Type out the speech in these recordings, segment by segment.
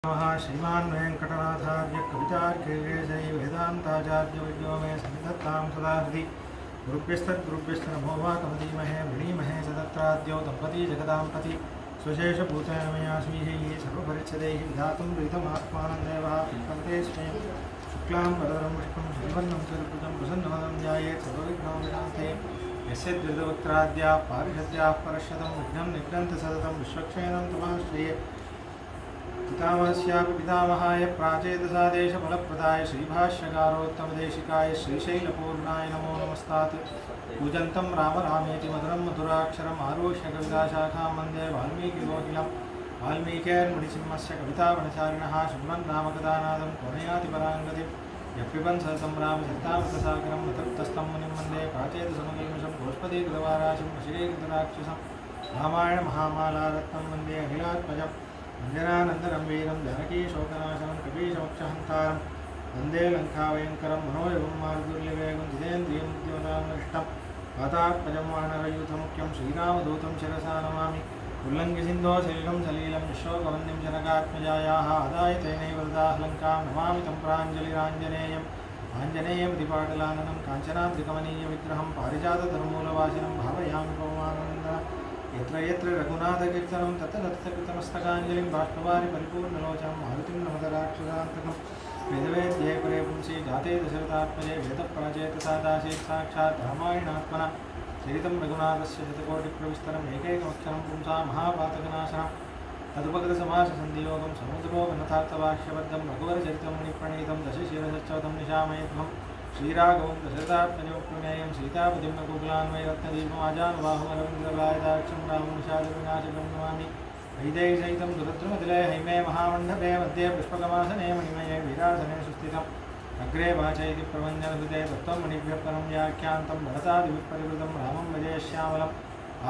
श्रीमान् वेंकटनाथार्य कवितार्किकेसरी वेदांताचार्यवर्यो मे सन्निधत्तां सदा हृदि गुरुभ्यस्तद्गुरुभ्यश्च नमो वाकमधीमहे वृणीमहे सदत्राद्यो दम्पती जगदाम्पति स्वशेषभूतेन मया स्वीः सर्वपरिच्छदैः विधातुं प्रीतमात्मानं देवः पिबन्ते स्मयं शुक्लां वरदं विष्णुं श्रीवन्नं चतुर्भुजं प्रसन्नवदनं ध्यायेत् सर्वविघ्नोपशान्ते यस्य द्वितवक्त्राद्याः पारिषद्याः परश्शतं विघ्नं निघ्नन्ति सततं विश्वक्षेणं तमाश्रये पितामहस्यापि पितामहाय प्राचेतसादेशफलप्रदाय श्रीभाष्यकारोत्तमदेशिकाय श्रीशैलपूर्णाय नमो नमस्तात् पूजन्तं राम रामेति मधुरं मधुराक्षरम् आरुह्य कविताशाखां वन्दे वाल्मीकिकोकिलं वाल्मीकेर्मुनिसिंहस्य कवितावनचारिणः शृण्वन्नामकदानादं कोणयाति पराङ्गतिं यः पिबन् सततं रामचरितामृतसागरं मतृप्तस्तं मुनिं वन्दे प्राचेतसमकल्मषं गोष्पदीकृतवाराशिं वशीकृतराक्षसं रामायणमहामालारत्नं वन्दे अखिलात्मजम् अंजनानंदनं वीरं जानकीशोकनाशनं कपीशमक्षहन्तारं वन्दे लङ्काभयङ्करं मनोजवं मारुतुल्यवेगं जितेन्द्रियं बुद्धिमतां वातात्मजं वानरयूथमुख्यं श्रीरामदूतं शिरसा नमामि उल्लङ्घ्यसिन्धो सलिलं सलीलं विश्वोकवन्द्यं जनकात्मजायाः आदाय तेनैव ददाह लङ्कां नमामि तं प्राञ्जलिराञ्जनेयम् आञ्जनेयमिति पाटलाननं काञ्चनाद्रिकमनीयविग्रहं पारिजातधर्मूलवासिनं भावयामि पवमानन्दनं यत्र यत्र रघुनाथकीर्तनं तत्र तत्कृतमस्तकाञ्जलिं बाष्पवारि परिपूर्णलोचनं मारुतिं नमत राक्षसान्तकं वेदवेद्ये परे पुंसि जाते दशरथात्मजे वेदप्राचेतसादासीत् साक्षात् रामायणात्मना चरितं रघुनाथस्य शतकोटिप्रविस्तरम् एकैकमक्षरं पुंसा महापातकनाशनं तदुपगतसमाससन्धियोगं समुद्रोगनथार्थवाक्यबद्धं रघुवरचरितं मुनिप्रणीतं दशशिरसच्चवतं निशामयध्वं श्रीराघवं दशरथात्मजोक्तिमेयं सीतापतिं नकुलान्वयरत्नदीपमाजानुबाहुमरविन्दलायदाक्षं रामनिषादविनाशकं नमामि वैदेहीसहितं दुरद्रुमतिलये हैमे महामण्डपे मध्ये पुष्पकमासने मणिमये वीरासने सुस्थितम् अग्रे वाचयति प्रवञ्जनहृदे तत्त्वं मणिभ्यः परं व्याख्यान्तं भरतादिविपरिवृतं रामं भजे श्यामलम्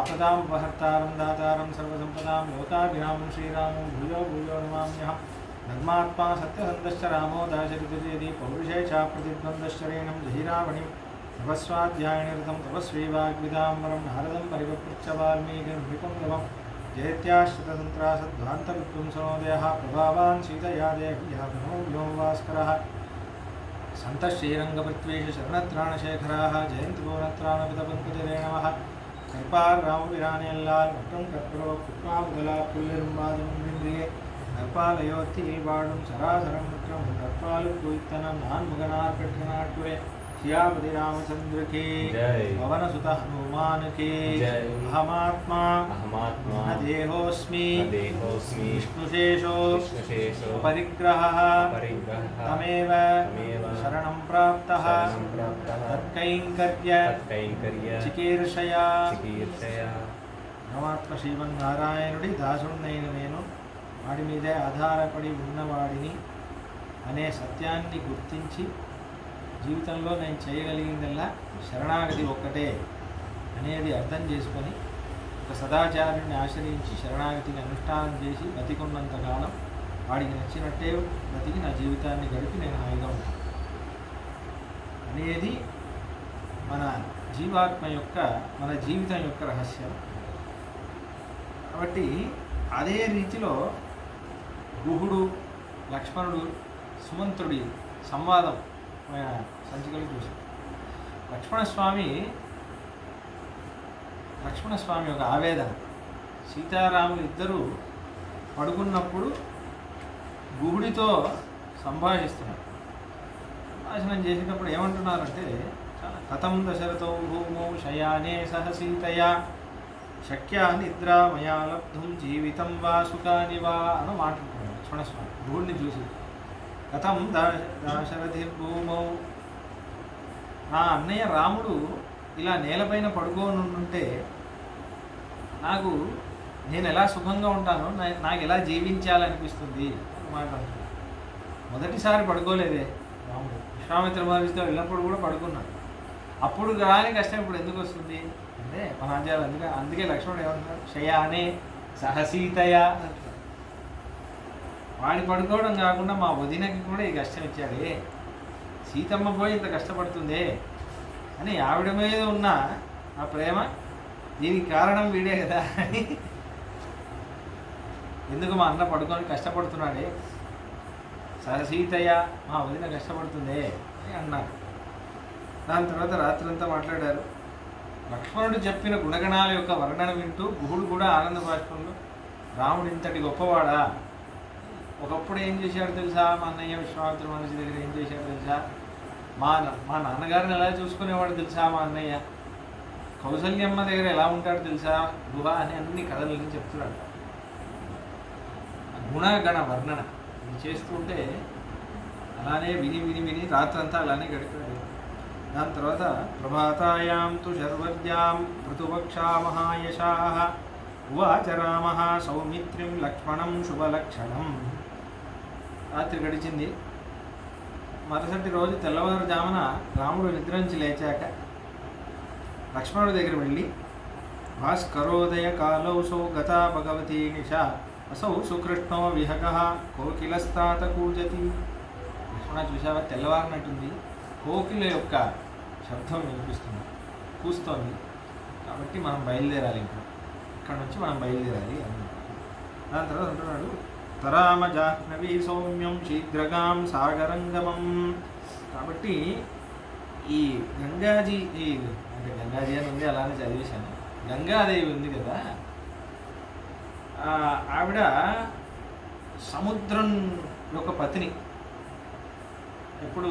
आपदामुपहर्तारं दातारं सर्वसम्पदां लोकाभिरामं श्रीरामं भूयो भूयो नमाम्यहम् धर्मात्मा सत्यसन्धश्च रामो दाशरथिर्यदि पौरुषे चाप्रतिद्वन्द्वश्चरेणं जहिरावणिं तपस्वाध्यायनिरतं तपस्वी वाग्विदाम्बरं नारदं परिवपृच्छ वाल्मीकिर्नृपुङ्गवं जयत्याश्रितसन्त्रासध्वान्तविध्वंसनोदयः प्रभावान् सीतया देवी यातनो व्योमभास्करः सन्तः श्रीरङ्गपृथ्वीश शरणत्राणशेखराः जयन्ति भुवनत्राणपितपङ्कजरे नमः कृपारामविरानेल्लाल् मट्टं कर्पुरो कृपामुदला पुल्लिरुम्बादमुन्द्रिये நற்பாலையோர்த்தியில் வாழும் சராசரம் முற்றம் நற்பாலு குய்த்தனம் நான் முகனார் பெற்றநாட்டுரே சியாபதி ராமச்சந்திரகே பவனசுத ஹனுமானுகே அஹமாத்மா ந தேஹோஸ்மி விஷ்ணுசேஷோ பரிக்ரஹः தமேவ சரணம் பிராப்தः தற்கைங்கர்ய చికీర్షయా పరమాత్మ శ్రీమన్నారాయణుడి దాసుడినైన నేను వాడి మీదే ఆధారపడి ఉన్నవాడిని అనే సత్యాన్ని గుర్తించి జీవితంలో నేను చేయగలిగిందల్లా శరణాగతి ఒక్కటే అనేది అర్థం చేసుకొని ఒక సదాచారాన్ని ఆశ్రయించి శరణాగతిని అనుష్ఠానం చేసి బతికున్నంతకాలం వాడికి నచ్చినట్టే బతికి నా జీవితాన్ని గడిపి నేను హాయిగా ఉంటాను అనేది మన జీవాత్మ యొక్క మన జీవితం యొక్క రహస్యం. కాబట్టి అదే రీతిలో గుహుడు లక్ష్మణుడు సుమంత్రుడి సంవాదం సంచికలు చూసాం. లక్ష్మణస్వామి ఒక ఆవేదన, సీతారాములు ఇద్దరూ పడుకున్నప్పుడు గుహుడితో సంభాషిస్తున్నారు. సంభాషణం చేసేటప్పుడు ఏమంటున్నారంటే కథం దశరథో భూమౌ శయానే సహ సీతయా శక్యా నిద్రా మయా లబ్ధుం జీవితం వా సుఖాని వా అని మాట్లాడుతున్నాడు లక్ష్మణస్వామి గుహుడిని చూసి. కథం దశరథిర్భూమౌ, నా అన్నయ్య రాముడు ఇలా నేలపైన పడుకోనుంటే నేను ఎలా సుఖంగా ఉంటానో నాకు ఎలా జీవించాలనిపిస్తుంది మాట్లాడుతున్నాను. మొదటిసారి పడుకోలేదే రాముడు, విశ్వామిత్ర మహర్షితో వెళ్ళినప్పుడు కూడా పడుకున్నాడు. అప్పుడు రాని కష్టం ఇప్పుడు ఎందుకు వస్తుంది అంటే మహాజాలు అందుకే లక్ష్మణుడు ఏమంటున్నాడు, శయానే సహసీతయా అంటున్నాడు. వాడి పడుకోవడం కాకుండా మా వదినకి కూడా ఈ కష్టం ఇచ్చాడే, సీతమ్మ పోయి ఇంత కష్టపడుతుందే అని ఆవిడ మీద ఉన్న ఆ ప్రేమ దీనికి కారణం వీడే కదా అని ఎందుకు మా అన్న పడుకొని కష్టపడుతున్నాడే సీతయ్య మా వదిన కష్టపడుతుందే అని అన్నారు. దాని తర్వాత రాత్రంతా మాట్లాడారు. లక్ష్మణుడు చెప్పిన గుణగణాల యొక్క వర్ణన వింటూ గుహుడు కూడా ఆనంద బాష్పంలో రాముడు ఇంతటి గొప్పవాడా, ఒకప్పుడు ఏం చేశాడు తెలుసా, మా అన్నయ్య విశ్వామిత్ర మహర్షి దగ్గర ఏం చేశాడు తెలుసా, మా నాన్నగారిని ఎలా చూసుకునేవాడు తెలుసా, మా అన్నయ్య కౌసల్యమ్మ దగ్గర ఎలా ఉంటాడు తెలుసా గుహ అని అన్ని కథలని చెప్తున్నాడు. గుణగణ వర్ణన ఇది చేస్తుంటే అలానే విని విని విని రాత్రంతా అలానే గడిపాడు. దాని తర్వాత ప్రభాతాయాం తు శర్వర్యాం ఋతువక్షా మహాయశాః ఉవాచ రామః సౌమిత్రిం లక్ష్మణం శుభలక్షణం. రాత్రి గడిచింది. మరుసటి రోజు తెల్లవారుజామున రాముడు నిద్ర నుంచి లేచాక లక్ష్మణుడి దగ్గర వెళ్ళి భాస్కరోదయ కాలౌసౌ గతా భగవతి నిషా అసౌ సుకృష్ణో విహగః కోకిలస్తాత కూజతి. లక్ష్మణ చూసావా తెల్లవారినట్టుంది, కోకిల యొక్క శబ్దం వినిపిస్తుంది, కూస్తోంది, కాబట్టి మనం బయలుదేరాలి, ఇక్కడ నుంచి మనం బయలుదేరాలి అన్నాడు. దాని తర్వాత అంటున్నాడు తరామ జాహ్నవీ సౌమ్యం శీఘ్రగాం సాగరంగమం. కాబట్టి ఈ గంగాజీ అంటే గంగాజీ అని ఉంది, అలానే చదివేశాను. గంగాదేవి ఉంది కదా, ఆవిడ సముద్రం యొక్క పత్ని. ఇప్పుడు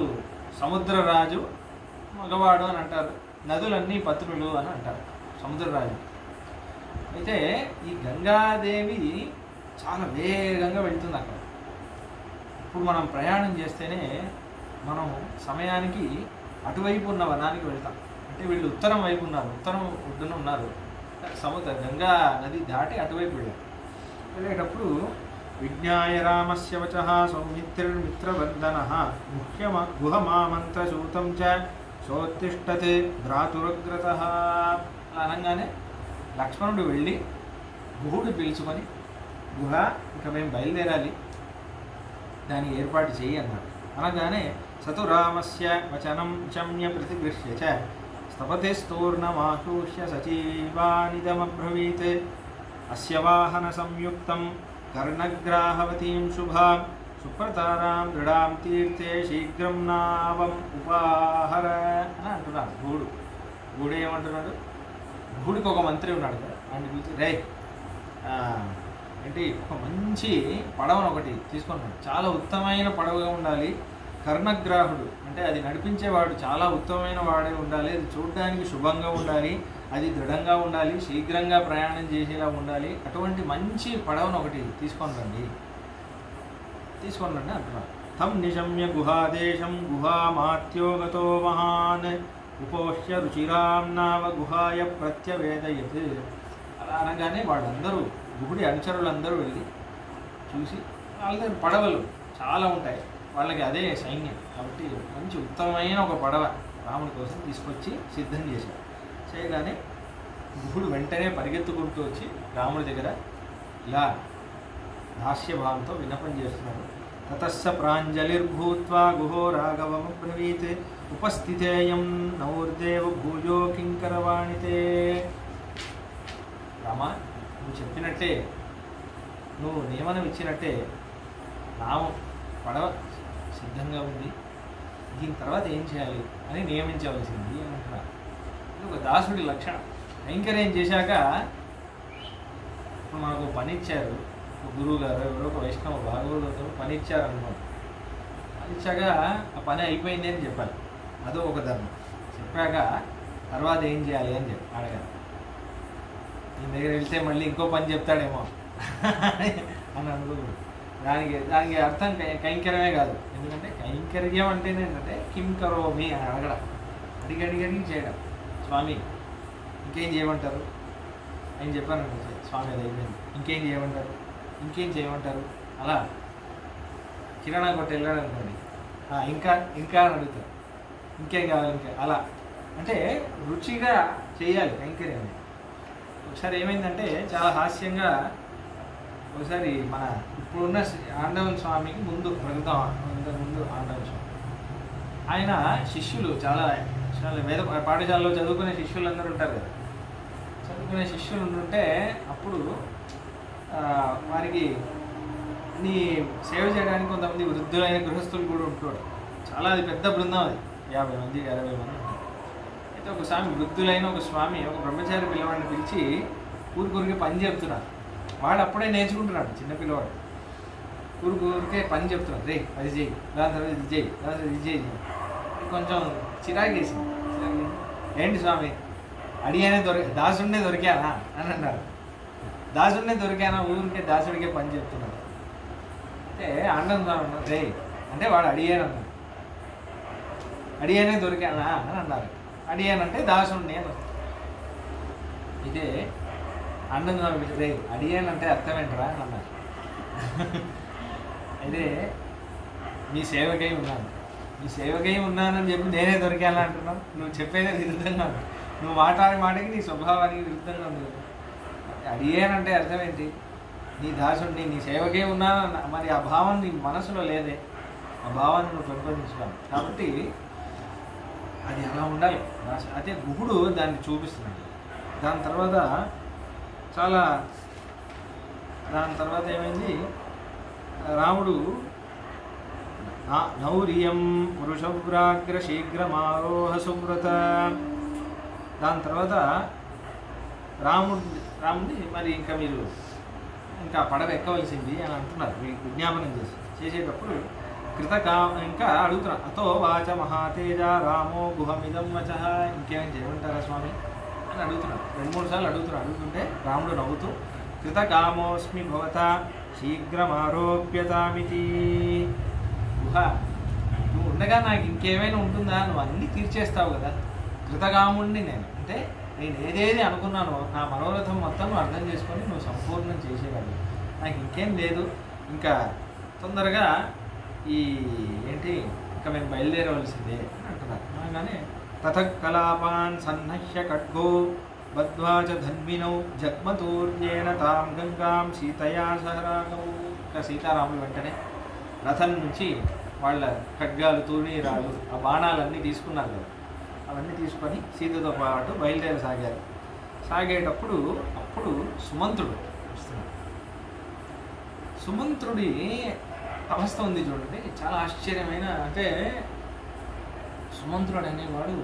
సముద్రరాజు మగవాడు అని అంటారు, నదులన్నీ పత్నులు అని అంటారు సముద్రరాజు. అయితే ఈ గంగాదేవి చాలా వేగంగా వెళ్తుంది అక్కడ. ఇప్పుడు మనం ప్రయాణం చేస్తేనే మనం సమయానికి అటువైపు ఉన్న వనానికి వెళ్తాం. అంటే వీళ్ళు ఉత్తరం వైపు ఉన్నారు, ఉత్తరం ఒడ్డున ఉన్నారు, గంగా నది దాటి అటువైపు వెళ్ళేటప్పుడు విజ్ఞాయ రామస్య వచః సౌమిత్రిర్మిత్రవర్ధనః గుహమామంత్రసూతం చ సోత్తిష్టతే భ్రాతురగ్రతః. అలా అనగానే లక్ష్మణుడు వెళ్ళి గుహుడు పిలుచుకొని గుహ ఇక మేము బయలుదేరాలి, దాన్ని ఏర్పాటు చేయి అన్నాడు. అనగానే సతు రామస్య వచనం చమ్య ప్రతిగృహ్య చ స్తపతే స్తూర్ణమాహృష్య సచీవానిదమబ్రవీత్ అస్య వాహన సంయుక్తం కర్ణగ్రాహవతీం శుభాం సుప్రతారాం దృఢాం తీర్థే శీఘ్రం నావం ఉపాహర అని అంటున్నాడు గుహుడు. గుహుడు ఏమంటున్నాడు, గుహుడికి ఒక మంత్రి ఉన్నాడు కదా, ఆయన పిలిచి రే ఏంటి ఒక మంచి పడవను ఒకటి తీసుకున్నాడు, చాలా ఉత్తమమైన పడవగా ఉండాలి, కర్ణగ్రాహుడు అంటే అది నడిపించేవాడు చాలా ఉత్తమమైన వాడే ఉండాలి, అది చూడడానికి శుభంగా ఉండాలి, అది దృఢంగా ఉండాలి, శీఘ్రంగా ప్రయాణం చేసేలా ఉండాలి, అటువంటి మంచి పడవను ఒకటి తీసుకొని రండి అంటున్నాడు. తం నిశమ్య గుహాదేశం గుహామాత్యోగతో మహాన్ ఉపోష్య రుచిరాం నావ గుహాయ ప్రత్యవేదయత్. అలా అనగానే వాళ్ళందరూ గుహుడి అనుచరులందరూ వెళ్ళి చూసి వాళ్ళ దగ్గర పడవలు చాలా ఉంటాయి, వాళ్ళకి అదే సైన్యం కాబట్టి మంచి ఉత్తమమైన ఒక పడవ రాముడి కోసం తీసుకొచ్చి సిద్ధం చేశాడు. చేయగానే గుహుడు వెంటనే పరిగెత్తుకుంటూ వచ్చి రాముడి దగ్గర ఇలా దాస్యభావంతో విన్నపం చేస్తున్నాడు. తతస్స ప్రాంజలిర్భూత్వా గుహో రాఘవమబ్రవీత్ ఉపస్థితేయం నౌర్దేవ భూజో కింకరవాణితే. రామా, నువ్వు చెప్పినట్టే, నువ్వు నియమనం ఇచ్చినట్టే రాము పడవ సిద్ధంగా ఉంది, దీని తర్వాత ఏం చేయాలి అని నియమించవలసింది అని అంటున్నారు. ఇది ఒక దాసుడి లక్షణం. కైంకర్యం చేశాక ఇప్పుడు మనకు పని ఇచ్చారు, ఒక గురువు గారు ఎవరో ఒక వైష్ణవ భాగవతులు పని ఇచ్చారు అనుకోండి, పని ఇచ్చాక ఆ పని అయిపోయింది అని చెప్పాలి, అదో ఒక ధర్మం. చెప్పాక తర్వాత ఏం చేయాలి అని అడగాలి. నీ దగ్గర వెళ్తే మళ్ళీ ఇంకో పని చెప్తాడేమో అని అనుకోకూడదు. దానికి అర్థం కైంకర్యమే కాదు. ఎందుకంటే కైంకర్యం అంటేనే ఏంటంటే కిం కరోమి అని అడగడం, అడిగి చేయడం. స్వామి ఇంకేం చేయమంటారు, ఆయన చెప్పాను స్వామి అది అయిపోయింది, ఇంకేం చేయమంటారు అలా కిరాణా కొట్టి వెళ్ళాడు అనుకోండి, ఇంకా అని అడుగుతారు, ఇంకేం కావాలి ఇంకా అలా. అంటే రుచిగా చేయాలి కైంకర్యం. ఒకసారి ఏమైందంటే చాలా హాస్యంగా, ఒకసారి మన ఇప్పుడున్న ఆండవన్ స్వామికి ముందు ముందు ఆండవన్ స్వామి ఆయన శిష్యులు చాలా వేద పాఠశాలలో చదువుకునే శిష్యులు అందరూ ఉంటారు కదా, చదువుకునే శిష్యులు ఉంటుంటే అప్పుడు వారికి నీ సేవ చేయడానికి కొంతమంది వృద్ధులైన గృహస్థులు కూడా ఉంటారు. చాలా అది పెద్ద బృందం, అది 50 మంది 60 మంది ఉంటారు. అయితే ఒక స్వామి, వృద్ధులైన ఒక స్వామి ఒక బ్రహ్మచారి పిల్లవాడిని పిలిచి ఊరికే పని చెప్తున్నారు. వాడు అప్పుడే నేర్చుకుంటున్నాడు, చిన్న పిల్లవాడు. ఊరికే పని చెప్తున్నాడు, రే అది చేయి, దాని తర్వాత ఇది చేయి, దాని తర్వాత ఇది చేయి. కొంచెం చిరాకేసింది. ఏంటి స్వామి, అడిగానే దాసుడినే దొరికానా అని అన్నారు. దాసుడినే దొరికానా, ఊరికే దాసుడికే పని చెప్తున్నాడు. అంటే ఆనందం రే అంటే వాడు అడిగానన్నాడు. అడిగానే దొరికానా అని అన్నారు. అడిగానంటే దాసుడిని అని. ఇదే ఆనందం రే అడిగానంటే అర్థం ఏంటరా అని అన్నారు. అయితే మీ సేవకై ఉన్నాను, మీ సేవకై ఉన్నానని చెప్పి నేనే దొరికాను అంటున్నావు. నువ్వు చెప్పేదే విరుద్ధంగా ఉంది, నువ్వు మాట్లాడే మాటకి నీ స్వభావానికి విరుద్ధంగా ఉంది. అడిగానంటే అర్థం ఏంటి? నీ దాసుడిని, నీ సేవకే ఉన్నానన్న మరి ఆ భావం నీ మనసులో లేదే. ఆ భావాన్ని నువ్వు పెంపొందించుకోవాలి. కాబట్టి అది అలా ఉండాలి. అదే గుహుడు దాన్ని చూపిస్తున్నాడు. దాని తర్వాత ఏమైంది, రాముడు నౌర్యం పురుషవ్రాగ్ర శీఘ్రమారోహ సువ్రత. దాని తర్వాత రాముడిని మరి ఇంకా మీరు ఇంకా పడవ ఎక్కవలసింది అని అంటున్నారు. మీకు విజ్ఞాపనం చేసేటప్పుడు ఇంకా అడుగుతున్నా, అతో వాచ మహాతేజ రామో గుహమిదం వచ, ఇంకేమైనా చేయమంటారా స్వామి అని అడుగుతున్నాడు. 2-3 సార్లు అడుగుతుంటే రాముడు నవ్వుతూ కృతకామోస్మి భవత శీఘ్రమారోప్యతామితి. గుహ నువ్వు ఉండగా నాకు ఇంకేమైనా ఉంటుందా, నువ్వు అన్నీ తీర్చేస్తావు కదా. కృతకాముడిని నేను, అంటే నేను ఏదేది అనుకున్నానో నా మనోరథం మొత్తం నువ్వు అర్థం చేసుకొని నువ్వు సంపూర్ణం చేసేవాడు. నాకు ఇంకేం లేదు, ఇంకా తొందరగా ఇంకా మేము బయలుదేరవలసిందే అని అంటున్నారు. అనగానే తథకలాపాన్ సన్నహ్య ఖడ్గో బద్ధ్వాచ ధన్వినౌ జగ్మతూర్యేణ తాం గంగాం సీతయా సహరాగౌ. ఇంకా సీతారాములు వెంటనే రథం నుంచి వాళ్ళ ఖడ్గాలు, తూణీరాలు, ఆ బాణాలన్నీ తీసుకున్నారు కదా, అవన్నీ తీసుకొని సీతతో పాటు సాగేటప్పుడు సుమంత్రుడు వస్తున్నాడు. సుమంత్రుడి అవస్థ ఉంది చూడండి, చాలా ఆశ్చర్యమైన. అంటే సుమంత్రుడు అనేవాడు,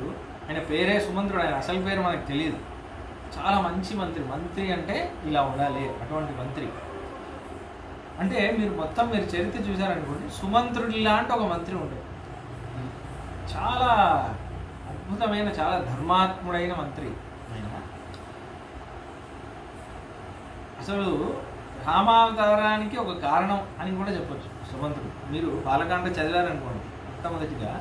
ఆయన పేరే సుమంత్రుడు, ఆయన అసలు పేరు మనకు తెలియదు. చాలా మంచి మంత్రి అంటే ఇలా ఉండాలి, అటువంటి మంత్రి. అంటే మీరు చరిత్ర చూశారనుకోండి, సుమంత్రుడి లాంటి ఒక మంత్రి ఉండేది. చాలా అద్భుతమైన, చాలా ధర్మాత్ముడైన మంత్రి ఆయన. అసలు రామావతారానికి ఒక కారణం అని కూడా చెప్పొచ్చు సుమంత్రుడు. మీరు బాలకాండ చదివారనుకోండి, మొట్టమొదటిగా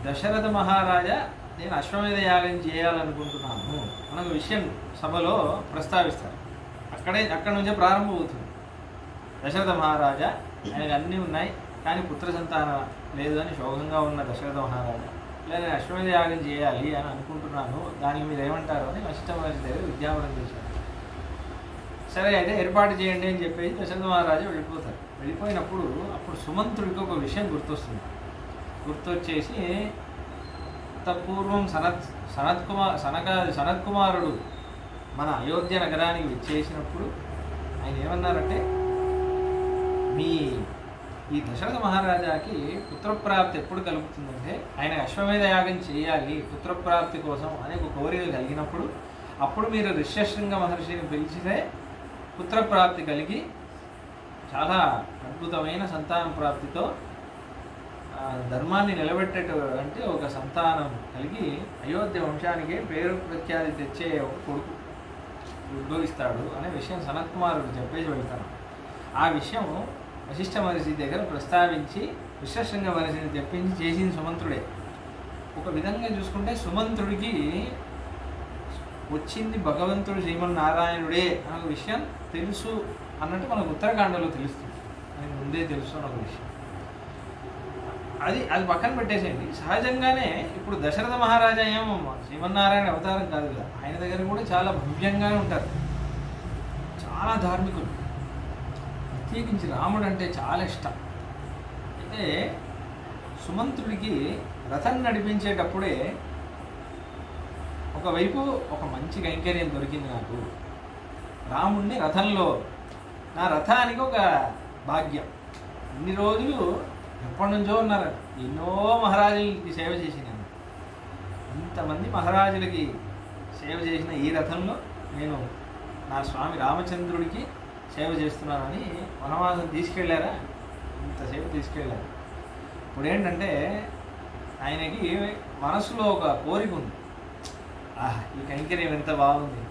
దశరథ మహారాజా నేను అశ్వమేధ యాగం చేయాలనుకుంటున్నాను అన్న విషయం సభలో ప్రస్తావిస్తారు. అక్కడి నుంచే ప్రారంభమవుతుంది. దశరథ మహారాజా ఆయనకు అన్నీ ఉన్నాయి, కానీ పుత్ర సంతానం లేదు అని శోకంగా ఉన్న దశరథ మహారాజా ఇలా నేను అశ్వమేధ యాగం చేయాలి అని అనుకుంటున్నాను, దానికి మీరు ఏమంటారు అని వశిష్ఠ మహర్షి దగ్గర విజ్ఞాపనం చేశారు. సరే అయితే ఏర్పాటు చేయండి అని చెప్పేసి దశరథ మహారాజు వెళ్ళిపోతారు. వెళ్ళిపోయినప్పుడు అప్పుడు సుమంత్రుడికి ఒక విషయం గుర్తొచ్చేసి పూర్వం సనత్కుమారుడు మన అయోధ్య నగరానికి విచ్చేసినప్పుడు ఆయన ఏమన్నారంటే, ఈ దశరథ మహారాజాకి పుత్రప్రాప్తి ఎప్పుడు కలుగుతుందంటే ఆయన అశ్వమేధ యాగం చేయాలి పుత్రప్రాప్తి కోసం అనే ఒక కోరిక కలిగినప్పుడు, అప్పుడు మీరు ఋష్యశృంగ మహర్షిని పిలిచితే పుత్రప్రాప్తి కలిగి చాలా అద్భుతమైన సంతాన ప్రాప్తితో ధర్మాన్ని నిలబెట్టేటువంటి ఒక సంతానం కలిగి అయోధ్య వంశానికి పేరు ప్రఖ్యాతి తెచ్చే ఒక కొడుకు ఉద్భవిస్తాడు అనే విషయం సనత్కుమారుడు చెప్పేసి వెళ్తాను. ఆ విషయం వశిష్ఠ మహర్షి దగ్గర ప్రస్తావించి ఋష్యశృంగ మహర్షిని తెప్పించి చేసిన సుమంత్రుడే. ఒక విధంగా చూసుకుంటే సుమంత్రుడికి వచ్చింది భగవంతుడు శ్రీమన్నారాయణుడే అనే విషయం తెలుసు అన్నట్టు మనకు ఉత్తరాఖండలో తెలుస్తుంది. అది ముందే తెలుసు అన్న ఒక విషయం. అది పక్కన పెట్టేసేయండి. సహజంగానే ఇప్పుడు దశరథ మహారాజా ఏమో శ్రీమన్నారాయణ అవతారం కాదు కదా, ఆయన దగ్గర కూడా చాలా భవ్యంగానే ఉంటారు, చాలా ధార్మికులు. ప్రత్యేకించి రాముడు అంటే చాలా ఇష్టం. అయితే సుమంత్రుడికి రథం నడిపించేటప్పుడే ఒకవైపు ఒక మంచి కైంకర్యం దొరికింది నాకు. రాముడిని రథంలో, నా రథానికి ఒక భాగ్యం. ఇన్ని రోజులు ఎప్పటి నుంచో ఉన్నారు, ఎన్నో మహారాజులకి సేవ చేసినాను. ఇంతమంది మహారాజులకి సేవ చేసిన ఈ రథంలో నేను నా స్వామి రామచంద్రుడికి సేవ చేస్తున్నానని వనవాసం తీసుకెళ్ళారా, ఇంతసేపు తీసుకెళ్ళారు. ఇప్పుడు ఏంటంటే ఆయనకి మనసులో ఒక కోరిక ఉంది, ఈ కైంకర్యం ఎంత బాగుంది,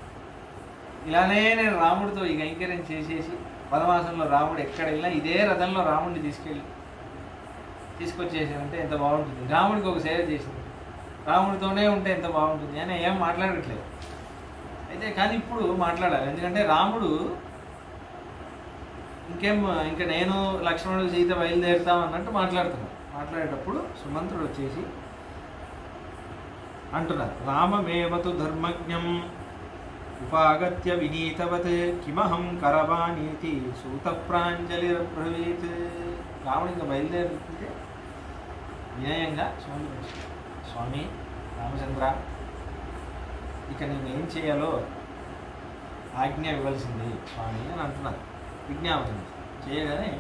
ఇలానే నేను రాముడితో ఈ కైంకర్యం చేసేసి వనవాసంలో రాముడు ఎక్కడ వెళ్ళినా ఇదే రథంలో రాముడిని తీసుకొచ్చేసానంటే ఎంత బాగుంటుంది, రాముడికి ఒక సేవ చేసింది, రాముడితోనే ఉంటే ఎంత బాగుంటుంది అని ఏం మాట్లాడట్లేదు. అయితే కానీ ఇప్పుడు మాట్లాడాలి, ఎందుకంటే రాముడు ఇంకా నేను లక్ష్మణుడు సీత బయలుదేరుతాం అన్నట్టు మాట్లాడుతున్నాను. మాట్లాడేటప్పుడు సుమంత్రుడు వచ్చేసి అంటున్నారు, రామమేవతు ధర్మజ్ఞం ఉపాగత్య వినీతవత్ కిమహం కరవాణీతి సూత ప్రాంజలిరబ్రవీత్. రాముడు ఇంకా బయలుదేరుతుంటే వినయంగా స్వామి రామచంద్ర, ఇక నేను ఏం చేయాలో ఆజ్ఞ ఇవ్వాల్సింది స్వామి అని అంటున్నారు. విజ్ఞాపన చేయగానే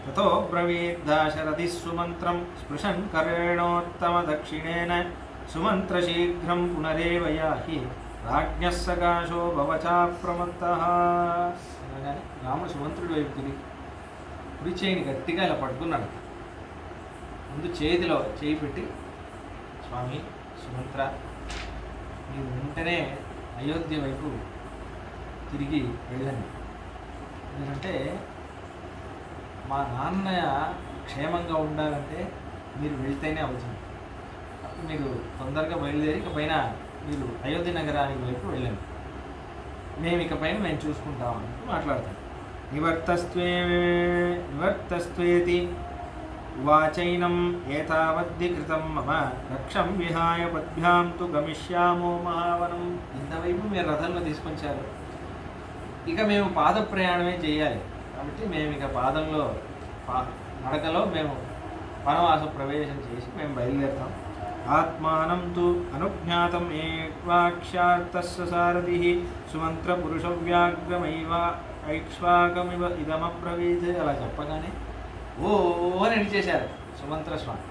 తతో బ్రవీద్దాశరథి సుమంత్రం స్పృశన్ కరేణోత్తమ దక్షిణేన సుమంత్ర శీఘ్రం పునరేవయాహి రాజ్ఞః సకాశో భవచా ప్రమత్తః. అనగానే రాముడు సుమంత్రుడి వైపు తిరిగి కుడి చేయిని గట్టిగా ఇలా పట్టుకున్నాడు. ముందు చేతిలో చేయి పెట్టి, స్వామి సుమంత్ర, మీరు వెంటనే అయోధ్య వైపు తిరిగి వెళ్ళండి, ఎందుకంటే మా నాన్నయ్య క్షేమంగా ఉండాలంటే మీరు వెళ్తేనే అవుతుంది. మీరు తొందరగా బయలుదేరి ఇక పైన మీరు అయోధ్య నగరానికి వైపు వెళ్ళండి, మేము ఇక పైన మేము చూసుకుంటామని మాట్లాడతాం. నివర్తస్త్వేతి వాచైనం ఏతావద్ది కృతం మమ రక్షం విహాయ పద్భ్యాం తు గమిష్యామో మహావనం. ఇంతవైపు మీరు రథంలో తీసుకొచ్చారు, ఇక మేము పాద ప్రయాణమే చేయాలి, కాబట్టి మేము ఇక నడకలో మేము వనవాస ప్రవేశం చేసి మేము బయలుదేరుతాం. ఆత్మానం తు అనుజ్ఞాతం ఏక్వాక్షార్తస్య సారథి సుమంత్ర పురుష వ్యాఘ్రమైవ ఐక్ష్వాకమివ ఇదమబ్రవీత్. అలా చెప్పగానే ఓ అని ఎడిచేశారు సుమంత్ర స్వామి.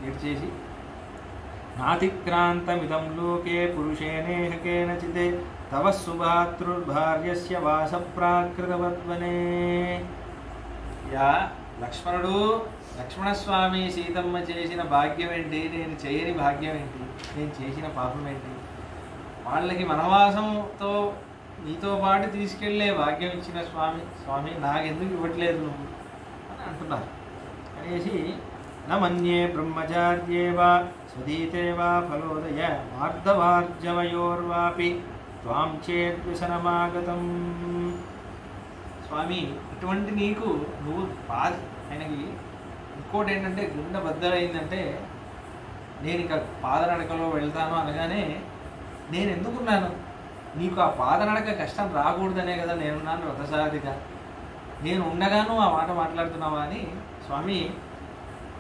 ఎడిచేసి నాతిక్రాంతమిదం లోకే పురుషేనేహకేనచిత్ తవ సుభాతృర్భార్యస్య వాసప్రాకృతవద్వనే. యా లక్ష్మణుడు, లక్ష్మణస్వామి సీతమ్మ చేసిన భాగ్యం ఏంటి, నేను చేయని భాగ్యం ఏంటి, నేను చేసిన పాపం ఏంటి, వాళ్ళకి వనవాసంతో నీతో పాటు తీసుకెళ్లే భాగ్యం ఇచ్చిన స్వామి నాకెందుకు ఇవ్వట్లేదు నువ్వు అని అంటున్నారు. అనేసి నమన్యే బ్రహ్మచార్యేవా స్వదీతేవా ఫలోదయ మార్ధవార్జవయోర్వాపి త్వాం చేద్విసనమాగతం. స్వామి ఇటువంటి నీకు నువ్వు ఆయనకి ఇంకోటి ఏంటంటే గుండె బద్దలైందంటే నేను ఇక పాదనడకలో వెళ్తాను అనగానే నేను ఎందుకున్నాను, నీకు ఆ పాదనడక కష్టం రాకూడదనే కదా నేనున్నాను రథసారథిగా, నేను ఉండగాను ఆ మాట మాట్లాడుతున్నావా అని స్వామి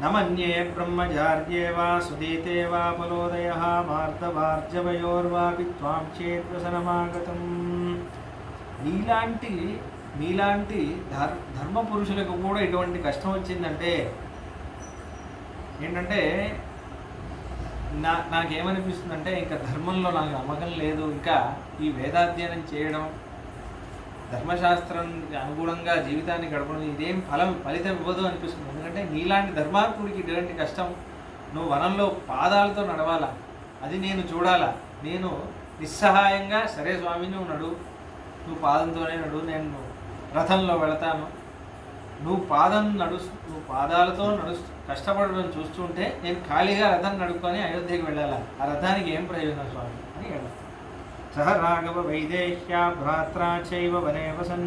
నమన్యే బ్రహ్మచార్యేవా సుదీతేవా ఫలోదయ మార్ధవార్జవయోర్వాపి త్వాం చేద్వసనమాగతం. మీలాంటి ధర్మ పురుషులకు కూడా ఇటువంటి కష్టం వచ్చిందంటే ఏంటంటే నాకేమనిపిస్తుందంటే ఇంకా ధర్మంలో నాకు నమ్మకం లేదు, ఇంకా ఈ వేదాధ్యయనం చేయడం, ధర్మశాస్త్రానికి అనుగుణంగా జీవితాన్ని గడపడం ఇదేం ఫలితం ఇవ్వదు అనిపిస్తుంది. ఎందుకంటే నీలాంటి ధర్మాత్ముడికి ఇటువంటి కష్టం, నువ్వు వనంలో పాదాలతో నడవాలా, అది నేను చూడాలా, నేను నిస్సహాయంగా సరే స్వామి నువ్వు పాదంతోనే నేను రథంలో వెళతాను, నువ్వు పాదాలతో కష్టపడడం చూస్తుంటే నేను ఖాళీగా రథం నడుపుకొని అయోధ్యకి వెళ్ళాలా, ఆ రథానికి ఏం ప్రయోజనం స్వామి అని అడుగుతాను. సహ రాఘవ వైదేహ్యా భ్రాత్రా చైవ వనే వసన్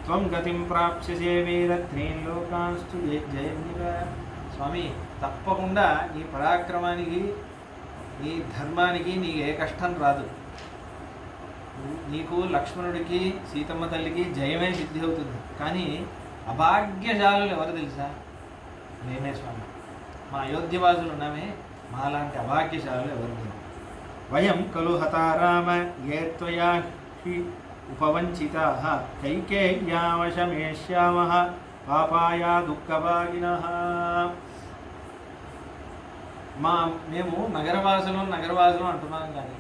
త్వం గతిం ప్రాప్స్యసే వీర త్రీన్ లోకాన్స్తు జయమివ. స్వామి తప్పకుండా నీ పరాక్రమానికి నీ ధర్మానికి నీకు ఏ కష్టం రాదు, నీకు లక్ష్మణుడికి సీతమ్మ తల్లికి జయమే సిద్ధి అవుతుంది. కానీ అభాగ్యశాలులు ఎవరు తెలుసా, మేమే స్వామి, మా అయోధ్యవాసులు ఉన్నామే, మాలాంటి అభాగ్యశాలులు ఎవరు లేరు. వయం ఖలు హతారామ ఏ త్వయా హి ఉపవంచితాః కైకేయ్యావశమేష్యామః పాపాయ దుఃఖభాగినః. మేము నగరవాసులు అంటున్నాం, కానీ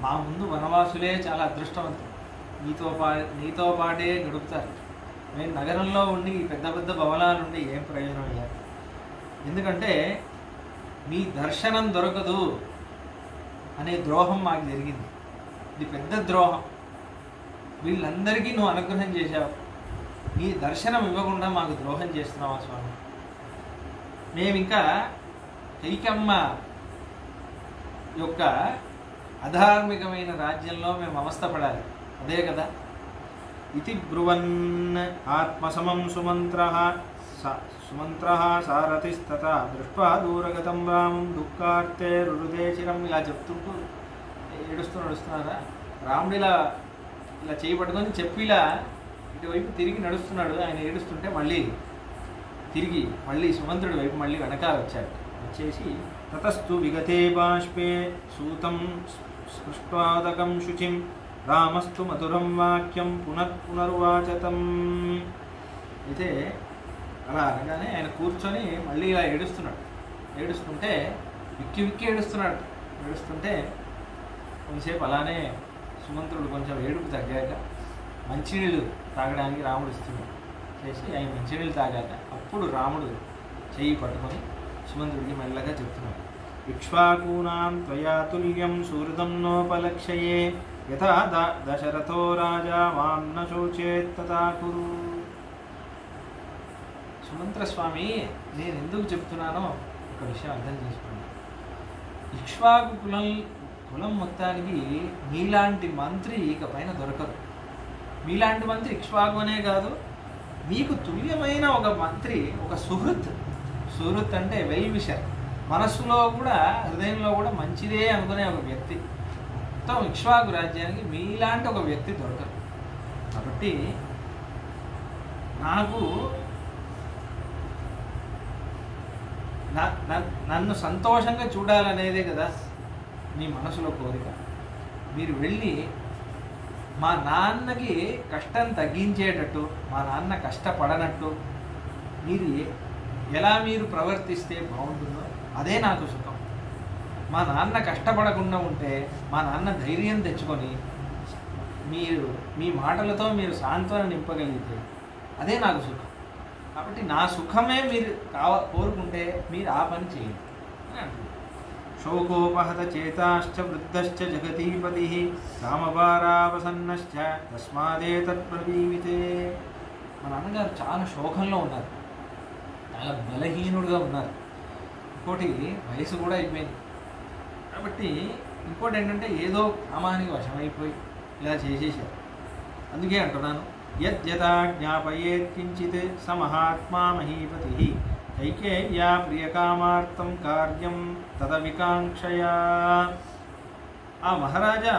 మా ముందు వనవాసులే చాలా అదృష్టవంతులు. నీతో పాటే గడుపుతారు. మేము నగరంలో ఉండి పెద్ద పెద్ద భవనాలు ఉండి ఏం ప్రయోజనం అయ్యారు? ఎందుకంటే మీ దర్శనం దొరకదు అనే ద్రోహం మాకు జరిగింది. ఇది పెద్ద ద్రోహం. వీళ్ళందరికీ నువ్వు అనుగ్రహం చేశావు, నీ దర్శనం ఇవ్వకుండా మాకు ద్రోహం చేస్తున్నావా స్వామి? మేమింకా కైకమ్మ యొక్క అధార్మికమైన రాజ్యంలో మేము అవస్థపడాలి, అదే కదా. ఇతి బ్రువన్ ఆత్మసమం సుమంత్రః సారథిస్తథా దృష్ట్వా దూరగతం రామం దుఃఖార్తే రురుదే చిరం. ఇలా చెప్తుంటూ నడుస్తున్నారా? రాముడు ఇలా చేయబట్టుకొని చెప్పి ఇలా ఇటువైపు తిరిగి నడుస్తున్నాడు. ఆయన ఏడుస్తుంటే మళ్ళీ సుమంత్రుడి వైపు మళ్ళీ వెనకాల వచ్చేసి తతస్తు విగతే బాష్పే సూతం స్పృష్ట్వాదకం శుచిం రామస్తు మధురం వాక్యం పునర్వాచతం. అయితే అలా అనగానే ఆయన కూర్చొని మళ్ళీ ఇలా ఏడుస్తుంటే విక్కి ఏడుస్తుంటే కొంచెంసేపు అలానే సుమంత్రుడు కొంచెం ఏడుపు తగ్గాక మంచినీళ్ళు తాగడానికి రాముడు ఇస్తున్నాడు. చేసి ఆయన మంచినీళ్ళు తాగాక అప్పుడు రాముడు చెయ్యి పట్టుకొని సుమంత్రుడికి మెల్లగా చెప్తున్నాడు, ఇక్ష్వాకూనాం త్వయా తుల్యం సుహృదం నోపలక్ష్యయే యథా దశరథో రాజా మాం న శోచేత్ తథా కురు. సుమంత్ర స్వామి, నేను ఎందుకు చెప్తున్నానో ఒక విషయం అర్థం చేసుకోండి. ఇక్ష్వాకు కులం మొత్తానికి మీలాంటి మంత్రి ఇక పైన దొరకదు. మీలాంటి మంత్రి ఇక్ష్వాకు అనే కాదు, మీకు తుల్యమైన ఒక మంత్రి, ఒక సుహృత్ అంటే వెల్ విషర్, మనస్సులో కూడా హృదయంలో కూడా మంచిదే అనుకునే ఒక వ్యక్తి మొత్తం ఇక్ష్వాకు రాజ్యానికి మీలాంటి ఒక వ్యక్తి దొరకదు. కాబట్టి నాకు నన్ను సంతోషంగా చూడాలనేదే కదా మీ మనసులో కోరిక. మీరు వెళ్ళి మా నాన్నకి కష్టం తగ్గించేటట్టు, మా నాన్న కష్టపడనట్టు మీరు ప్రవర్తిస్తే బాగుంటుందో అదే నాకు సుఖం. మా నాన్న కష్టపడకుండా ఉంటే, మా నాన్న ధైర్యం తెచ్చుకొని మీ మాటలతో మీరు సాంత్వన నింపగలిగితే అదే నాకు సుఖం. కాబట్టి నా సుఖమే మీరు కోరుకుంటే మీరు ఆ పని చేయండి అని అంటున్నారు. శోకోపహత చేతాశ్చ వృద్ధశ్చ జగతీపతి కామభారావసన్నశ్చ తస్మాదేతత్ప్రవీమితే. మా నాన్నగారు చాలా శోకంలో ఉన్నారు, చాలా బలహీనుడుగా ఉన్నారు. ఇంకోటి వయసు కూడా అయిపోయింది. కాబట్టి ఇంకోటి ఏంటంటే ఏదో కామానికి వశమైపోయి ఇలా చేసేసారు. అందుకే అంటున్నాను, యద్యథా జ్ఞాపయేత్ కించిత్ స మహాత్మా మహీపతి కైకేయ్యా ప్రియకామార్థం కార్యం తదవికాంక్షయా. ఆ మహారాజా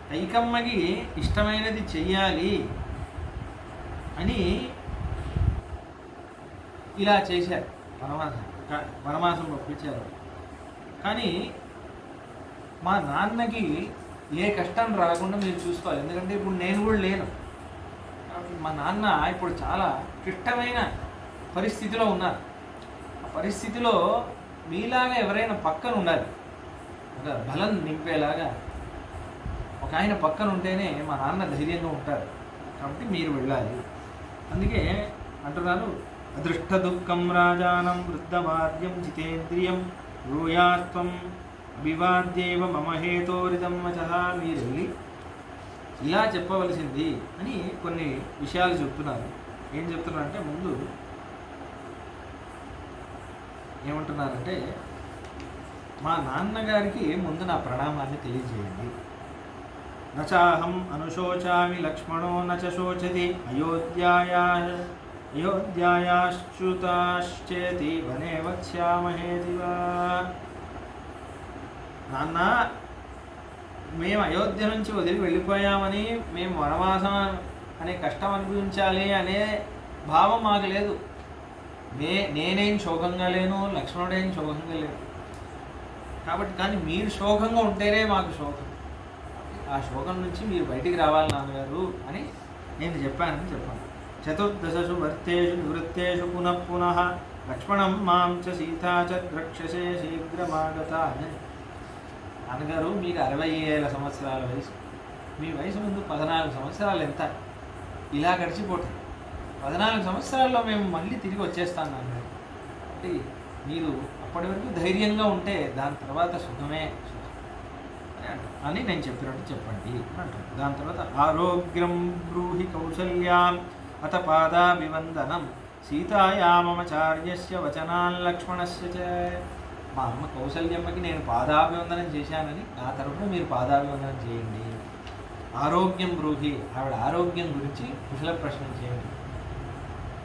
కైకమ్మకి ఇష్టమైనది చెయ్యాలి అని ఇలా చేశారు, వనవాసం పంపించారు. కానీ మా నాన్నకి ఏ కష్టం రాకుండా మీరు చూసుకోవాలి. ఎందుకంటే ఇప్పుడు నేను కూడా లేను. కాబట్టి మా నాన్న ఇప్పుడు చాలా క్లిష్టమైన పరిస్థితిలో ఉన్నారు. ఆ పరిస్థితిలో మీలాగా ఎవరైనా పక్కన ఉండాలి, ఒక బలం నింపేలాగా ఒక ఆయన పక్కన ఉంటేనే మా నాన్న ధైర్యంగా ఉంటారు. కాబట్టి మీరు వెళ్ళాలి. అందుకే అంటున్నారు, అదృష్ట దుఃఖం రాజానం వృద్ధమాద్యం జితేంద్రియం రూయాస్త్వం అభివాద్యేవ మమ హేతోరిదం వచః. మీరు వెళ్ళి ఇలా చెప్పవలసింది అని కొన్ని విషయాలు చెప్తున్నారు. ఏం చెప్తున్నారంటే, ముందు ఏమంటున్నారంటే, మా నాన్నగారికి ముందు నా ప్రణామాన్ని తెలియజేయండి. నచాహం అనుశోచామి లక్ష్మణో నచ శోచతి అయోధ్యాయాశ్చ్యుతాశ్చేతి వనే వక్ష్యామహేదివా. నాన్న, మేము అయోధ్య నుంచి వదిలి వెళ్ళిపోయామని, మేము వనవాసం అనే కష్టం అనుభవించాలి అనే భావం మాకు లేదు. నేనేం శోకంగా లేను, లక్ష్మణుడేం శోకంగా లేను. కాబట్టి కానీ మీరు శోకంగా ఉంటేనే మాకు శోకం. ఆ శోకం నుంచి మీరు బయటికి రావాలి నాన్నగారు అని నేను చెప్పాను. చతుర్దశసు వర్తేషు నివృత్తేషు పునః పునః లక్ష్మణం మాం చ సీతా చ ద్రక్షసే శీఘ్రమాగత అని. నాన్నగారు మీకు 60 సంవత్సరాల వయసు, మీ వయసు ముందు 14 సంవత్సరాలు ఎంత ఇలా గడిచిపోతాయి. 14 సంవత్సరాల్లో మేము మళ్ళీ తిరిగి వచ్చేస్తాను నాన్నగారు. అంటే మీరు అప్పటి వరకు ధైర్యంగా ఉంటే దాని తర్వాత సుఖమే అని నేను చెప్పినట్టు చెప్పండి అంటారు. దాని తర్వాత ఆరోగ్యం బ్రూహి కౌసల్యాం అత పాదాభివందనం సీతాయామచార్యస్య వచనాన్ లక్ష్మణస్య చ. మా అమ్మ కౌసల్యమ్మకి నేను పాదాభివందనం చేశానని నా తరఫున మీరు పాదాభివందనం చేయండి. ఆరోగ్యం బ్రూహి, ఆవిడ ఆరోగ్యం గురించి కుశల ప్రశ్న చేయండి.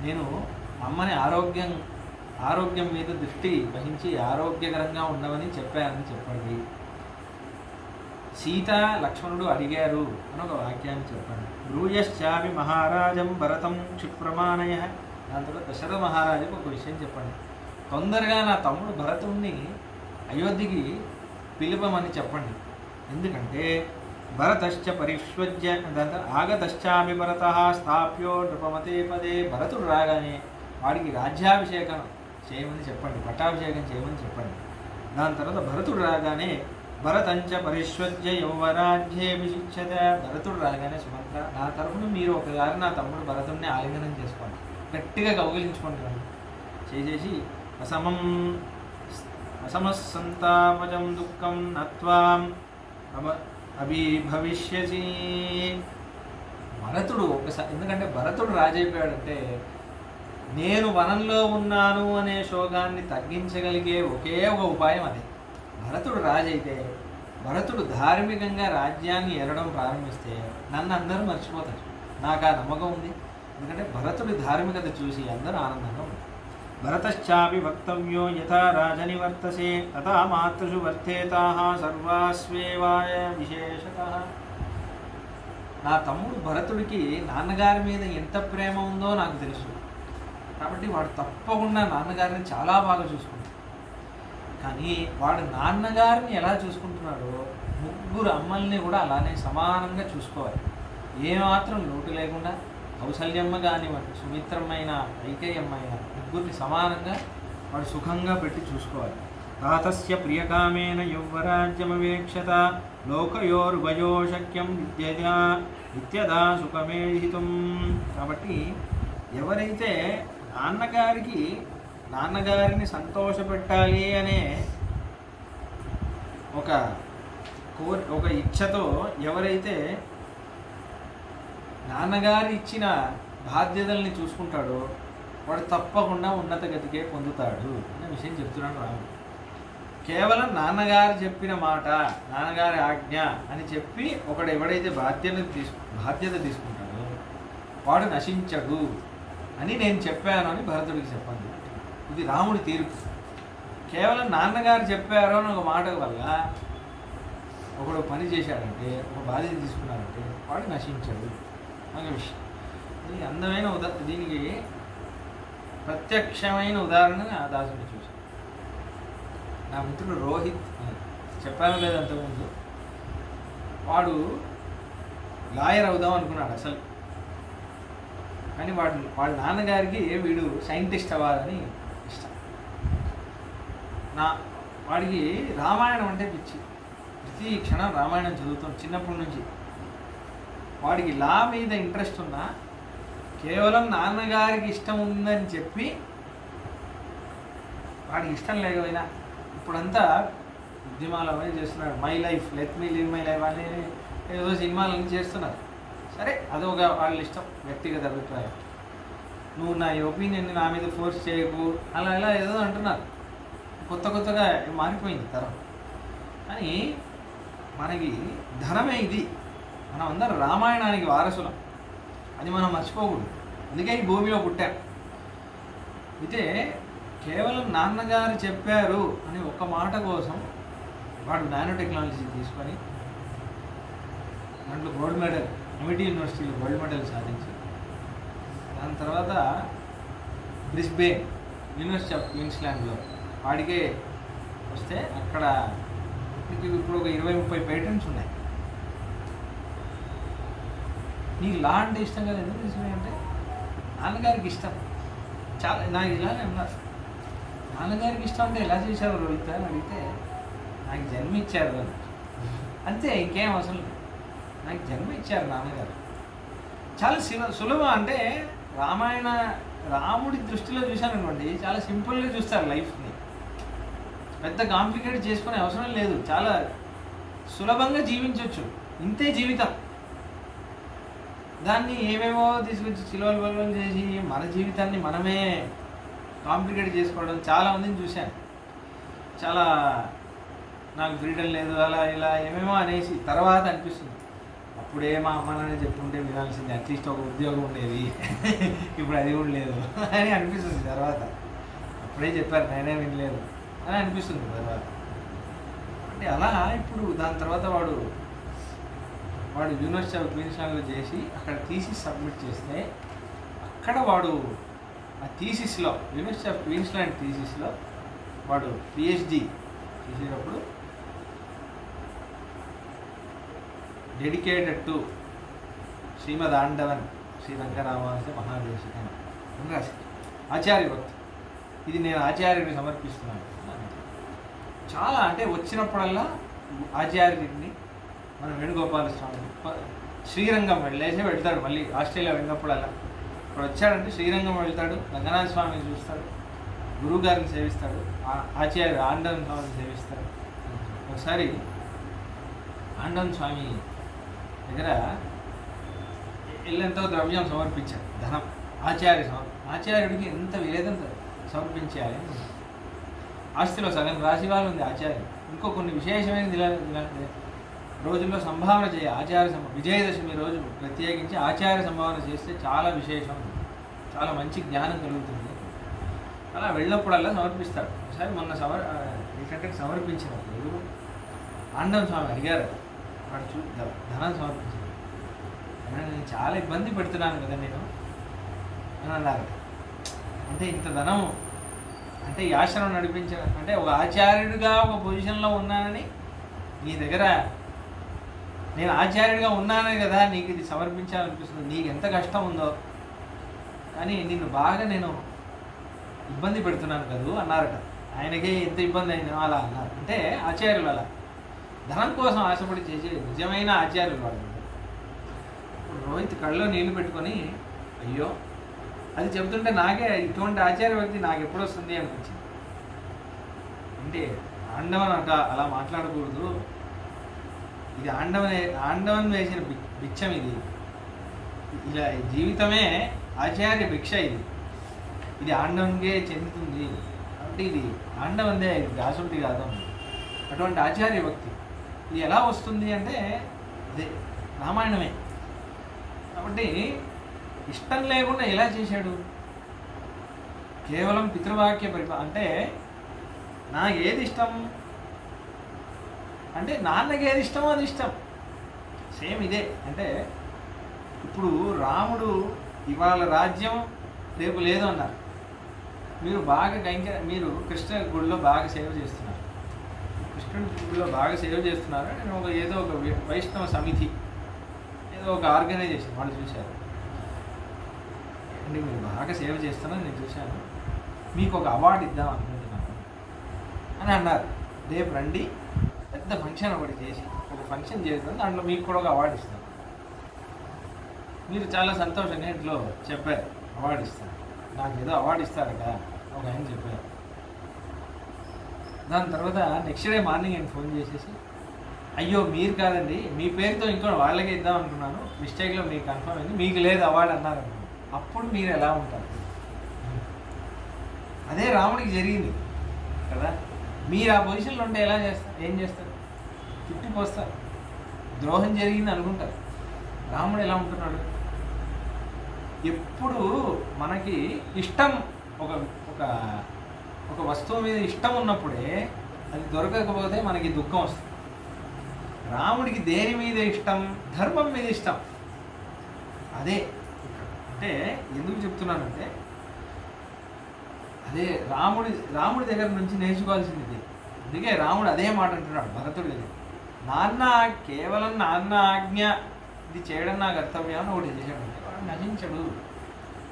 నేను అమ్మని ఆరోగ్యం మీద దృష్టి వహించి ఆరోగ్యకరంగా ఉండవని చెప్పానని చెప్పండి. సీత లక్ష్మణుడు అడిగారు అని ఒక వాక్యాన్ని చెప్పండి. బ్రూయశ్చాపి మహారాజం భరతం క్షిప్రమాణయ. దాని తర్వాత దశరథ మహారాజుకు ఒక విషయం చెప్పండి. తొందరగా నా తమ్ముడు భరతుణ్ణి అయోధ్యకి పిలుపమని చెప్పండి. ఎందుకంటే భరతశ్చ పరిష్వజ్య దాంతో ఆగతశ్చాపి భరత స్థాప్యో నృపమతే పదే. భరతుడు రాగానే వాడికి రాజ్యాభిషేకం చేయమని చెప్పండి, పట్టాభిషేకం చేయమని చెప్పండి. దాని తర్వాత భరతుడు రాగానే భరతంచ పరిష్వజ్య యౌవరాజ్యేభిషిచ్యత. భరతుడు రాగానే సుమంత్ర నా తరఫున మీరు ఒకసారి నా తమ్ముడు భరతుడిని ఆలింగనం చేసుకోండి, గట్టిగా కౌగిలించుకోండి. చేసేసి అసమస్సంతాపజం దుఃఖం నత్వాం అభిభవిష్యసి. భరతుడు ఒకసారి, ఎందుకంటే భరతుడు రాజైపోయాడంటే నేను వనంలో ఉన్నాను అనే శోకాన్ని తగ్గించగలిగే ఒకే ఒక ఉపాయం అదే. భరతుడు రాజైతే, భరతుడు ధార్మికంగా రాజ్యాన్ని ఏలడం ప్రారంభిస్తే నన్ను అందరూ మర్చిపోతారు. నాకు ఆ నమ్మకం ఉంది. ఎందుకంటే భరతుడి ధార్మికత చూసి అందరూ ఆనందంగా ఉంటారు. భరతశ్చాపి వక్తవ్యో యథా రాజనివర్తసే తథా మాతృషు వర్తేతాః సర్వాస్వేవాయ విశేషతః. నా తమ్ముడు భరతుడికి నాన్నగారి మీద ఎంత ప్రేమ ఉందో నాకు తెలుసు. కాబట్టి వాడు తప్పకుండా నాన్నగారిని చాలా బాగా చూసుకుంటాడు. కానీ వాడు నాన్నగారిని ఎలా చూసుకుంటున్నాడో ముగ్గురు అమ్మల్ని కూడా అలానే సమానంగా చూసుకోవాలి. ఏమాత్రం లోటు లేకుండా కౌసల్యమ్మ కానివ్వండి, సుమిత్రమైన, కైకేయమ్మైన ముగ్గురిని సమానంగా వాడు సుఖంగా పెట్టి చూసుకోవాలి. తాతస్య ప్రియకామేన యౌవరాజ్యమవేక్షత లోకయోర్వయో శక్యం నిత్యదా సుఖమేహితుం. కాబట్టి ఎవరైతే నాన్నగారిని సంతోషపెట్టాలి అనే ఒక ఇచ్ఛతో ఎవరైతే నాన్నగారు ఇచ్చిన బాధ్యతల్ని చూసుకుంటాడో వాడు తప్పకుండా ఉన్నత గతికే పొందుతాడు అనే విషయం చెప్తున్నాడు రాముడు. కేవలం నాన్నగారు చెప్పిన మాట, నాన్నగారి ఆజ్ఞ అని చెప్పి ఒకడు ఎవడైతే బాధ్యత తీసుకుంటాడో వాడు నశించడు అని నేను చెప్పాను అని భరతుడికి చెప్పండి. ఇది రాముడి తీర్పు. కేవలం నాన్నగారు చెప్పారు అని ఒక మాట వల్ల ఒకడు పని చేశాడంటే, ఒక బాధ్యత తీసుకున్నాడంటే వాడు నశించాడు అనే విషయం. ఇది అందమైన దీనికి ప్రత్యక్షమైన ఉదాహరణగా ఆ దాసుని చూశాను. నా మిత్రుడు రోహిత్ చెప్పాను లేదా అంతకుముందు, వాడు లాయర్ అవుదాం అనుకున్నాడు అసలు. కానీ వాళ్ళ నాన్నగారికి వీడు సైంటిస్ట్ అవ్వాలని ఇష్టం. వాడికి రామాయణం అంటే పిచ్చి. ప్రతి క్షణం రామాయణం చదువుతాం చిన్నప్పటి నుంచి. వాడికి లా మీద ఇంట్రెస్ట్ ఉన్నా కేవలం నాన్నగారికి ఇష్టం ఉందని చెప్పి వాడికి ఇష్టం లేకపోయినా ఇప్పుడంతా ఉద్యమాలు అవన్నీ చేస్తున్నాడు. My life, let me live my life అని ఏదో సినిమాలన్నీ చేస్తున్నారు. సరే, అదొక వాళ్ళ ఇష్టం, వ్యక్తిగత అభిప్రాయం. నువ్వు నా ఒపీనియన్ని నా మీద ఫోర్స్ చేయకు అలా ఇలా ఏదో అంటున్నారు. కొత్తగా మారిపోయింది తరం. కానీ మనకి ధనమే ఇది. మనం అందరం రామాయణానికి వారసులం, అది మనం మర్చిపోకూడదు. అందుకే ఈ భూమిలో పుట్టాం. అయితే కేవలం నాన్నగారు చెప్పారు అని ఒక్క మాట కోసం వాడు నానో టెక్నాలజీ తీసుకొని దాంట్లో గోల్డ్ మెడల్, MIT యూనివర్సిటీలో గోల్డ్ మెడల్ సాధించారు. దాని తర్వాత బ్రిస్బేన్ యూనివర్సిటీ ఆఫ్ క్వీన్స్లాండ్లో వాడికే వస్తే అక్కడ ఇప్పుడు ఒక 20-30 పేటెంట్స్ ఉన్నాయి. నీకు లా అంటే ఇష్టం కదా, ఎందుకు తీసుకున్నాయి అంటే నాన్నగారికి ఇష్టం చాలా. నాకు ఇలానే ఉన్నారు, నాన్నగారికి ఇష్టం అంటే ఎలా చేశారు రోహిత్ అని అడిగితే నాకు జన్మ ఇచ్చారు అని, అంతే, ఇంకేం అవసరం లేదు. నాకు జన్మ ఇచ్చారు నాన్నగారు. చాలా సులభం. అంటే రాముడి దృష్టిలో చూశాననుకోండి, చాలా సింపుల్గా చూస్తారు లైఫ్ని, పెద్ద కాంప్లికేట్ చేసుకునే అవసరం లేదు, చాలా సులభంగా జీవించవచ్చు, ఇంతే జీవితం. దాన్ని ఏమేమో తీసుకొచ్చి చిలువలు బలువలు చేసి మన జీవితాన్ని మనమే కాంప్లికేట్ చేసుకోవడం చాలా మందిని చూశాను. చాలా నాకు ఫ్రీడమ్ లేదు అలా ఇలా ఏమేమో అనేసి తర్వాత అనిపిస్తుంది, అప్పుడే మా అమ్మ నాన్న చెప్పుకుంటే వినాల్సింది, అట్లీస్ట్ ఒక ఉద్యోగం ఉండేది, ఇప్పుడు అది కూడా లేదు అని అనిపిస్తుంది తర్వాత. అప్పుడే చెప్పారు నేనే వినలేదు అని అనిపిస్తుంది తర్వాత. అంటే అలా ఇప్పుడు దాని తర్వాత వాడు యూనివర్సిటీ ఆఫ్ క్వీన్స్లాండ్లో చేసి అక్కడ థీసిస్ సబ్మిట్ చేస్తే, అక్కడ వాడు ఆ థీసిస్లో యూనివర్సిటీ ఆఫ్ క్వీన్స్లాండ్ థీసిస్లో వాడు పిహెచ్డి చేసేటప్పుడు డెడికేటెడ్ టు శ్రీమద్ ఆండవన్ శ్రీ రంగరామానుజ మహాదేశికం అని రాసి ఆచార్య భక్తి, ఇది నేను ఆచార్యుడిని సమర్పిస్తున్నాను. చాలా అంటే వచ్చినప్పుడల్లా ఆచార్యుడిని మన వేణుగోపాల స్వామి శ్రీరంగం వెళ్ళేసి వెళ్తాడు, మళ్ళీ ఆస్ట్రేలియా వెళ్ళినప్పుడల్లా ఇప్పుడు వచ్చాడంటే శ్రీరంగం వెళ్తాడు, రంగనాథ స్వామిని చూస్తాడు, గురువు గారిని సేవిస్తాడు, ఆచార్య ఆండవన్ స్వామిని సేవిస్తాడు. ఒకసారి ఆండవన్ స్వామి దగ్గర ఎంతో ద్రవ్యం సమర్పించాడు, ధనం. ఆచార్యుడికి ఎంత విలేదంత సమర్పించాలి. ఆస్తిలో సగం రాశి వాళ్ళు ఉంది ఆచార్యుడు. ఇంకో కొన్ని విశేషమైన రోజుల్లో సంభావన ఆచార్య విజయదశమి రోజు ప్రత్యేకించి ఆచార్య సంభావన చేస్తే చాలా విశేషం, చాలా మంచి జ్ఞానం కలుగుతుంది. అలా వెళ్ళినప్పుడల్లా సమర్పిస్తాడు. ఒకసారి మొన్న రీసెంట్గా సమర్పించినప్పుడు ఆండవన్ స్వామి అడిగారు, వాడు ధనం సమర్పించాడు, నేను చాలా ఇబ్బంది పెడుతున్నాను కదా నేను అని అన్నారు. అంటే ఇంత ధనం అంటే ఈ ఆశ్రమం నడిపించిన అంటే ఒక ఆచార్యుడిగా ఒక పొజిషన్లో ఉన్నానని నీ దగ్గర, నేను ఆచార్యుడిగా ఉన్నానే కదా నీకు ఇది సమర్పించాలనిపిస్తుంది, నీకు ఎంత కష్టం ఉందో, కానీ నిన్ను బాగా నేను ఇబ్బంది పెడుతున్నాను కదా అన్నారట. ఆయనకే ఎంత ఇబ్బంది అయిందో అలా అన్నారు. అంటే ఆచార్యులు అలా ధనం కోసం ఆశపడి చేసే నిజమైన ఆచార్యులు వాళ్ళు. రోహిత్ కళ్ళలో నీళ్లు పెట్టుకొని అయ్యో అది చెబుతుంటే నాకే ఇటువంటి ఆచార్య వ్యక్తి నాకు ఎప్పుడు వస్తుంది అనిపించింది. అంటే ఆండవన్ అలా మాట్లాడకూడదు, ఇది ఆండవన్ వేసిన భిక్షం, ఇలా జీవితమే ఆచార్య భిక్ష, ఇది ఆండవన్కే చెందుతుంది. అంటే ఇది ఆండవందే, ఇది దాసుడి కాదు. అటువంటి ఆచార్య భక్తి ఇది ఎలా వస్తుంది అంటే అదే రామాయణమే. కాబట్టి ఇష్టం లేకుండా ఎలా చేశాడు, కేవలం పితృవాక్య అంటే నాకు ఏది ఇష్టం అంటే నాన్నకి ఏది ఇష్టమో అది ఇష్టం, సేమ్ ఇదే. అంటే ఇప్పుడు రాముడు ఇవాళ రాజ్యం రేపు లేదు అన్నారు, మీరు బాగా మీరు కృష్ణ గుడిలో బాగా సేవ చేస్తున్నారు, కృష్ణుడి గుడిలో బాగా సేవ చేస్తున్నారు. నేను ఏదో ఒక వైష్ణవ సమితి, ఏదో ఒక ఆర్గనైజేషన్ వాళ్ళు చూశారు, అంటే మీరు బాగా సేవ చేస్తున్నారు నేను చూశాను, మీకు ఒక అవార్డు ఇద్దాం అనుకుంటున్నాను అని అన్నారు. రేపు రండి, పెద్ద ఫంక్షన్ ఒకటి చేసి ఒక ఫంక్షన్ చేస్తాను, దాంట్లో మీకు కూడా ఒక అవార్డు ఇస్తాను. మీరు చాలా సంతోషంగా ఇంట్లో చెప్పారు అవార్డు ఇస్తాను, నాకు ఏదో అవార్డు ఇస్తారట ఒక ఆయన చెప్పారు. దాని తర్వాత నెక్స్ట్ డే మార్నింగ్ ఆయన ఫోన్ చేసేసి, అయ్యో మీరు కాదండి, మీ పేరుతో ఇంకో వాళ్ళకే ఇద్దాం అనుకున్నాను, మిస్టేక్లో మీకు కన్ఫర్మ్ అయింది, మీకు లేదు అవార్డు అన్నారు. అప్పుడు మీరు ఎలా ఉంటారు? అదే రాముడికి జరిగింది కదా. మీరు ఆ పొజిషన్లో ఉంటే ఎలా చేస్తారు, ఏం చేస్తారు? చుట్టిపోస్తారు, ద్రోహం జరిగింది అనుకుంటారు. రాముడు ఎలా ఉంటున్నాడు? ఎప్పుడు మనకి ఇష్టం ఒక ఒక ఒక వస్తువు మీద ఇష్టం ఉన్నప్పుడే అది దొరకకపోతే మనకి దుఃఖం వస్తుంది. రాముడికి దేని మీద ఇష్టం? ధర్మం మీద ఇష్టం. అదే అంటే ఎందుకు చెప్తున్నానంటే అదే రాముడి దగ్గర నుంచి నేర్చుకోవాల్సింది ఇదే. అందుకే రాముడు అదే మాట అంటున్నాడు భరతుడి దగ్గర, కేవలం నాన్న ఆజ్ఞ ఇది చేయడం నా కర్తవ్యం అని ఒకటి చేశాడు. వాడు నశించడు,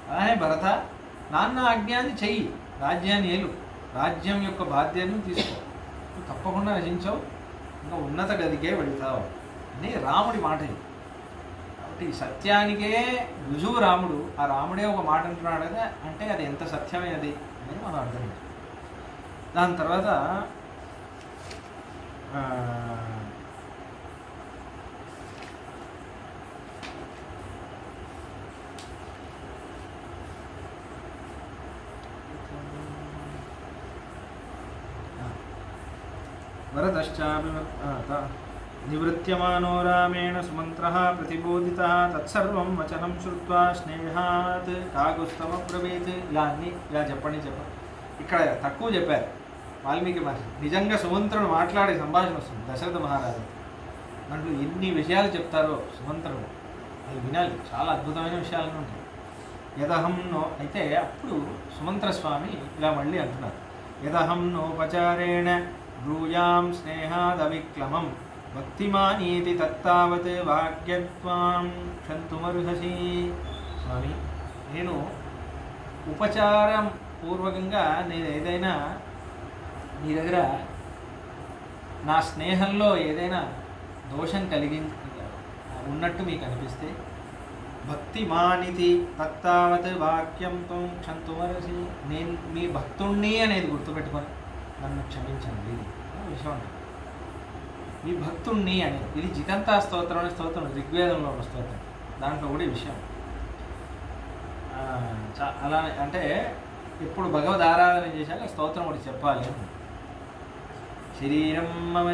అలానే భరత నాన్న ఆజ్ఞాన్ని చెయ్యి, రాజ్యాన్ని ఏలు, రాజ్యం యొక్క బాధ్యతను తీసుకో, నువ్వు తప్పకుండా నశించవు, ఇంకా ఉన్నత గదికే వెళతావు అని రాముడి మాట ఇది. కాబట్టి సత్యానికే రుజువు రాముడు. ఆ రాముడే ఒక మాట అంటున్నాడు కదా, అంటే అది ఎంత సత్యమైనది అనేది మనం అర్థం చేసుకోవాలి. దాని తర్వాత వరదశ్చాపి నివృత్యమానో రామేణ సుమంత్రః ప్రతిబోధితః తత్సర్వం వచనం శ్రుత్వా స్నేహాత్ కాకుస్తవ బ్రవీత్. ఇలా చెప్పండి. ఇక్కడ తక్కువ చెప్పారు వాల్మీకి మహర్షి. నిజంగా సుమంత్రుడు మాట్లాడే సంభాషణ వస్తుంది దశరథ మహారాజు. దాంట్లో ఎన్ని విషయాలు చెప్తారో సుమంత్రుడు, అది వినాలి. చాలా అద్భుతమైన విషయాలు ఉంటాయి. యదహం నో అయితే అప్పుడు సుమంత్ర స్వామి ఇలా మళ్ళీ అంటున్నారు, యదహం నోపచారేణ బ్రూయాం స్నేహాదవిక్లమం భక్తిమానీతి తత్తావత్ వాక్యత్వాం క్షంతుమర్హసి. స్వామి, నేను ఉపచారం పూర్వకంగా నేను ఏదైనా మీ దగ్గర నా స్నేహంలో ఏదైనా దోషం ఉన్నట్టు మీకు అనిపిస్తే భక్తిమానితి తత్తావత్ వాక్యంతో క్షంతుమర్హసి, నేను మీ భక్తుణ్ణి అనేది గుర్తుపెట్టుకొని నన్ను క్షమించండి విషయం ఉంటుంది. ఈ భక్తుణ్ణి అనేది ఇది జితంతా స్తోత్రం అనే స్తోత్రం, ఋగ్వేదంలో ఉన్న స్తోత్రం. దాంట్లో కూడా ఈ విషయం అలా అంటే ఎప్పుడు భగవద్ ఆరాధన చేశాక స్తోత్రం ఒకటి చెప్పాలి. శరీరం మమ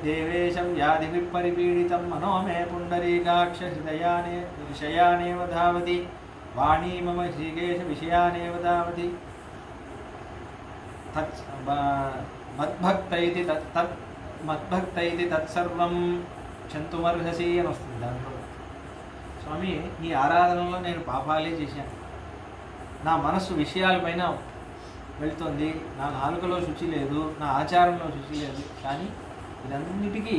దేవేశం వ్యాధి విపరిపీడితం మనో మే పుండరీకాక్ష హృదయానేవ ధావతి వాణీ మమ శ్రీకేశ విషయానేవ ధావతి మద్భక్తైతి తత్సర్వం క్షంతుమర్హసి అని వస్తుంది దాంట్లో. స్వామి, ఈ ఆరాధనలో నేను పాపాలే చేశాను, నా మనస్సు విషయాలపైన వెళ్తుంది, నా నాలుకలో శుచి లేదు, నా ఆచారంలో శుచి లేదు, కానీ ఇదన్నిటికీ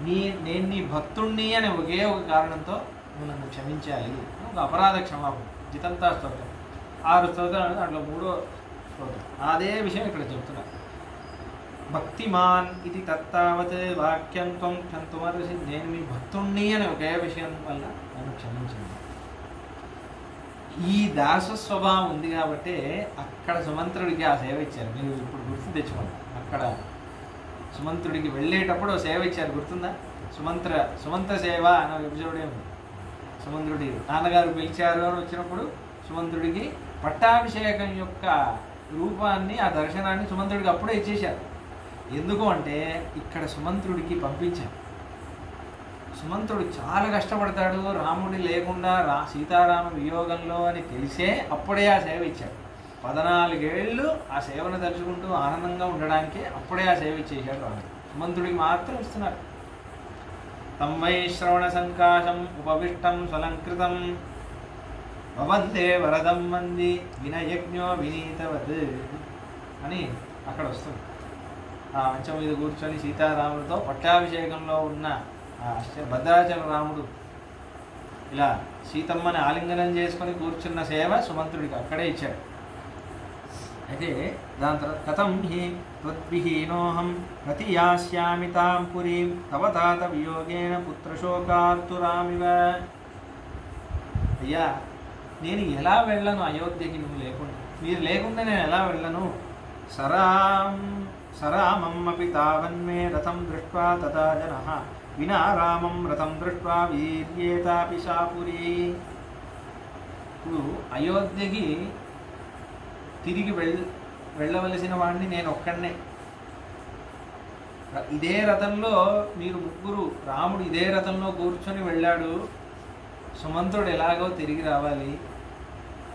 నేను నీ భక్తుణ్ణి అనే ఒకే ఒక కారణంతో నువ్వు నన్ను క్షమించాలి. ఒక అపరాధ క్షమాపణ. జితంతా స్తోత్రం 6 స్తోత్రాలు, దాంట్లో 3వ స్తోత్రం అదే విషయం ఇక్కడ చెప్తున్నా. భక్తిమాన్ ఇది తత్తావత్ వాక్యం త్వం క్షంతుమర్హసి, నేను మీ భక్తుణ్ణి అనే ఒకే విషయం వల్ల నన్ను క్షమించండి. ఈ దాస స్వభావం ఉంది కాబట్టి అక్కడ సుమంత్రుడికి ఆ సేవ ఇచ్చారు. మీరు ఇప్పుడు గుర్తు తెచ్చుకోండి. అక్కడ సుమంత్రుడికి వెళ్ళేటప్పుడు సేవ ఇచ్చారు, గుర్తుందా? సుమంత్ర సేవ అనే ఎపిసోడే ఉంది. సుమంత్రుడి నాన్నగారు పిలిచారు అని వచ్చినప్పుడు సుమంత్రుడికి పట్టాభిషేకం యొక్క రూపాన్ని, ఆ దర్శనాన్ని సుమంత్రుడికి అప్పుడే ఇచ్చేశారు. ఎందుకు అంటే ఇక్కడ సుమంత్రుడికి పంపించారు. సుమంత్రుడు చాలా కష్టపడతాడు, రాముడి లేకుండా సీతారామ వియోగంలో అని తెలిసే అప్పుడే ఆ సేవ ఇచ్చాడు. 14 ఏళ్ళు ఆ సేవను తలుచుకుంటూ ఆనందంగా ఉండడానికి అప్పుడే ఆ సేవ ఇచ్చేశాడు రాముడు. సుమంత్రుడికి మాత్రం ఇస్తున్నారు. తమ్మై శ్రవణ సంకాశం ఉపవిష్టం స్వలంకృతం భవంతే వరదం మంది వినయజ్ఞో వినీతవత్ అని అక్కడ వస్తుంది. ఆ మంచం మీద కూర్చొని సీతారాములతో పట్టాభిషేకంలో ఉన్న భద్రాచల రాముడు ఇలా సీతమ్మని ఆలింగనం చేసుకొని కూర్చున్న సేవ సుమంత్రుడికి అక్కడే ఇచ్చాడు. అయితే దాని తర్వాత కథం హి త్వద్విహీనోహం ప్రతియాస్యామి తాం పురీం తవ తాత వియోగేన పుత్రశోకార్తురామివ. అయ్యా, నేను ఎలా వెళ్ళను అయోధ్యకి నువ్వు లేకుండా? మీరు లేకుండా నేను ఎలా వెళ్ళను? సరామమ్మపి తావన్మే రథం దృష్ట్వా తథా జనః వినా రామం రథం దృష్ట్వా వీర్యేతాపి శాపురీ. ఇప్పుడు అయోధ్యకి తిరిగి వెళ్ళవలసిన వాడిని నేను ఒక్కడనే. ఇదే రథంలో మీరు ముగ్గురు, రాముడు ఇదే రథంలో కూర్చొని వెళ్ళాడు. సుమంత్రుడు ఎలాగో తిరిగి రావాలి.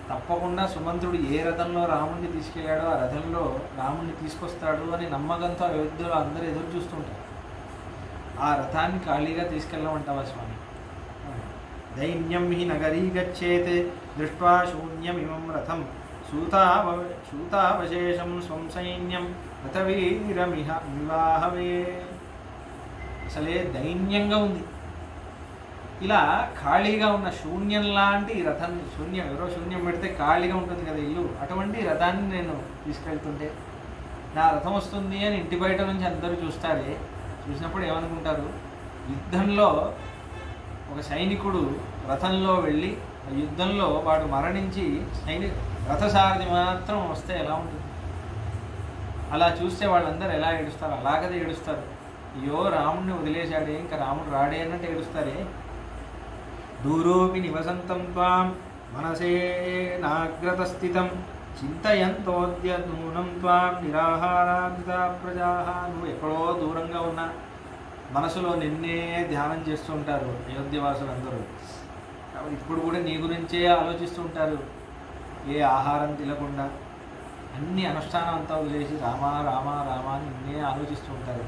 తప్పకుండా సుమంత్రుడు ఏ రథంలో రాముడిని తీసుకెళ్ళాడో ఆ రథంలో రాముడిని తీసుకొస్తాడు అని నమ్మకంతో అయోధ్యలో అందరూ ఎదురు చూస్తుంటారు. ఆ రథాన్ని ఖాళీగా తీసుకెళ్ళమంటావా స్వామి? దైన్యం హి నగరీ గచ్చేత్ దృష్ట్వా శూన్యమిమం రథం సూతావశేషం స్వం సైన్యం రథవీరమిహ వివాహవే. అసలే దైన్యంగా ఉంది. ఇలా ఖాళీగా ఉన్న శూన్యం లాంటి రథం, శూన్యం ఎవరో శూన్యం పెడితే ఖాళీగా ఉంటుంది కదా ఇల్లు, అటువంటి రథాన్ని నేను తీసుకెళ్తుంటే నా రథం వస్తుంది అని ఇంటి బయట నుంచి అందరూ చూస్తారే, చూసినప్పుడు ఏమనుకుంటారు, యుద్ధంలో ఒక సైనికుడు రథంలో వెళ్ళి యుద్ధంలో వాడు మరణించి రథసారథి మాత్రం వస్తే ఎలా ఉంటుంది, అలా చూస్తే వాళ్ళందరూ ఎలా ఏడుస్తారు, అలాగదే ఏడుస్తారు. అయ్యో రాముడిని వదిలేశాడే, ఇంకా రాముడు రాడే అన్నట్టు ఏడుస్తారే. దూరోపి నివసంతం త్వాం మనసే నాగ్రతస్థితం చింతయంతోద్య నూనం త్వాం నిరాహారాంత ప్రజా. నువ్వు ఎక్కడో దూరంగా ఉన్నా మనసులో నిన్నే ధ్యానం చేస్తూ ఉంటారు అయోధ్యవాసులందరూ. కాబట్టి ఇప్పుడు కూడా నీ గురించే ఆలోచిస్తూ ఉంటారు, ఏ ఆహారం తినకుండా అన్ని అనుష్ఠానం అంతా వదిలేసి రామా రామా రామా అని నిన్నే ఆలోచిస్తూ ఉంటారు.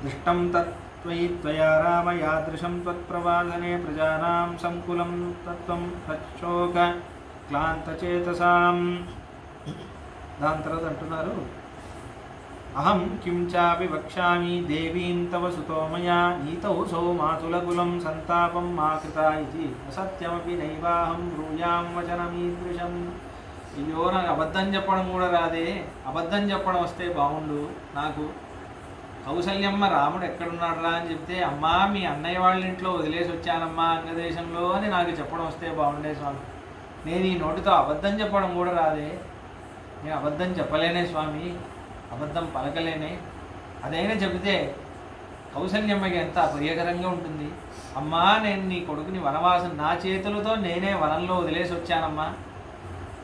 దృష్టం తత్వయి త్వయా రామ యాదృశం త్వత్ప్రవాదనే ప్రజానాం సంకులం తత్వం తచ్చోక క్లాంతచేతసాం. దాని తర్వాత అంటున్నారు, అహం కిం చాపి వక్ష్యామి దేవీం తవ సుతో మయా నీతౌ సౌ మాతులకులం సంతాపం మా కృతా ఇది అసత్యమపి నైవాహం బ్రూయాం వచనమీదృశం. అయ్యో నాకు అబద్ధం చెప్పడం కూడా రాదే, అబద్ధం చెప్పడం వస్తే బాగుండు. నాకు కౌసల్యమ్మ రాముడు ఎక్కడున్నాడు రా అని చెప్తే, అమ్మా మీ అన్నయ్య వాళ్ళ ఇంట్లో వదిలేసి వచ్చానమ్మా అంగదేశంలో అని నాకు చెప్పడం వస్తే బాగుండే స్వామి. నేను ఈ నోటితో అబద్ధం చెప్పడం కూడా రాదే, నేను అబద్ధం చెప్పలేనే స్వామి, అబద్ధం పలకలేనే. అదైనా చెబితే కౌసల్యమ్మకి ఎంత ప్రియకరంగా ఉంటుంది. అమ్మా నేను నీ కొడుకుని వనవాసం నా చేతులతో నేనే వనంలో వదిలేసి వచ్చానమ్మా,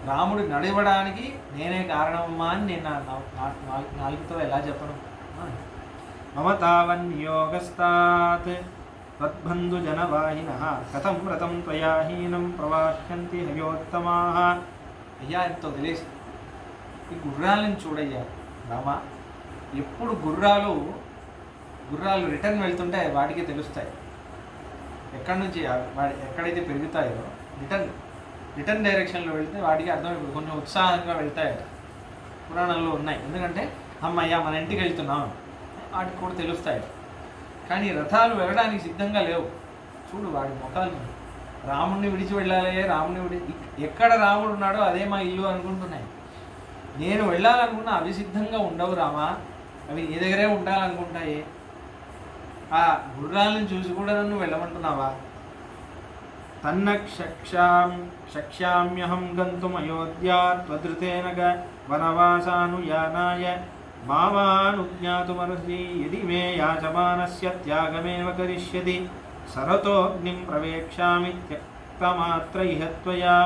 రాముడు నడవడానికి నేనే కారణమమ్మా అని నేను నాలుగుతో ఎలా చెప్పను. మమ తావన్నియోగస్తాత్ తద్బంధుజనవాహినః కథం వ్రతం త్వయా హీనం ప్రవాహ్యంతి హయోత్తమాః. అయ్యా ఎంత వదిలేసి ఈ గుర్రాలను చూడయ్యా రామా. ఎప్పుడు గుర్రాలు రిటర్న్ వెళ్తుంటే వాటికి తెలుస్తాయి ఎక్కడి నుంచి ఎక్కడైతే పెరుగుతాయో రిటర్న్ డైరెక్షన్లో వెళ్తే వాటికి అర్థమైపోతుంది, కొంచెం ఉత్సాహంగా వెళ్తాయట. పురాణంలో ఉన్నాయి. ఎందుకంటే అమ్మయ్యా మన ఇంటికి వెళ్తున్నాం వాటికి కూడా తెలుస్తాయి. కానీ రథాలు వెళ్ళడానికి సిద్ధంగా లేవు. చూడు వాడి ముఖాలు, రాముడిని విడిచి వెళ్ళాలి, ఎక్కడ రాముడు ఉన్నాడో అదే మా ఇల్లు అనుకుంటున్నాయి. నేను వెళ్ళాలనుకున్నా అవి సిద్ధంగా ఉండవు రామా, అవి నీ దగ్గరే ఉండాలనుకుంటాయి. ఆ గుర్రాలను చూసి కూడా నన్ను వెళ్ళమంటున్నావా. తన్న శక్ష్యామ్యహం గంతుం అయోధ్యా త్వదృతేన వనవాసానుయానాయ మామానుజ్ఞాతుమర్హసి యది మే యాచమానస్య త్యాగమేవ కరిష్యతి సరతోగ్నిం ప్రవేక్ష్యామి త్యక్తమాత్ర ఇహ త్వయా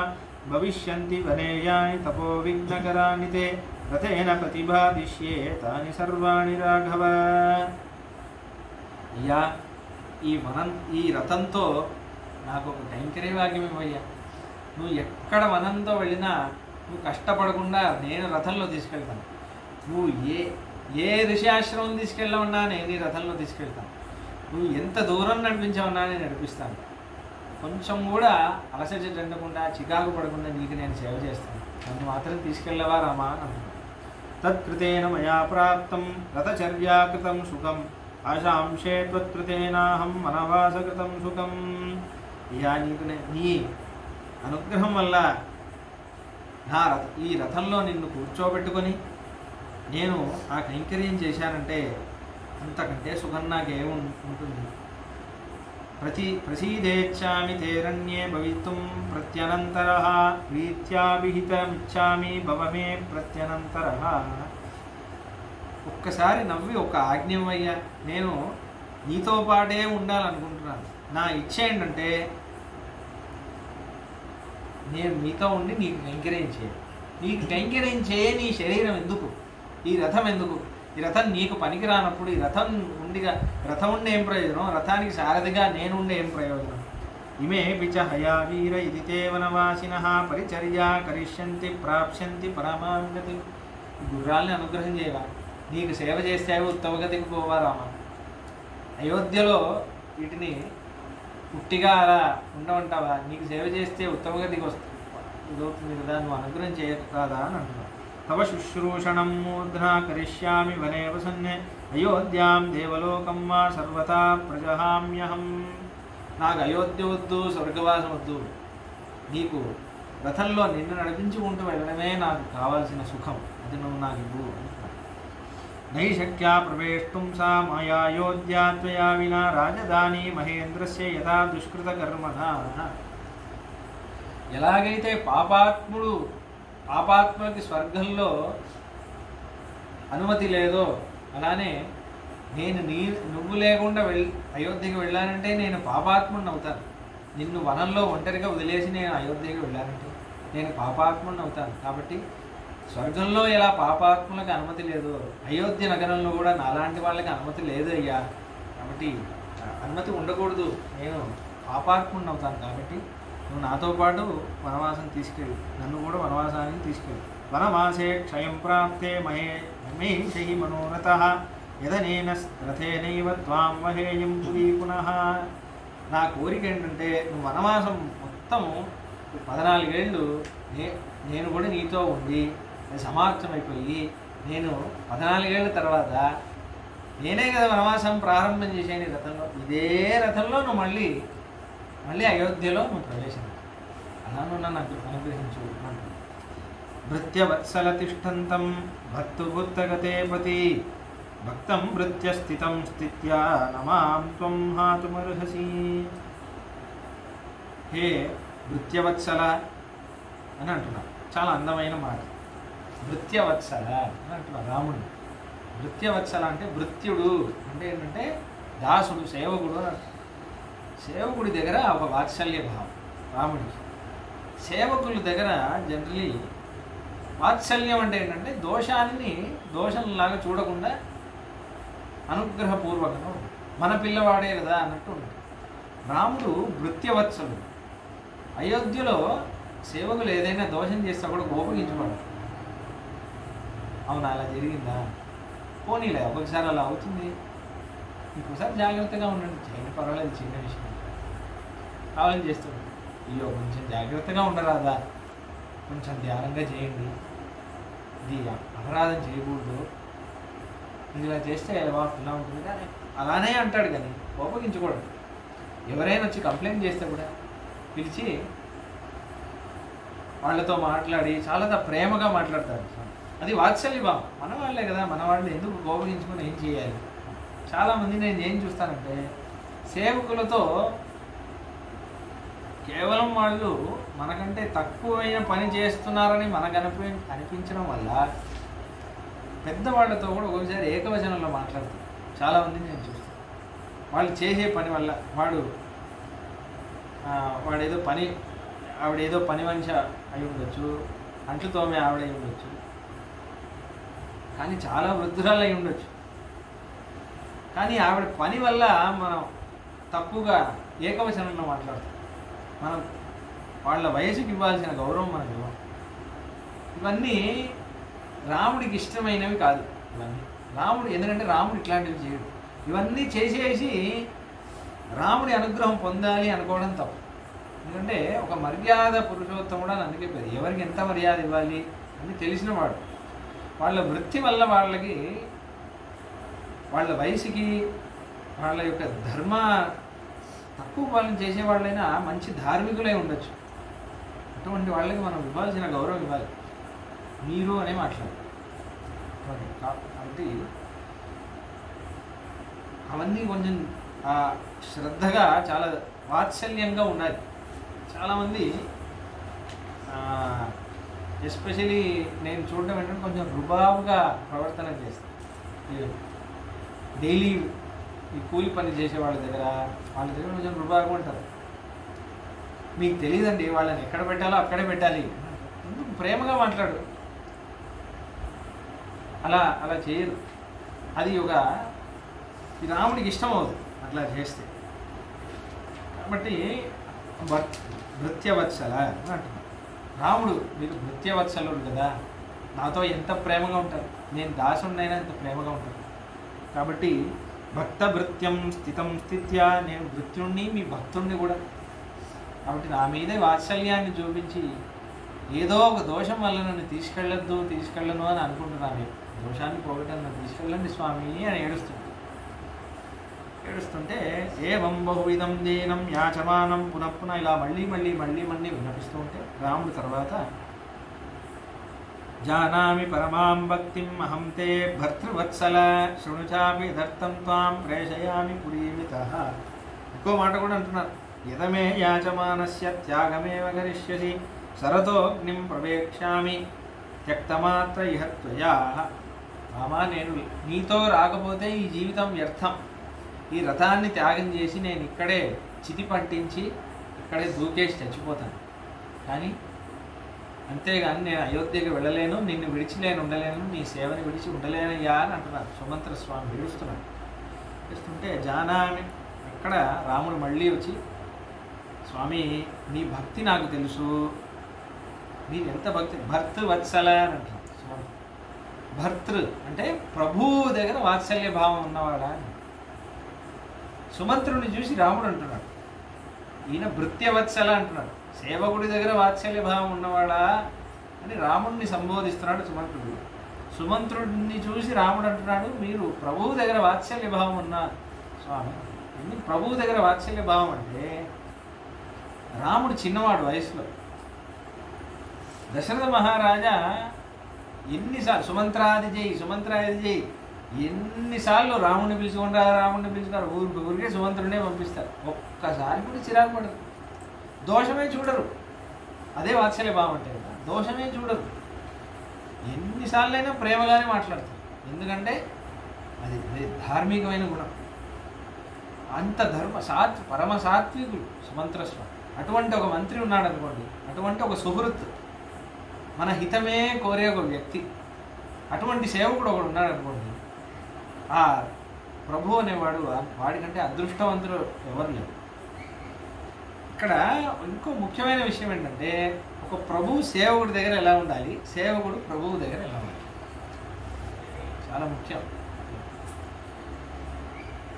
భవిష్యంతి వనేయాని తపో విఘ్నకరాని తే రథేన ప్రతిపాదిష్యే తాని సర్వాణి రాఘవ. అయ్యా ఈ రథంతో నాకు ఒక కైంకర్యవాక్యం ఇవ్వయ్యా. నువ్వు ఎక్కడ వనంతో వెళ్ళినా నువ్వు కష్టపడకుండా నేను రథంలో తీసుకెళ్తాను. నువ్వు ఏ ఋషి తీసుకెళ్ళమన్నా నేను ఈ రథంలో తీసుకెళ్తాను. నువ్వు ఎంత దూరం నడిపించమన్నా నేను నడిపిస్తాను. కొంచెం కూడా అలసట చెందకుండా చికాకు పడకుండా నీకు నేను సేవ చేస్తాను. నన్ను మాత్రం తీసుకెళ్ళవా రామా అని అంటున్నాను. తత్కృతేన మయా ప్రాప్తం రథచర్యాకృతం సుఖం ఆశాంశే త్వత్కృతేనాహం వనవాసకృతం సుఖం. ఇయా నీకు నీ అనుగ్రహం వల్ల ఈ రథంలో నిన్ను కూర్చోబెట్టుకొని నేను ఆ కైంకర్యం చేశానంటే అంతకంటే సుఖం నాకేముంటుంది. ప్రసీదేచ్చామి తేరణ్యే భవితుం ప్రత్యనంతరః ప్రీత్యాభిహితమిచ్చామి భవమే ప్రత్యనంతరః. ఒక్కసారి నవ్వి ఒక ఆజ్ఞమయ్యా, నేను నీతో పాటే ఉండాలనుకుంటున్నాను. నా ఇచ్చ ఏంటంటే నేను నీతో ఉండి నీకు కైంకర్యం చేయాలి. నీకు కైంకర్యం చేయ నీ శరీరం ఎందుకు, ఈ రథం ఎందుకు? ఈ రథం నీకు పనికి రానప్పుడు ఈ రథం ఉండే ఏం ప్రయోజనం? రథానికి సారథిగా నేను ఉండే ఏం ప్రయోజనం? ఇమే పిచ హయావీర ఇది తే వనవాసినః పరిచర్యా కరిష్యంతి ప్రాప్స్యంతి పరమాగతి. గుర్రాలని అనుగ్రహం చేయవా, నీకు సేవ చేస్తే అవి ఉత్తమగతికి పోవా రామా. అయోధ్యలో వీటిని పుట్టిగా అలా ఉండమంటావా? నీకు సేవ చేస్తే ఉత్తమగతికి ఇదవుతుంది కదా, నువ్వు అనుగ్రహం చేయరాదా అని అంటున్నావు. తవ శుశ్రూషణం మూర్ధనా కరిష్యామి వనే వసన్నే అయోధ్యాం దేవలోకం వా సర్వతా ప్రజహామ్యహం. నాకు అయోధ్య వద్దు, స్వర్గవాసం వద్దు, నీకు రథంలో నిన్ను నడిపించుకుంటూ వెళ్ళడమే నాకు కావాల్సిన సుఖం, అది నువ్వు నాకు ఇవ్వు అంటున్నాడు. నైశక్యా ప్రవేష్టుం సా మయాయోధ్యా త్వయా వినా రాజధాని మహేంద్రస్య యథా దుష్కృత కర్మణ. ఎలాగైతే పాపాత్ములకి స్వర్గంలో అనుమతి లేదో, అలానే నేను నువ్వు లేకుండా అయోధ్యకి వెళ్ళానంటే నేను పాపాత్ముడిని అవుతాను. నిన్ను వనంలో ఒంటరిగా వదిలేసి నేను అయోధ్యకి వెళ్ళానంటే నేను పాపాత్ముడిని అవుతాను. కాబట్టి స్వర్గంలో ఎలా పాపాత్ములకు అనుమతి లేదు, అయోధ్య నగరంలో కూడా నాలాంటి వాళ్ళకి అనుమతి లేదు అయ్యా. కాబట్టి అనుమతి ఉండకూడదు, నేను పాపాత్ముడిని అవుతాను. కాబట్టి నువ్వు నాతో పాటు వనవాసం తీసుకెళ్ళి, నన్ను కూడా వనవాసానికి తీసుకెళ్ళి. వనవాసే క్షయం ప్రాప్తే మహేషై మనోరథః యదనేన రథేనైవ త్వాం వహేయం పురీ పునః. నా కోరిక ఏంటంటే నువ్వు వనవాసం మొత్తము 14 ఏళ్ళు నేను కూడా నీతో ఉండి అది సమాప్తమైపోయి నేను 14 ఏళ్ళ తర్వాత నేనే కదా వనవాసం ప్రారంభం చేశాను ఈ రథంలో, ఇదే రథంలో నువ్వు మళ్ళీ అయోధ్యలో నువ్వు ప్రవేశం, అలా నువ్వు నన్ను అనుగ్రహించు. భృత్యవత్సల తిష్టంతం భక్తుభుత్తగతే పతి భక్తం భృత్య స్థితం స్థిత్యా నమాం త్వం హాతుమర్హసి. హే భృత్యవత్సల అని అంటున్నారు, చాలా అందమైన మాట. భృత్యవత్సల అని అంటున్నారు రాముడు. భృత్యవత్సల అంటే భృత్యుడు అంటే ఏంటంటే దాసుడు, సేవకుడు అని. సేవకుడి దగ్గర ఒక వాత్సల్య భావం రాముడికి. సేవకుల దగ్గర జనరలీ వాత్సల్యం అంటే ఏంటంటే దోషంలాగా చూడకుండా అనుగ్రహపూర్వకంగా ఉంటుంది. మన పిల్లవాడే కదా అన్నట్టు ఉంటుంది. రాముడు భృత్యవత్సలుడు. అయోధ్యలో సేవకులు ఏదైనా దోషం చేస్తే కూడా కోపగించుకోవడం, అవునా అలా జరిగిందా, పోనీలే ఒకసారి అలా అవుతుంది, ఇంకోసారి జాగ్రత్తగా ఉండండి, చేయండి పర్వాలేదు, చిన్న విషయం కావాలని చేస్తుంది, అయ్యో కొంచెం జాగ్రత్తగా ఉండరాదా, కొంచెం ధ్యానంగా చేయండి, ఇది అపరాధం చేయకూడదు, ఇలా చేస్తే ఇలా ఉంటుంది కానీ అలానే అంటాడు. కానీ కోపగించుకోవడం. ఎవరైనా వచ్చి కంప్లైంట్ చేస్తే కూడా పిలిచి వాళ్ళతో మాట్లాడి చాలా ప్రేమగా మాట్లాడతారు. అది వాత్సల్య భావం. మన వాళ్ళే కదా, మన వాళ్ళు ఎందుకు కోపగించుకొని ఏం చేయాలి. చాలామంది నేను ఏం చూస్తానంటే సేవకులతో కేవలం వాళ్ళు మనకంటే తక్కువైన పని చేస్తున్నారని మనకు అనిపించడం వల్ల పెద్దవాళ్లతో కూడా ఒకసారి ఏకవచనంలో మాట్లాడతారు. చాలామందిని నేను చూస్తాను. వాళ్ళు చేసే పని వల్ల ఆవిడేదో పని మనిషి అయి ఉండొచ్చు, అంట్లు తోమే ఆవిడ అయి ఉండొచ్చు, కానీ చాలా వృద్ధురాలు అయి ఉండొచ్చు. కానీ ఆవిడ పని వల్ల మనం తప్పుగా ఏకవచనంలో మాట్లాడతాం. మనం వాళ్ళ వయసుకి ఇవ్వాల్సిన గౌరవం మనకు ఇవ్వం. ఇవన్నీ రాముడికి ఇష్టమైనవి కాదు. ఇవన్నీ రాముడు, ఎందుకంటే రాముడు ఇట్లాంటివి చేయడు. ఇవన్నీ చేసేసి రాముడి అనుగ్రహం పొందాలి అనుకోవడం తప్పు. ఎందుకంటే ఒక మర్యాద పురుషోత్తముడు అని అందుకే పేరు. ఎవరికి ఎంత మర్యాద ఇవ్వాలి అని తెలిసినవాడు. వాళ్ళ వృత్తి వల్ల వాళ్ళకి, వాళ్ళ వయసుకి, వాళ్ళ యొక్క ధర్మ తక్కువ పాలన చేసేవాళ్ళైనా మంచి ధార్మికులై ఉండొచ్చు. అటువంటి వాళ్ళకి మనం ఇవ్వాల్సిన గౌరవం ఇవ్వాలి. మీరు అనే మాట్లాడాలి. కాబట్టి అవన్నీ కొంచెం శ్రద్ధగా చాలా వాత్సల్యంగా ఉండాలి. చాలామంది ఎస్పెషలీ నేను చూడడం ఏంటంటే కొంచెం రుబాబుగా ప్రవర్తన చేస్తాను. డైలీ ఈ కూలి పని చేసే వాళ్ళ దగ్గర కొంచెం రుబాబుగా ఉంటారు. మీకు తెలియదండి వాళ్ళని ఎక్కడ పెట్టాలో అక్కడే పెట్టాలి, ఎందుకు ప్రేమగా మాట్లాడు, అలా చేయరు. అది ఈ రాముడికి ఇష్టం అవుతుంది అట్లా చేస్తే. కాబట్టి భృత్యవత్సల అంటున్నాడు రాముడు. మీరు భృత్యవత్సలుడు కదా, నాతో ఎంత ప్రేమగా ఉంటారు, నేను దాసుడినైనా ఎంత ప్రేమగా ఉంటాను. కాబట్టి భక్త భృత్యం స్థితం స్థిత్యా, నేను భృత్యుణ్ణి మీ భక్తుణ్ణి కూడా. కాబట్టి నా మీదే వాత్సల్యాన్ని చూపించి ఏదో ఒక దోషం వల్ల నన్ను తీసుకెళ్ళను అని అనుకుంటున్నాను. దోషాన్ని పోగొట్టాను, నన్ను తీసుకెళ్ళండి స్వామి అని ఏడుస్తుంది. ఏడుస్తుంటే ఏవం బహువిధం దీనం యాచమానం పునః పునః ఇలా మళ్ళీ మళ్ళీ మళ్ళీ మళ్ళీ వినిపిస్తూ ఉంటే రాముడు తర్వాత జానామి పరమాం భక్తిం అహం తే భర్తృవత్సల శృణుచాపి దర్తం త్వాం ప్రేషయామి పురీమితః. ఇంకో మాట కూడా అంటున్నారు, యదమే యాచమానస్య త్యాగమేవ కరిష్యసి శరతోగ్నిం ప్రవేక్ష్యామి త్యక్తమాత్ర ఇహ త్వయా. రామా, నేను నీతో రాకపోతే ఈ జీవితం వ్యర్థం. ఈ రథాన్ని త్యాగం చేసి నేను ఇక్కడే చితి పట్టించి ఇక్కడే దూకేసి చచ్చిపోతాను. కానీ అంతేగాని నేను అయోధ్యకి వెళ్ళలేను, నిన్ను విడిచి నేను ఉండలేను, నీ సేవని విడిచి ఉండలేనయ్యా అని అంటున్నారు. సుమంత్ర స్వామి విడుస్తున్నాడు. విడుస్తుంటే జానామి, అక్కడ రాముడు మళ్ళీ వచ్చి, స్వామి నీ భక్తి నాకు తెలుసు, నీకు ఎంత భక్తి, భర్తృవత్సల అని అంటున్నాడు స్వామి. భర్తృ అంటే ప్రభువు దగ్గర వాత్సల్య భావం ఉన్నవాడా అని. సుమంత్రుని చూసి రాముడు అంటున్నాడు, ఈయన భృత్యవత్సల అంటున్నాడు, సేవకుడి దగ్గర వాత్సల్య భావం ఉన్నవాడా అని రాముడిని సంబోధిస్తున్నాడు సుమంత్రుడు. సుమంత్రుడిని చూసి రాముడు అంటున్నాడు, మీరు ప్రభువు దగ్గర వాత్సల్య భావం ఉన్న స్వామి. ఎందుకు ప్రభువు దగ్గర వాత్సల్య భావం అంటే, రాముడు చిన్నవాడు వయసులో. దశరథ మహారాజా ఎన్నిసార్లు సుమంత్రాది చేయి సుమంత్రాది చేయి ఎన్నిసార్లు రాముడిని పిలుచుకుంటారు, రాముడిని పిలుచుకుంటారు, ఊరికే సుమంత్రుడినే పంపిస్తారు. ఒక్కసారి కూడా చిరాకు పడదు, దోషమే చూడరు. అదే వాత్సల్య భావం అంటే కదా, దోషమే చూడరు. ఎన్నిసార్లైనా ప్రేమగానే మాట్లాడతారు. ఎందుకంటే అది ధార్మికమైన గుణం. అంత పరమ సాత్వికుడు సుమంత్రస్వామి. అటువంటి ఒక మంత్రి ఉన్నాడు అనుకోండి, అటువంటి ఒక సుహృత్, మన హితమే కోరే ఒక వ్యక్తి, అటువంటి సేవకుడు ఒకడు ఉన్నాడు అనుకోండి, ఆ ప్రభు అనేవాడు వాడికంటే అదృష్టవంతులు ఎవరు లేరు. ఇక్కడ ఇంకో ముఖ్యమైన విషయం ఏంటంటే, ఒక ప్రభువు సేవకుడి దగ్గర ఎలా ఉండాలి, సేవకుడు ప్రభువు దగ్గర ఎలా ఉండాలి, చాలా ముఖ్యం.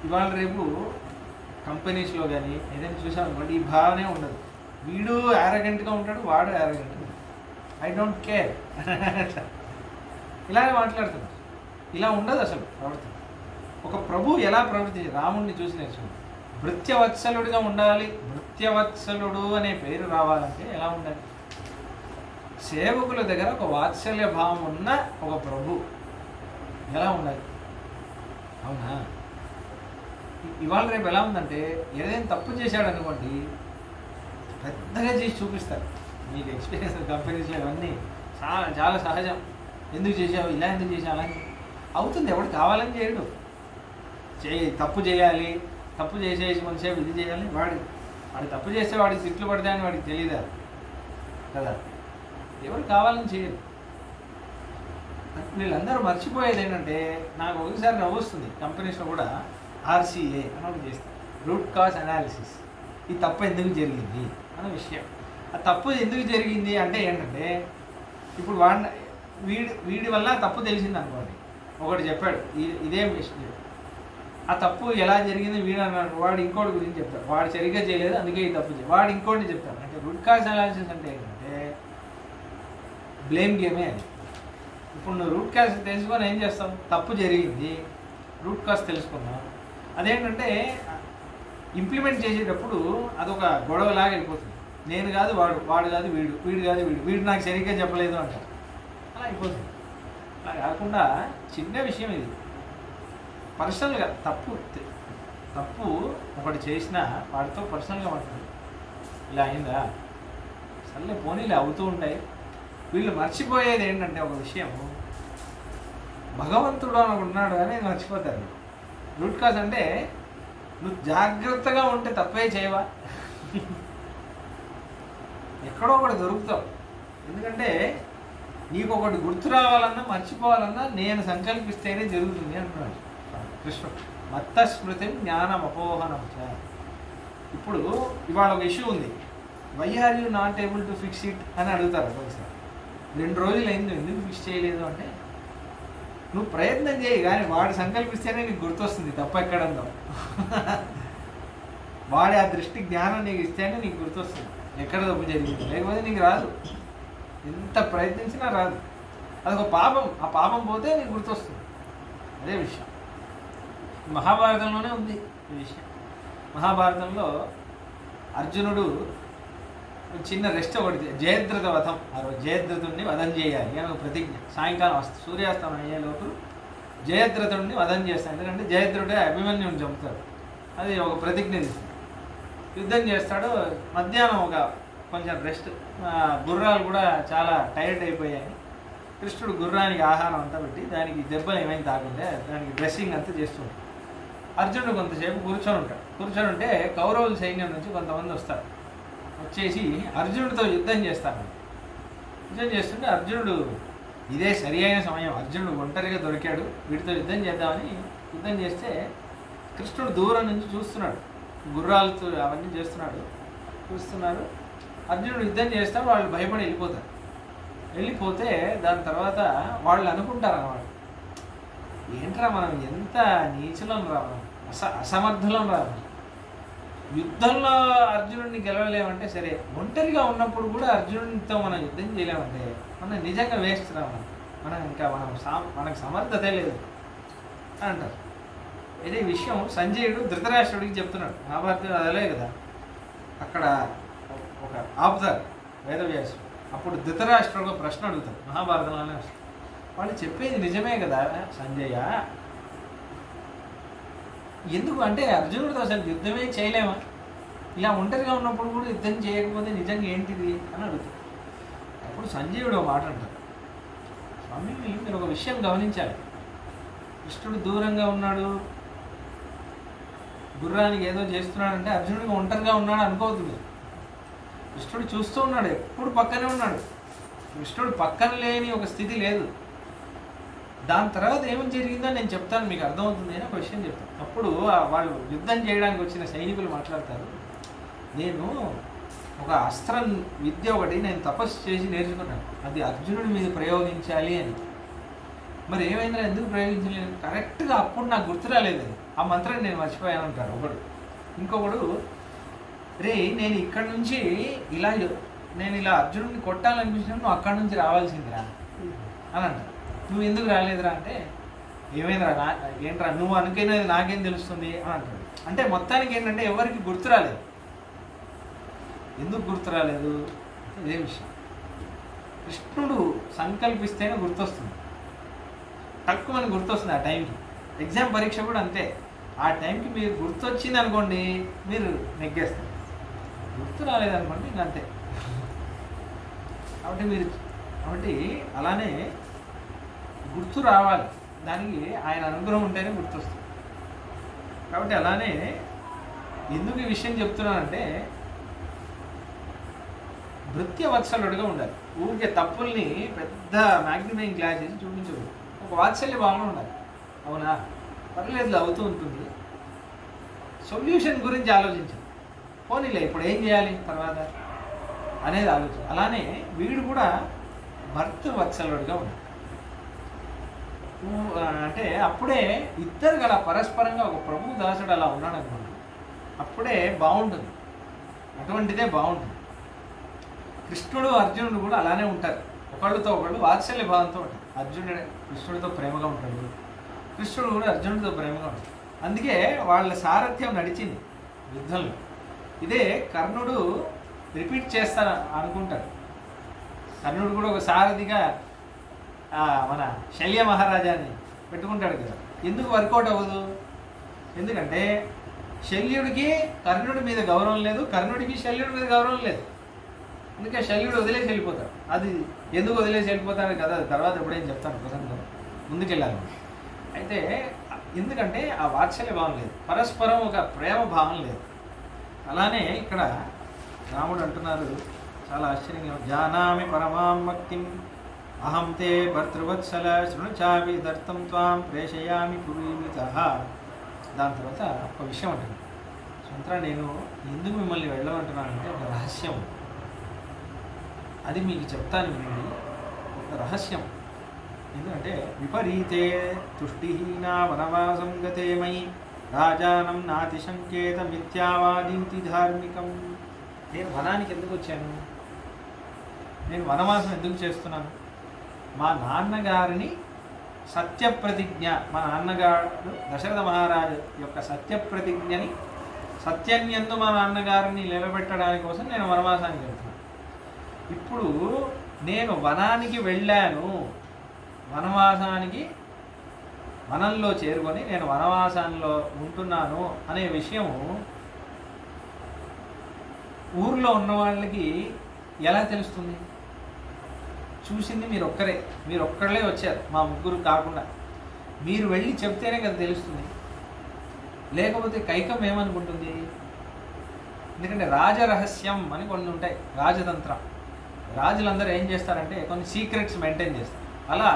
ఇవాళ రేపు కంపెనీస్లో కానీ ఏదైనా చూసామనుకోండి, ఈ భావనే ఉండదు. వీడు యారగెంట్గా ఉంటాడు, వాడు యారగెంట్గా ఉంటాడు. ఐ డోంట్ కేర్ ఇలాగే మాట్లాడుతున్నారు. ఇలా ఉండదు అసలు ప్రవర్తన. ఒక ప్రభు ఎలా ప్రవర్తించి రాముడిని చూసి నేర్చుకుంది. భృత్యవత్సలుడిగా ఉండాలి. భృత్యవత్సలుడు అనే పేరు రావాలంటే ఎలా ఉండాలి, సేవకుల దగ్గర ఒక వాత్సల్య భావం ఉన్న ఒక ప్రభు ఎలా ఉండాలి. అవునా, ఇవాళ రేపు ఎలా ఉందంటే, ఏదైనా తప్పు చేశాడు అనుకోండి, పెద్దగా చేసి చూపిస్తారు. మీకు ఎక్స్పీరియన్స్ కంపెనీస్లో ఇవన్నీ చాలా చాలా సహజం. ఎందుకు చేసావు, ఇలా ఎందుకు చేసావు, అలా అవుతుంది. ఎవడు కావాలని చేయడు. తప్పు చేయాలి, తప్పు చేసేసి మంచిగా ఇది చేయాలి. వాడు తప్పు చేస్తే వాడికి తిట్లు పడతాయని వాడికి తెలియదా కదా. ఎవరు కావాలని చేయరు. వీళ్ళందరూ మర్చిపోయేది ఏంటంటే, నాకు ఒకసారి నవ్వుస్తుంది, కంపెనీస్లో కూడా RCA అని ఒకటి చేస్తారు, రూట్ కాజ్ అనాలిసిస్. ఈ తప్పు ఎందుకు జరిగింది అన్న విషయం. ఆ తప్పు ఎందుకు జరిగింది అంటే ఏంటంటే, ఇప్పుడు వీడి వల్ల తప్పు తెలిసింది అనుకోండి, ఒకటి చెప్పాడు ఇదే మిస్టేక్, ఆ తప్పు ఎలా జరిగింది వీడు అన్నాడు, వాడు ఇంకోటి గురించి చెప్తాడు, వాడు సరిగ్గా చేయలేదు అందుకే ఈ తప్పు చేయదు, వాడు ఇంకోటి చెప్తాడు. అంటే రూట్ కాజ్ అనాలిసిస్ అంటే ఏంటంటే బ్లేమ్ గేమే అది. ఇప్పుడు నువ్వు రూట్ కాజ్ తెలుసుకొని ఏం చేస్తావు, తప్పు జరిగింది, రూట్ కాజ్ తెలుసుకున్నావు, అదేంటంటే ఇంప్లిమెంట్ చేసేటప్పుడు అదొక గొడవలాగా అయిపోతుంది. నేను కాదు వాడు, వాడు కాదు వీడు, వీడు కాదు వీడు నాకు సరిగ్గా చెప్పలేదు అంటారు. అలా అయిపోతుంది. అలా కాకుండా చిన్న విషయం ఇది, పర్సనల్గా తప్పు ఒకటి చేసినా వాడితో పర్సనల్గా మాట్లాడు, ఇలా అయిందా, సర్లే పోనీలే అవుతూ ఉంటాయి. వీళ్ళు మర్చిపోయేది ఏంటంటే ఒక విషయం, భగవంతుడు అని ఉన్నాడు అని మర్చిపోతారు. రూట్ కాజ్ అంటే నువ్వు జాగ్రత్తగా ఉంటే తప్పే చేయవా, ఎక్కడో ఒకటి దొరుకుతావు. ఎందుకంటే నీకు ఒకటి గుర్తు రావాలన్నా మర్చిపోవాలన్నా నేను సంకల్పిస్తేనే జరుగుతుంది అంటున్నాడు కృష్ణుడు. మత్త స్మృతి జ్ఞానం అపోహనం. ఇప్పుడు ఇవాళ ఒక ఇష్యూ ఉంది, why are you not able to fix it అని అడుగుతారు ఒకసారి. 2 రోజులు అయింది ఎందుకు ఫిక్స్ చేయలేదు అంటే, నువ్వు ప్రయత్నం చేయి కానీ వాడు సంకల్పిస్తేనే నీకు గుర్తొస్తుంది తప్పు ఎక్కడందో. వాడి ఆ దృష్టి జ్ఞానం నీకు ఇస్తేనే నీకు గుర్తొస్తుంది ఎక్కడ తప్పు జరిగింది, లేకపోతే నీకు రాదు. ఎంత ప్రయత్నించినా రాదు. అదొక పాపం, ఆ పాపం పోతే నీకు గుర్తొస్తుంది. అదే విషయం. మహాభారతంలోనే ఉంది ఈ విషయం. మహాభారతంలో అర్జునుడు చిన్న రెస్ట్ ఒకటి, జయద్రథ వధం, ఆ రోజు జయద్రథుడిని వధం చేయాలి అని ఒక ప్రతిజ్ఞ. సాయంకాలం సూర్యాస్తమం అయ్యే లోపు జయద్రథుడిని వధం చేస్తాడు. ఎందుకంటే జయద్రథుడే అభిమన్యుని చంపుతాడు. అది ఒక ప్రతిజ్ఞ తీసుకుంటాడు. యుద్ధం చేస్తాడు. మధ్యాహ్నం ఒక కొంచెం రెస్ట్, గుర్రాలు కూడా చాలా టైర్డ్ అయిపోయాయి. కృష్ణుడు గుర్రానికి ఆహారం అంతా పెట్టి దానికి దెబ్బలు ఏమైనా తాకుంటే దానికి డ్రెస్సింగ్ అంతా చేస్తుంటాడు. అర్జునుడు కొంతసేపు కూర్చొని ఉంటే కౌరవుల సైన్యం నుంచి కొంతమంది వస్తారు. వచ్చేసి అర్జునుడితో యుద్ధం చేస్తాడు. యుద్ధం చేస్తుంటే అర్జునుడు ఇదే సరి అయిన సమయం, అర్జునుడు ఒంటరిగా దొరికాడు, వీటితో యుద్ధం చేద్దామని యుద్ధం చేస్తే కృష్ణుడు దూరం నుంచి చూస్తున్నాడు. గుర్రాలతో అవన్నీ చూస్తున్నారు. అర్జునుడు యుద్ధం చేస్తాడు. వాళ్ళు భయపడి వెళ్ళిపోతే దాని తర్వాత వాళ్ళు అనుకుంటారు అన్నమాట, ఏంట్రా మనం ఎంత నీచులం రా, మనం అసమర్థులం రా, యుద్ధంలో అర్జునుడిని గెలవలేమంటే సరే, ఒంటరిగా ఉన్నప్పుడు కూడా అర్జునుడితో మనం యుద్ధం చేయలేమంటే మనం నిజంగా వేస్ట్ రా, మనకు సమర్థతే లేదు అని అంటారు. ఇదే విషయం సంజయుడు ధృతరాష్ట్రుడికి చెప్తున్నాడు. మహాభారతం అదే కదా, అక్కడ ఒక ఆపుతారు వేదవ్యాసుడు. అప్పుడు ధృతరాష్ట్రుడు ఒక ప్రశ్న అడుగుతారు, మహాభారతంలోనే వస్తుంది. వాళ్ళు చెప్పేది నిజమే కదా సంజయ, ఎందుకు అంటే అర్జునుడితో అసలు యుద్ధమే చేయలేమా, ఇలా ఒంటరిగా ఉన్నప్పుడు కూడా యుద్ధం చేయకపోతే నిజంగా ఏంటిది అని అడుగుతారు. అప్పుడు సంజయుడు ఒక మాట అంటారు, స్వామి మీరు ఒక విషయం గమనించాలి, కృష్ణుడు దూరంగా ఉన్నాడు, గుర్రానికి ఏదో చేస్తున్నాడంటే అర్జునుడికి ఒంటరిగా ఉన్నాడు అనుకోవద్దు. కృష్ణుడు చూస్తూ ఉన్నాడు, ఎప్పుడు పక్కనే ఉన్నాడు. కృష్ణుడు పక్కన లేని ఒక స్థితి లేదు. దాని తర్వాత ఏమని జరిగిందో నేను చెప్తాను, మీకు అర్థమవుతుంది అని ఒక విషయం చెప్తాను. అప్పుడు వాళ్ళు యుద్ధం చేయడానికి వచ్చిన సైనికులు మాట్లాడతారు, నేను ఒక అస్త్రం విద్య ఒకటి నేను తపస్సు చేసి నేర్చుకున్నాను, అది అర్జునుడి మీద ప్రయోగించాలి అని. మరి ఏమైందా, ఎందుకు ప్రయోగించలేదు, కరెక్ట్గా అప్పుడు నాకు గుర్తు రాలేదు, ఆ మంత్రాన్ని నేను మర్చిపోయాను అంటారు ఒకడు. ఇంకొకడు, రే నేను ఇక్కడ నుంచి నేను ఇలా అర్జునుడిని కొట్టాలనిపించినప్పుడు నువ్వు అక్కడి నుంచి రావాల్సిందిరా అని అంటారు. నువ్వు ఎందుకు రాలేదురా అంటే, ఏమైందిరా, ఏంట్రా నువ్వు అనుకునేది నాకేం తెలుస్తుంది అని అంటాడు. అంటే మొత్తానికి ఏంటంటే ఎవరికి గుర్తు రాలేదు. ఎందుకు గుర్తు రాలేదు ఇదే విషయం. కృష్ణుడు సంకల్పిస్తేనే గుర్తొస్తుంది, తక్కువ అని గుర్తొస్తుంది ఆ టైంకి. ఎగ్జామ్ పరీక్ష కూడా అంతే, ఆ టైంకి మీరు గుర్తొచ్చింది అనుకోండి మీరు నెగ్గేస్తారు, గుర్తు రాలేదనుకోండి ఇంకా అంతే. కాబట్టి అలానే గుర్తు రావాలి, దానికి ఆయన అనుగ్రహం ఉంటేనే గుర్తొస్తుంది. కాబట్టి అలానే ఎందుకు ఈ విషయం చెప్తున్నానంటే, భృత్యవత్సలుడుగా ఉండాలి. ఊరికే తప్పుల్ని పెద్ద మ్యాగ్నిఫైయింగ్ గ్లాస్ చేసి చూపించదు. ఒక వాత్సల్య భావన ఉండాలి. అవునా, పర్లేదు అవుతూ ఉంటుంది, సొల్యూషన్ గురించి ఆలోచించాలి. పోనీలే ఇప్పుడు ఏం చేయాలి తర్వాత అనేది ఆలోచన. అలానే వీడు కూడా భర్తృవత్సలుడుగా ఉండాలి. అంటే అప్పుడే ఇద్దరు గల పరస్పరంగా ఒక ప్రభు దాసుడు అలా ఉన్నాడు అనుకోండి, అప్పుడే బాగుంటుంది, అటువంటిదే బాగుంటుంది. కృష్ణుడు అర్జునుడు కూడా అలానే ఉంటారు, ఒకళ్ళతో ఒకళ్ళు వాత్సల్య భావంతో ఉంటారు. అర్జునుడు కృష్ణుడితో ప్రేమగా ఉంటాడు, కృష్ణుడు కూడా అర్జునుడితో ప్రేమగా ఉంటాడు. అందుకే వాళ్ళ సారథ్యం నడిచింది యుద్ధంలో. ఇదే కర్ణుడు రిపీట్ చేస్తాను అనుకుంటాడు. కర్ణుడు కూడా ఒక సారథిగా మన శల్య మహారాజాని పెట్టుకుంటాడు కదా. ఎందుకు వర్కౌట్ అవ్వదు, ఎందుకంటే శల్యుడికి కర్ణుడి మీద గౌరవం లేదు, కర్ణుడికి శల్యుడి మీద గౌరవం లేదు. అందుకే శల్యుడు వదిలేసి వెళ్ళిపోతాడు. అది ఎందుకు వదిలేసి వెళ్ళిపోతాడు కదా, తర్వాత ఎప్పుడేం చెప్తాను, ప్రసంగం ముందుకెళ్ళాలి. అయితే ఎందుకంటే ఆ వాత్సల్య భావం లేదు, పరస్పరం ఒక ప్రేమ భావం లేదు. అలానే ఇక్కడ రాముడు అంటున్నారు, చాలా ఆశ్చర్యంగా, జానామి పరమాం భక్తిం అహం తే భర్తృవత్సల శృణుచామి దర్తం త్వాం ప్రేషయామి పురీమితః. దాని తర్వాత ఒక విషయం అంటుంది, సొంత నేను ఎందుకు మిమ్మల్ని వెళ్ళమంటున్నానంటే ఒక రహస్యం, అది మీకు చెప్తాను వినండి. ఒక రహస్యం, ఎందుకంటే విపరీతే తుష్టిహీనా వనవాసం గతే మయి రాజానం నాతిశంకేత మిథ్యావాదీతి ధార్మికం. నేను వనానికి ఎందుకు వచ్చాను, నేను వనవాసం ఎందుకు చేస్తున్నాను, మా నాన్నగారిని సత్యప్రతిజ్ఞ, మా నాన్నగారు దశరథ మహారాజు యొక్క సత్యప్రతిజ్ఞని, సత్యంయందు మా నాన్నగారిని నిలబెట్టడానికి కోసం నేను వనవాసానికి వెళ్తున్నాను. ఇప్పుడు నేను వనానికి వెళ్ళాను, వనవాసానికి వనంలో చేరుకొని నేను వనవాసంలో ఉంటున్నాను అనే విషయము ఊర్లో ఉన్న వాళ్ళకి ఎలా తెలుస్తుంది? చూసింది మీరు ఒక్కళ్ళే వచ్చారు, మా ముగ్గురు కాకుండా. మీరు వెళ్ళి చెప్తేనే కదా తెలుస్తుంది. లేకపోతే కైకం ఏమనుకుంటుంది? ఎందుకంటే రాజరహస్యం అని కొన్ని ఉంటాయి, రాజతంత్రం. రాజులందరూ ఏం చేస్తారంటే కొన్ని సీక్రెట్స్ మెయింటైన్ చేస్తారు. అలా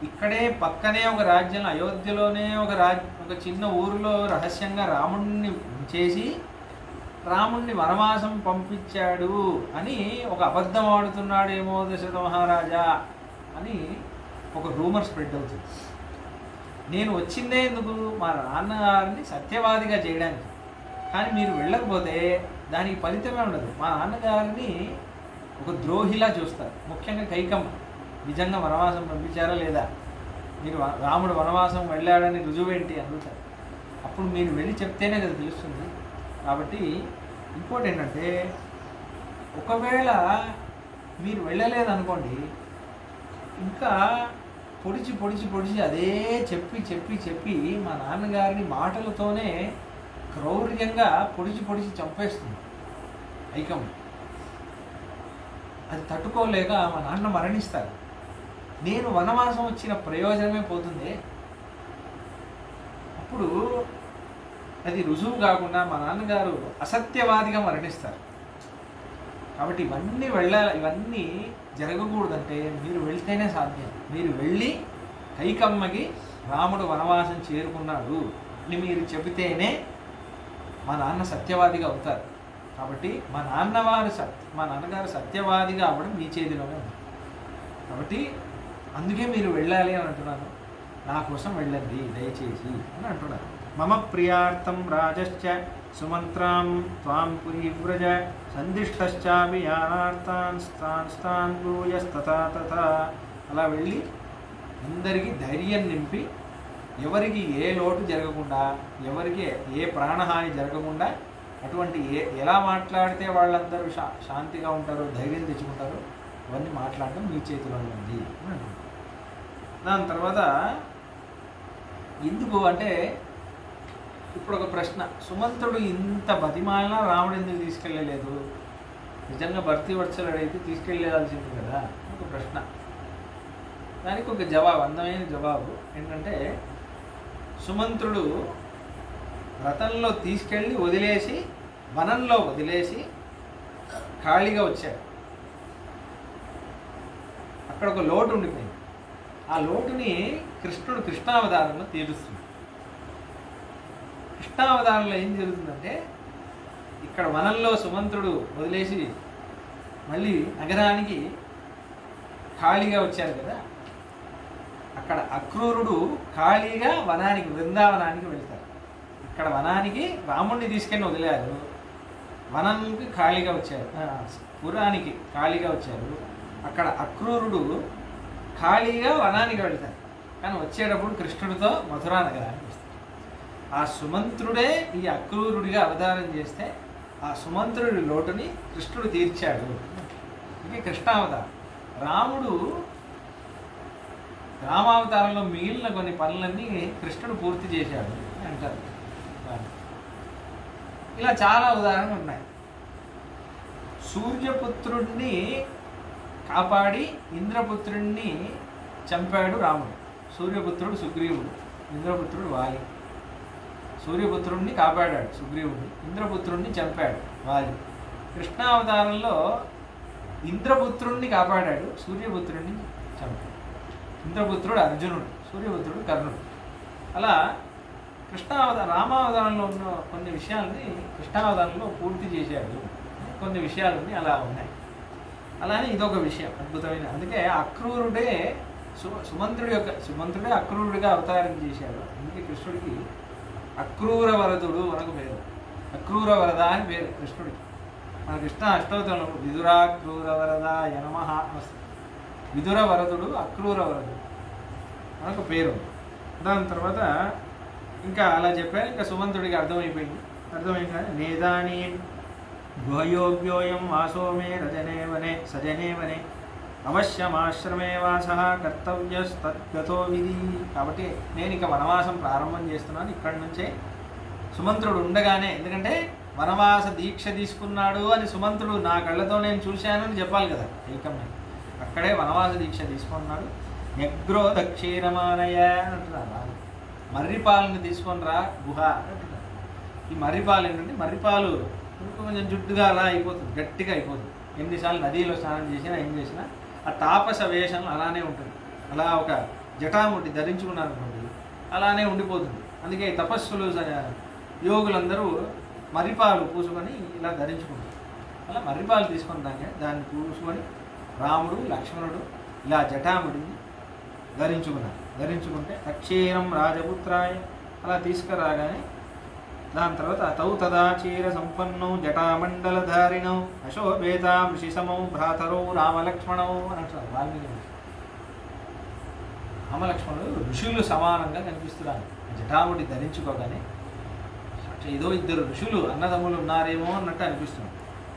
ఇక్కడే పక్కనే ఒక రాజ్యం, అయోధ్యలోనే ఒక చిన్న ఊరిలో రహస్యంగా రాముణ్ణి ఉంచేసి రాముణ్ణి వనవాసం పంపించాడు అని ఒక అబద్ధం ఆడుతున్నాడేమో దశరథ మహారాజా అని ఒక రూమర్ స్ప్రెడ్ అవుతుంది. నేను వచ్చిందే ఎందుకు? మా నాన్నగారిని సత్యవాదిగా చేయడానికి. కానీ మీరు వెళ్ళకపోతే దానికి ఫలితమే ఉండదు. మా నాన్నగారిని ఒక ద్రోహిలా చూస్తారు. ముఖ్యంగా కైకమ్మ నిజంగా వనవాసం పంపించారా లేదా, మీరు రాముడు వనవాసం వెళ్ళాడని రుజువేంటి అడుగుతారు. అప్పుడు మీరు వెళ్ళి చెప్తేనే కదా తెలుస్తుంది. కాబట్టి ఇంకోటి ఏంటంటే, ఒకవేళ మీరు వెళ్ళలేదనుకోండి, ఇంకా పొడిచి అదే చెప్పి మా నాన్నగారిని మాటలతోనే క్రౌర్యంగా పొడిచి చంపేస్తుంది కైకమ్మ. అది తట్టుకోలేక మా నాన్న మరణిస్తారు. నేను వనవాసం వచ్చిన ప్రయోజనమే పోతుంది. అప్పుడు అది రుజువు కాకుండా మా నాన్నగారు అసత్యవాదిగా మరణిస్తారు. కాబట్టి ఇవన్నీ జరగకూడదంటే మీరు వెళ్తేనే సాధ్యం. మీరు వెళ్ళి కైకమ్మకి రాముడు వనవాసం చేరుకున్నాడు అని మీరు చెబితేనే మా నాన్న సత్యవాదిగా అవుతారు. కాబట్టి మా నాన్నగారు సత్యవాదిగా అవ్వడం మీ చేతిలోనే ఉంది. కాబట్టి అందుకే మీరు వెళ్ళాలి అని అంటున్నాను. నా కోసం వెళ్ళండి దయచేసి అని అంటున్నారు. మమ ప్రియార్థం రాజశ్చ సుమంత్రాం త్వాం పురీవ్రజ సందిష్టశ్చాపి యానార్థాన్ భూయస్తథా తథా. అలా వెళ్ళి అందరికీ ధైర్యం నింపి, ఎవరికి ఏ లోటు జరగకుండా, ఎవరికి ఏ ప్రాణహాని జరగకుండా, అటువంటి ఎలా మాట్లాడితే వాళ్ళందరూ శాంతిగా ఉంటారో, ధైర్యం తెచ్చుకుంటారో అవన్నీ మాట్లాడడం మీ చేతిలోనే ఉంది. దాని తర్వాత ఎందుకు అంటే, ఇప్పుడు ఒక ప్రశ్న, సుమంత్రుడు ఇంత బతిమాలినా రాముడు ఎందుకు తీసుకెళ్ళలేదు? నిజంగా భర్తీ వత్సలుడైతే తీసుకెళ్ళాల్సింది కదా ఒక ప్రశ్న. దానికి ఒక జవాబు, అందమైన జవాబు ఏంటంటే, సుమంత్రుడు రథంలో తీసుకెళ్ళి వదిలేసి, వనంలో వదిలేసి ఖాళీగా వచ్చాడు. అక్కడ ఒక లోటు ఉండిపోయింది. ఆ లోటుని కృష్ణుడు కృష్ణావతారంలో తీరుస్తుంది. కృష్ణావతారంలో ఏం జరుగుతుందంటే, ఇక్కడ వనంలో సుమంత్రుడు వదిలేసి మళ్ళీ నగరానికి ఖాళీగా వచ్చారు కదా, అక్కడ అక్రూరుడు ఖాళీగా వృందావనానికి వెళ్తారు. ఇక్కడ వనానికి రాముణ్ణి తీసుకెళ్ళి వదిలారు, వనానికి ఖాళీగా వచ్చారు, పురానికి ఖాళీగా వచ్చారు. అక్కడ అక్రూరుడు ఖాళీగా వనానికి వెళ్తారు, కానీ వచ్చేటప్పుడు కృష్ణుడితో మధురా నగరానికి వస్తారు. ఆ సుమంత్రుడే ఈ అక్రూరుడిగా అవతారం చేస్తే ఆ సుమంత్రుడి లోటుని కృష్ణుడు తీర్చాడు. ఇది కృష్ణావతారం. రాముడు రామావతారంలో మిగిలిన కొన్ని పనులన్నీ కృష్ణుడు పూర్తి చేశాడు అని అంటారు. ఇలా చాలా ఉదాహరణలు ఉన్నాయి. సూర్యపుత్రుడిని కాపాడి ఇంద్రపుత్రుడిని చంపాడు రాముడు. సూర్యపుత్రుడు సుగ్రీవుడు, ఇంద్రపుత్రుడు వాలి. సూర్యపుత్రుడిని కాపాడాడు సుగ్రీవుడిని, ఇంద్రపుత్రుడిని చంపాడు వాలి. కృష్ణావతారంలో ఇంద్రపుత్రుడిని కాపాడాడు, సూర్యపుత్రుడిని చంపాడు. ఇంద్రపుత్రుడు అర్జునుడు, సూర్యపుత్రుడు కర్ణుడు. అలా రామావతారంలో ఉన్న కొన్ని విషయాలని కృష్ణావతారంలో పూర్తి చేశాడు. కొన్ని విషయాలన్నీ అలా ఉన్నాయి. అలానే ఇదొక విషయం అద్భుతమైన. అందుకే అక్రూరుడే సుమంత్రుడే అక్రూరుడిగా అవతారం చేశాడు. అందుకే కృష్ణుడికి అక్రూర వరదుడు మనకు పేరు, అక్రూర వరద అని పేరు కృష్ణుడికి. మన కృష్ణ అష్టోత్తరంలో విదురాక్రూర వరదాయ నమః. విదుర వరదుడు, అక్రూర వరదుడు. అని ఒక పేరు. దాని తర్వాత ఇంకా అలా చెప్పారు. ఇంకా సుమంతుడికి అర్థమైపోయింది. అర్థమైంది నేదాని గుహయోగ్యోయం వాసో మే రజనే వనే సజనే వనే అవశ్యమాశ్రమే వాస కర్తవ్యస్తద్గతో విధి. కాబట్టి నేను ఇక వనవాసం ప్రారంభం చేస్తున్నాను ఇక్కడి నుంచే. సుమంత్రుడు ఉండగానే, ఎందుకంటే వనవాస దీక్ష తీసుకున్నాడు అని సుమంత్రుడు నా కళ్ళతో నేను చూశాను అని చెప్పాలి కదా ఏకమే. అక్కడే వనవాస దీక్ష తీసుకున్నాడు. నెగ్రో దక్షీరమానయ అని అంటున్నారు. మర్రిపాలను తీసుకొని రా గుహ అంటున్నారు. ఈ మర్రిపాలు ఏంటంటే మర్రిపాలు కొంచెం జుట్టుగా అలా అయిపోతుంది, గట్టిగా అయిపోతుంది. ఎన్నిసార్లు నదిలో స్నానం చేసినా ఏం చేసినా ఆ తాపస వేషం అలానే ఉంటుంది. అలా ఒక జటాముడి ధరించుకున్నారు అనుకోండి, అలానే ఉండిపోతుంది. అందుకే తపస్సులు యోగులందరూ మర్రిపాలు పూసుకొని ఇలా ధరించుకుంటారు. అలా మర్రిపాలు తీసుకొని దాన్ని పూసుకొని రాముడు లక్ష్మణుడు ఇలా జటాముడిని ధరించుకుంటే అక్షీరం రాజపుత్రాయ అలా తీసుకురాగానే దాని తర్వాత తౌ తదా చీర సంపన్నౌ జటామండలధారిణౌ అశోభేతా ఋషిసమౌ భ్రాతరౌ రామలక్ష్మణౌ అని అంటారు వాల్మీకి. రామలక్ష్మణుడు ఋషులు సమానంగా కనిపిస్తున్నారు జటాముడి ధరించుకోగానే. ఏదో ఇద్దరు ఋషులు అన్నదమ్ములు ఉన్నారేమో అన్నట్టు అనిపిస్తుంది.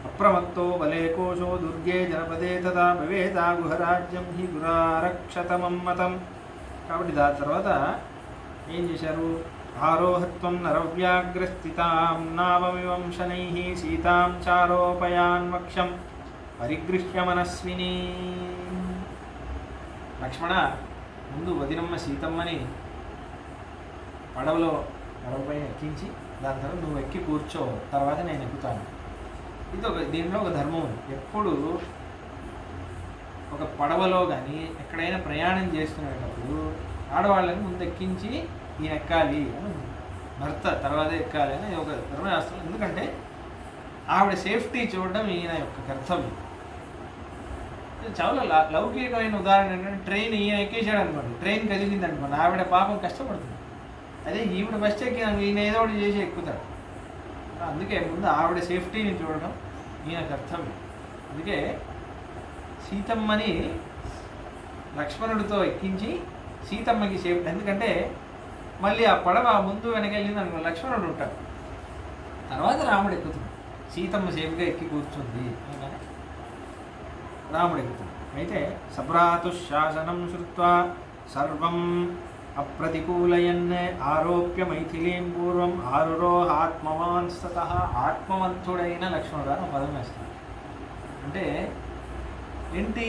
అప్రమత్తో బలేకోశో దుర్గే జనపదే తదా భవేదా గుహరాజ్యం హి గురారక్షతమం మతం. కాబట్టి దాని తర్వాత ఏం చేశారు? ఆరోహత్వం నరవ్యాగ్రస్థితాం నావమివం శనైః సీతాం చారోపయాన్ వక్షం పరిగృహ్య మనస్విని. లక్ష్మణ, ముందు వదినమ్మ సీతమ్మని పడవలో పడవపై ఎక్కించి దాని తర్వాత నువ్వు ఎక్కి కూర్చో, తర్వాత నేను ఎక్కుతాను. దీంట్లో ఒక ధర్మం ఉంది. ఎప్పుడు ఒక పడవలో కానీ ఎక్కడైనా ప్రయాణం చేస్తునేటప్పుడు ఆడవాళ్ళని ముందు ఎక్కించి ఈయన ఎక్కాలి అని, భర్త తర్వాత ఎక్కాలి అని ఒక ధర్మశాస్త్రం. ఎందుకంటే ఆవిడ సేఫ్టీ చూడడం ఈయన యొక్క కర్తవ్యం. చాలా లౌకికమైన ఉదాహరణ ఏంటంటే ట్రైన్ ఈయన ఎక్కేసాడు అనుకోండి, ట్రైన్ కదిలింది అనుకోండి, ఆవిడ పాపం కష్టపడుతుంది. అదే ఈవిడ బస్ ఎక్కి ఈయన ఏదో ఒకటి చేసి ఎక్కుతాడు. అందుకే ముందు ఆవిడ సేఫ్టీని చూడడం ఈయన కర్తవ్యం. అందుకే సీతమ్మని లక్ష్మణుడితో ఎక్కించి సీతమ్మకి సేఫ్టీ. ఎందుకంటే మళ్ళీ ఆ పడవ ముందు వెనకెళ్ళింది అనుకో, లక్ష్మణుడు ఉంటాడు, తర్వాత రాముడు ఎక్కుతుంది. సీతమ్మ సేఫ్గా ఎక్కి కూర్చుంది అనగానే రాముడు ఎక్కుతుంది. అయితే సభ్రాతుశాసనం శ్రుత్వా సర్వం అప్రతికూలయన్ ఆరోప్య మైథిలీం పూర్వం ఆరురోహాత్మవాన్స్తతః. ఆత్మవంతుడైన లక్ష్మణుడు అని పదం వేస్తాడు. అంటే ఏంటి,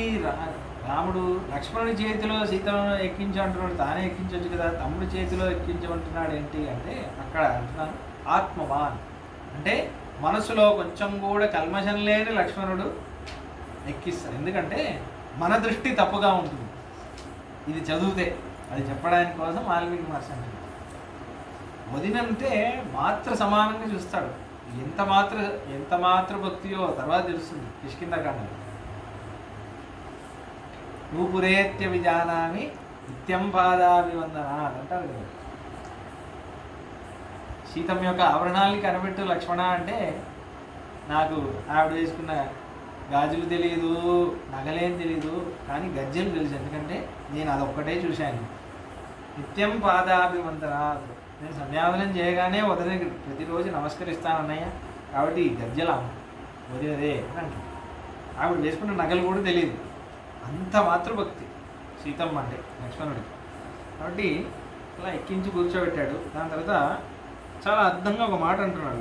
రాముడు లక్ష్మణుడి చేతిలో సీతను ఎక్కించమంటున్నాడు, తానే ఎక్కించవచ్చు కదా, తమ్ముడి చేతిలో ఎక్కించమంటున్నాడు ఏంటి అంటే అక్కడ అంటున్నాను ఆత్మవాన్ అంటే మనసులో కొంచెం కూడా కల్మషం లేని లక్ష్మణుడు ఎక్కిస్తాడు. ఎందుకంటే మన దృష్టి తప్పుగా ఉంటుంది ఇది చదివితే, అది చెప్పడానికి కోసం వాల్మీకి మహర్షి అంటారు. వదినంటే మాత్ర సమానంగా చూస్తాడు. ఎంత మాత్ర భక్తియో తర్వాత తెలుస్తుంది కిష్కింధకాండలో. రూపురేత్య విజానామి నిత్యం పాదాభివందన అంటారు కదా. సీతమ్మ యొక్క ఆభరణాలని కనిపెట్టు లక్ష్మణ అంటే, నాకు ఆవిడ వేసుకున్న గాజులు తెలియదు, నగలేం తెలీదు, కానీ గజ్జలు తెలుసు. ఎందుకంటే నేను అదొక్కటే చూశాను. నిత్యం పాదాభివందన, నేను సంధ్యావందనం చేయగానే వదిన ప్రతిరోజు నమస్కరిస్తాను అన్నయ్య, కాబట్టి ఈ గజ్జలు వదినదే అని అంటారు. ఆవిడ వేసుకున్న నగలు కూడా తెలియదు. అంత మాతృభక్తి సీతమ్మ అంటే లక్ష్మణుడికి. కాబట్టి అలా ఎక్కించి కూర్చోబెట్టాడు. దాని తర్వాత చాలా అర్థంగా ఒక మాట అంటున్నాడు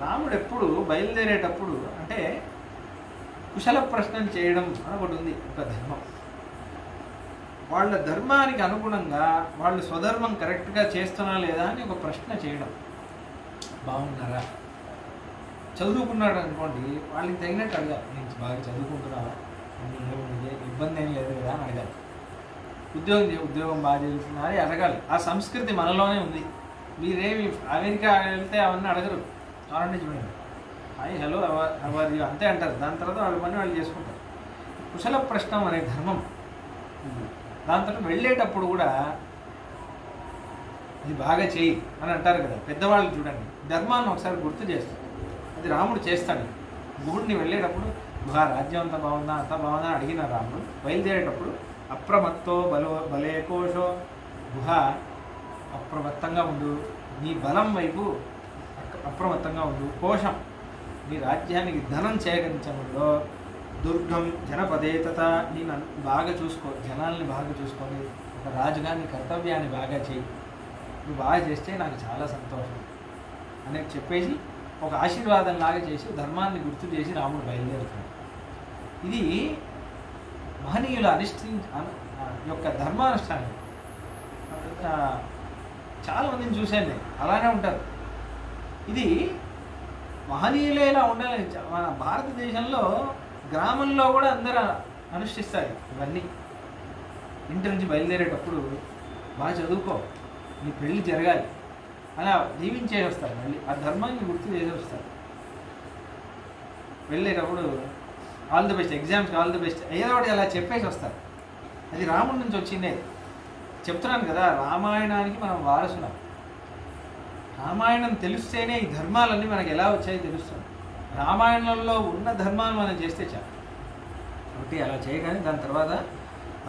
రాముడు ఎప్పుడు బయలుదేరేటప్పుడు అంటే కుశల ప్రశ్నలు చేయడం అని ఒకటి ఉంది, ఒక ధర్మం. వాళ్ళ ధర్మానికి అనుగుణంగా వాళ్ళు స్వధర్మం కరెక్ట్గా చేస్తున్నా లేదా అని ఒక ప్రశ్న చేయడం. బాగున్నారా, చదువుకున్నాడు అనుకోండి, వాళ్ళకి తగినట్టు అడగాలి. నేను బాగా చదువుకుంటున్నావా, ఇబ్బంది ఏం లేదు కదా అని అడగాలి. ఉద్యోగం బాగా చేస్తున్నా అని అడగాలి. ఆ సంస్కృతి మనలోనే ఉంది. మీరేమి అమెరికా వెళ్తే అవన్నీ అడగరు. కావాలంటే చూడండి, హాయ్ హలో అవర్ యూ అంతే అంటారు. దాని తర్వాత వాళ్ళ పని వాళ్ళు చేసుకుంటారు. కుశల ప్రశ్న అనే ధర్మం. దాని తర్వాత వెళ్ళేటప్పుడు కూడా ఇది బాగా చేయి అని అంటారు కదా పెద్దవాళ్ళు. చూడండి, ధర్మాన్ని ఒకసారి గుర్తు చేస్తారు. అది రాముడు చేస్తాడు. గుడిని వెళ్ళేటప్పుడు రాజ్యం అంతా బాగుందా అని అడిగిన రాముడు బయలుదేరేటప్పుడు అప్రమత్తో బలేకోశో గుహ అప్రమత్తంగా ఉండు, నీ బలం వైపు అప్రమత్తంగా ఉండు, కోశం నీ రాజ్యానికి ధనం సేకరించడంలో, దుర్గం జనపదేతత నేను బాగా చూసుకో, జనాల్ని బాగా చూసుకొని ఒక రాజుగా నీ కర్తవ్యాన్ని బాగా చేయి, నువ్వు బాగా చేస్తే నాకు చాలా సంతోషం అనేది చెప్పేసి ఒక ఆశీర్వాదం లాగా చేసి ధర్మాన్ని గుర్తు చేసి రాముడు బయలుదేరుతాడు. ఇది మహనీయుల యొక్క ధర్మానుష్ఠానం. చాలామందిని చూశాను నేను, అలానే ఉంటారు. ఇది మహనీయులేలా ఉండాలని మన భారతదేశంలో గ్రామంలో కూడా అందరూ అనుష్ఠిస్తారు ఇవన్నీ. ఇంటి నుంచి బయలుదేరేటప్పుడు బాగా చదువుకో, నీ పెళ్ళి జరగాలి అలా దీవించేసి వస్తారు. మళ్ళీ ఆ ధర్మాన్ని గుర్తు చేసి వస్తారు. వెళ్ళేటప్పుడు ఆల్ ది బెస్ట్, ఎగ్జామ్స్కి ఆల్ ది బెస్ట్ ఏదో ఒకటి అలా చెప్పేసి వస్తారు. అది రాముడి నుంచి వచ్చిందే. చెప్తున్నాను కదా, రామాయణానికి మనం వారసులం. రామాయణం తెలిస్తేనే ఈ ధర్మాలన్నీ మనకు ఎలా వచ్చాయో తెలుస్తుంది. రామాయణంలో ఉన్న ధర్మాలు మనం చేస్తే చాలు. ఒకటి అలా చేయగానే దాని తర్వాత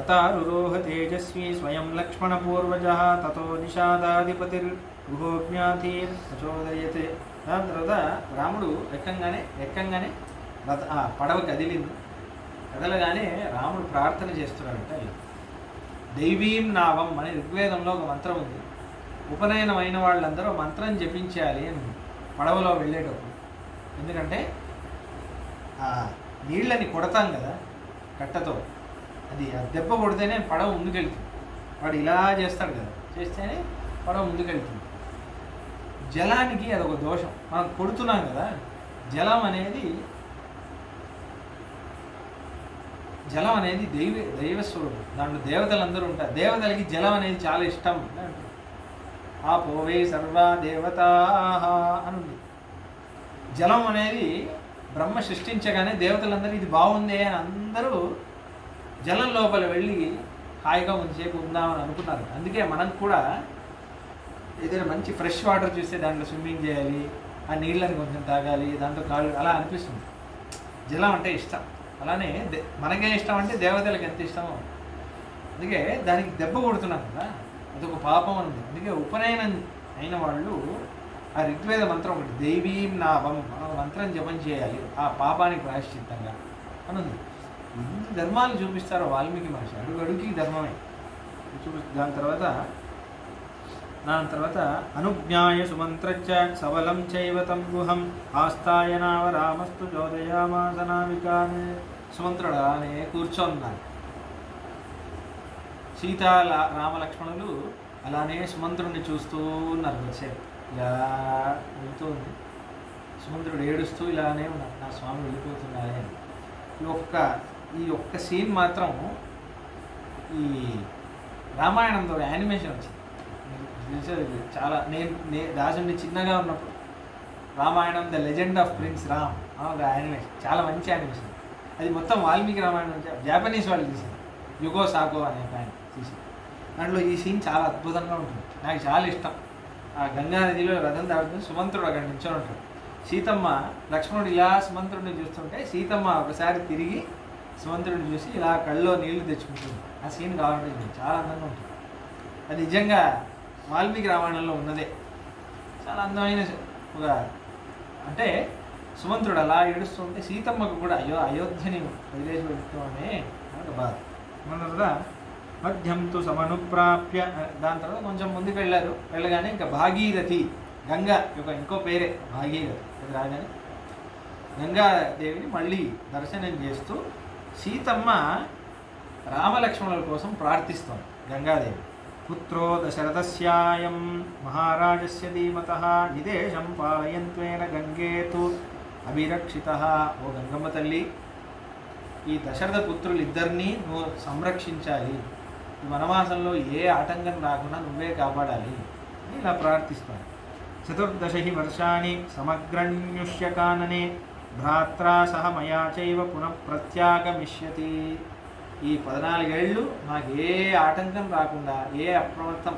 అతారురోహ తేజస్వి స్వయం లక్ష్మణ పూర్వజ తతో నిషాదాధిపతిర్ గృహోజ్ఞాతీర్ ప్రచోదయతే. దాని తర్వాత రాముడు ఎక్కంగానే పడవ కదిలింది. కదలగానే రాముడు ప్రార్థన చేస్తున్నాడంట. దైవీం నావం అనే ఋగ్వేదంలో ఒక మంత్రం ఉంది. ఉపనయనమైన వాళ్ళందరూ మంత్రం జపించాలి అని పడవలో వెళ్ళేటప్పుడు. ఎందుకంటే నీళ్ళని కొడతాం కదా కట్టతో, అది దెబ్బ కొడితేనే పడవ ముందుకెళ్తుంది. వాడు ఇలా చేస్తాడు కదా, చేస్తేనే పడవ ముందుకెళ్తుంది. జలానికి అదొక దోషం. మనం కొడుతున్నాం కదా, జలం అనేది దైవస్వరూపం. దాంట్లో దేవతలందరూ ఉంటారు. దేవతలకి జలం అనేది చాలా ఇష్టం అంటారు. ఆ పోవే సర్వ దేవతా అని ఉంది. జలం అనేది బ్రహ్మ సృష్టించగానే దేవతలందరూ ఇది బాగుంది అని అందరూ జలం లోపల వెళ్ళి హాయిగా కొంతసేపు ఉందామని అనుకున్నారు. అందుకే మనం కూడా ఏదైనా మంచి ఫ్రెష్ వాటర్ చూస్తే దాంట్లో స్విమ్మింగ్ చేయాలి, ఆ నీళ్ళని కొంచెం తాగాలి, దాంట్లో కాళ్ళు అలా అనిపిస్తుంది. జలం అంటే ఇష్టం. అలానే మనకే ఇష్టం అంటే దేవతలకు ఎంత ఇష్టమో. అందుకే దానికి దెబ్బ కొడుతున్నాం కదా, అదొక పాపం ఉంది. అందుకే ఉపనయనం అయిన వాళ్ళు ఆ ఋగ్వేద మంత్రం ఒకటి దైవీం నావం మంత్రం జపం చేయాలి ఆ పాపానికి ప్రాయశ్చిత్తంగా అని ఉంది. ఎన్ని ధర్మాలు చూపిస్తారో వాల్మీకి మహర్షి, అడుగడుగుకి ధర్మమే దాని తర్వాత అనుజ్ఞాయ సుమంత్రచ్చ సబలం చైవ తం గుహం ఆస్థాయ నావ రామస్తు చోదయామాసనావికాన్. సుమంత్రుడు అలానే కూర్చోన్నాడు. సీతా రామలక్ష్మణులు అలానే సుమంత్రుడిని చూస్తూ ఉన్నారు. వచ్చేది ఇలా వెళ్తూ ఉంది. సుమంత్రుడు ఏడుస్తూ ఇలానే ఉన్నాడు, నా స్వామి వెళ్ళిపోతున్నారే అని. ఈ ఒక్క సీన్ మాత్రం ఈ రామాయణంలో యానిమేషన్ వచ్చింది. చాలా నేను రాజుని చిన్నగా ఉన్నప్పుడు Ramayanam the legend of prince Ram ఒక యానిమేషన్, చాలా మంచి యానిమేషన్. అది మొత్తం వాల్మీకి రామాయణం జాపనీస్ వాళ్ళు తీసింది, యుగో సాగో అనే ఆయన తీసింది. దాంట్లో ఈ సీన్ చాలా అద్భుతంగా ఉంటుంది, నాకు చాలా ఇష్టం. ఆ గంగా నదిలో రథం దాడుతుంది, సుమంత్రుడు అక్కడ నిల్చొని ఉంటాడు. సీతమ్మ లక్ష్మణుడు ఇలా సుమంత్రుడిని చూస్తుంటే సీతమ్మ ఒకసారి తిరిగి సుమంత్రుడిని చూసి ఇలా కళ్ళలో నీళ్లు తెచ్చుకుంటుంది. ఆ సీన్ కావాలంటే చాలా అందంగా ఉంటుంది. అది నిజంగా వాల్మీకి రామాయణంలో ఉన్నదే. చాలా అందమైన ఒక అంటే సుమంత్రుడు అలా ఏడుస్తుంటే సీతమ్మకు కూడా అయోధ్యని వదిలేసి పెట్టుకోనే ఒక బాధ. మన తర్వాత మధ్యం తు సమనుప్రాప్య, దాని తర్వాత కొంచెం ముందుకు వెళ్ళగానే ఇంకా భాగీరథి, గంగా యొక్క ఇంకో పేరే భాగీరథి. అది రాగానే గంగాదేవిని మళ్ళీ దర్శనం చేస్తూ సీతమ్మ రామలక్ష్మణుల కోసం ప్రార్థిస్తోంది. గంగాదేవి పుత్రో దశరథస్యాయం మహారాజస్య ధీమతః నిదేశం పాలయంత్వేన గంగేతు అభిరక్షితః. ఓ గంగమ్మ తల్లి, ఈ దశరథ పుత్రులు ఇద్దరినీ నువ్వు సంరక్షించాలి, ఈ వనవాసంలో ఏ ఆటంకం రాకుండా నువ్వే కాపాడాలి అని ఇలా ప్రార్థిస్తాను. చతుర్దశ వర్షాణి సమగ్రన్యుష్యకాననే భ్రాత్రా సహ మయా చైవ పునః ప్రత్యాగమిష్యతి. ఈ 14 ఏళ్ళు నాకు ఏ ఆటంకం రాకుండా, ఏ అప్రమత్తం,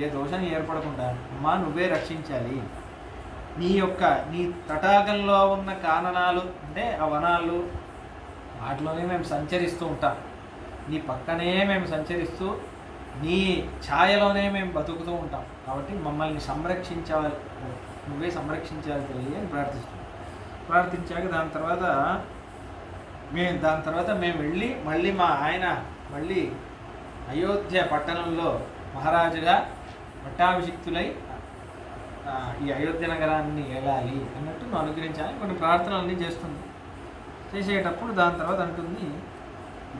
ఏ దోషం ఏర్పడకుండా అమ్మా నువ్వే రక్షించాలి. నీ తటాకంలో ఉన్న కాననాలు అంటే ఆ వనాలు, వాటిలోనే మేము సంచరిస్తూ ఉంటాం. నీ పక్కనే మేము సంచరిస్తూ నీ ఛాయలోనే మేము బతుకుతూ ఉంటాం, కాబట్టి మమ్మల్ని సంరక్షించాలి, నువ్వే సంరక్షించాలి తల్లి అని ప్రార్థించాక దాని తర్వాత మేము వెళ్ళి మళ్ళీ మా ఆయన మళ్ళీ అయోధ్య పట్టణంలో మహారాజుగా పట్టాభిషిక్తులై ఈ అయోధ్య నగరాన్ని ఏలాలి అన్నట్టు నువ్వు అనుగ్రహించాలి. కొన్ని ప్రార్థనలన్నీ చేస్తుంది. చేసేటప్పుడు దాని తర్వాత అంటుంది,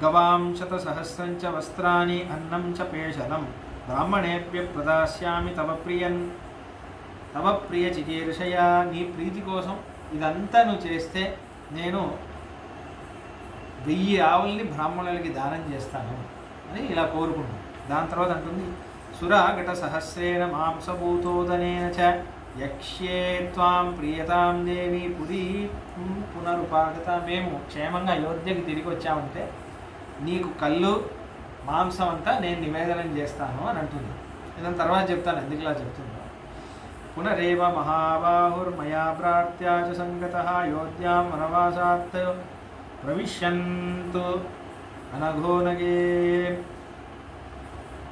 గవాం శత సహస్రంచ వస్త్రాన్ని అన్నం చ పేషలం బ్రాహ్మణేభ్య ప్రదాస్యామి తవ ప్రియ చికీర్షయ. నీ ప్రీతి కోసం ఇదంతా నువ్వు చేస్తే నేను 1000 ఆవుల్ని బ్రాహ్మణులకి దానం చేస్తాను అని ఇలా కోరుకున్నాను. దాని తర్వాత అంటుంది, సురాఘట సహస్రేణ మాంసభూతోదనేన చ యక్ష్యే త్వాం ప్రియతాం దేవి పురీ పునరుపాగత. మేము క్షేమంగా అయోధ్యకి తిరిగి వచ్చామంటే నీకు కళ్ళు మాంసం అంతా నేను నివేదనం చేస్తాను అని అంటుంది. నేను తర్వాత చెప్తాను ఎందుకు ఇలా చెప్తుందో. పునరేవ మహాబాహుర్మయా ప్రార్థ్యా చ సంగతః అయోధ్యాం వనవాసాత్ ప్రవిశ్యంతు అనఘోనగే.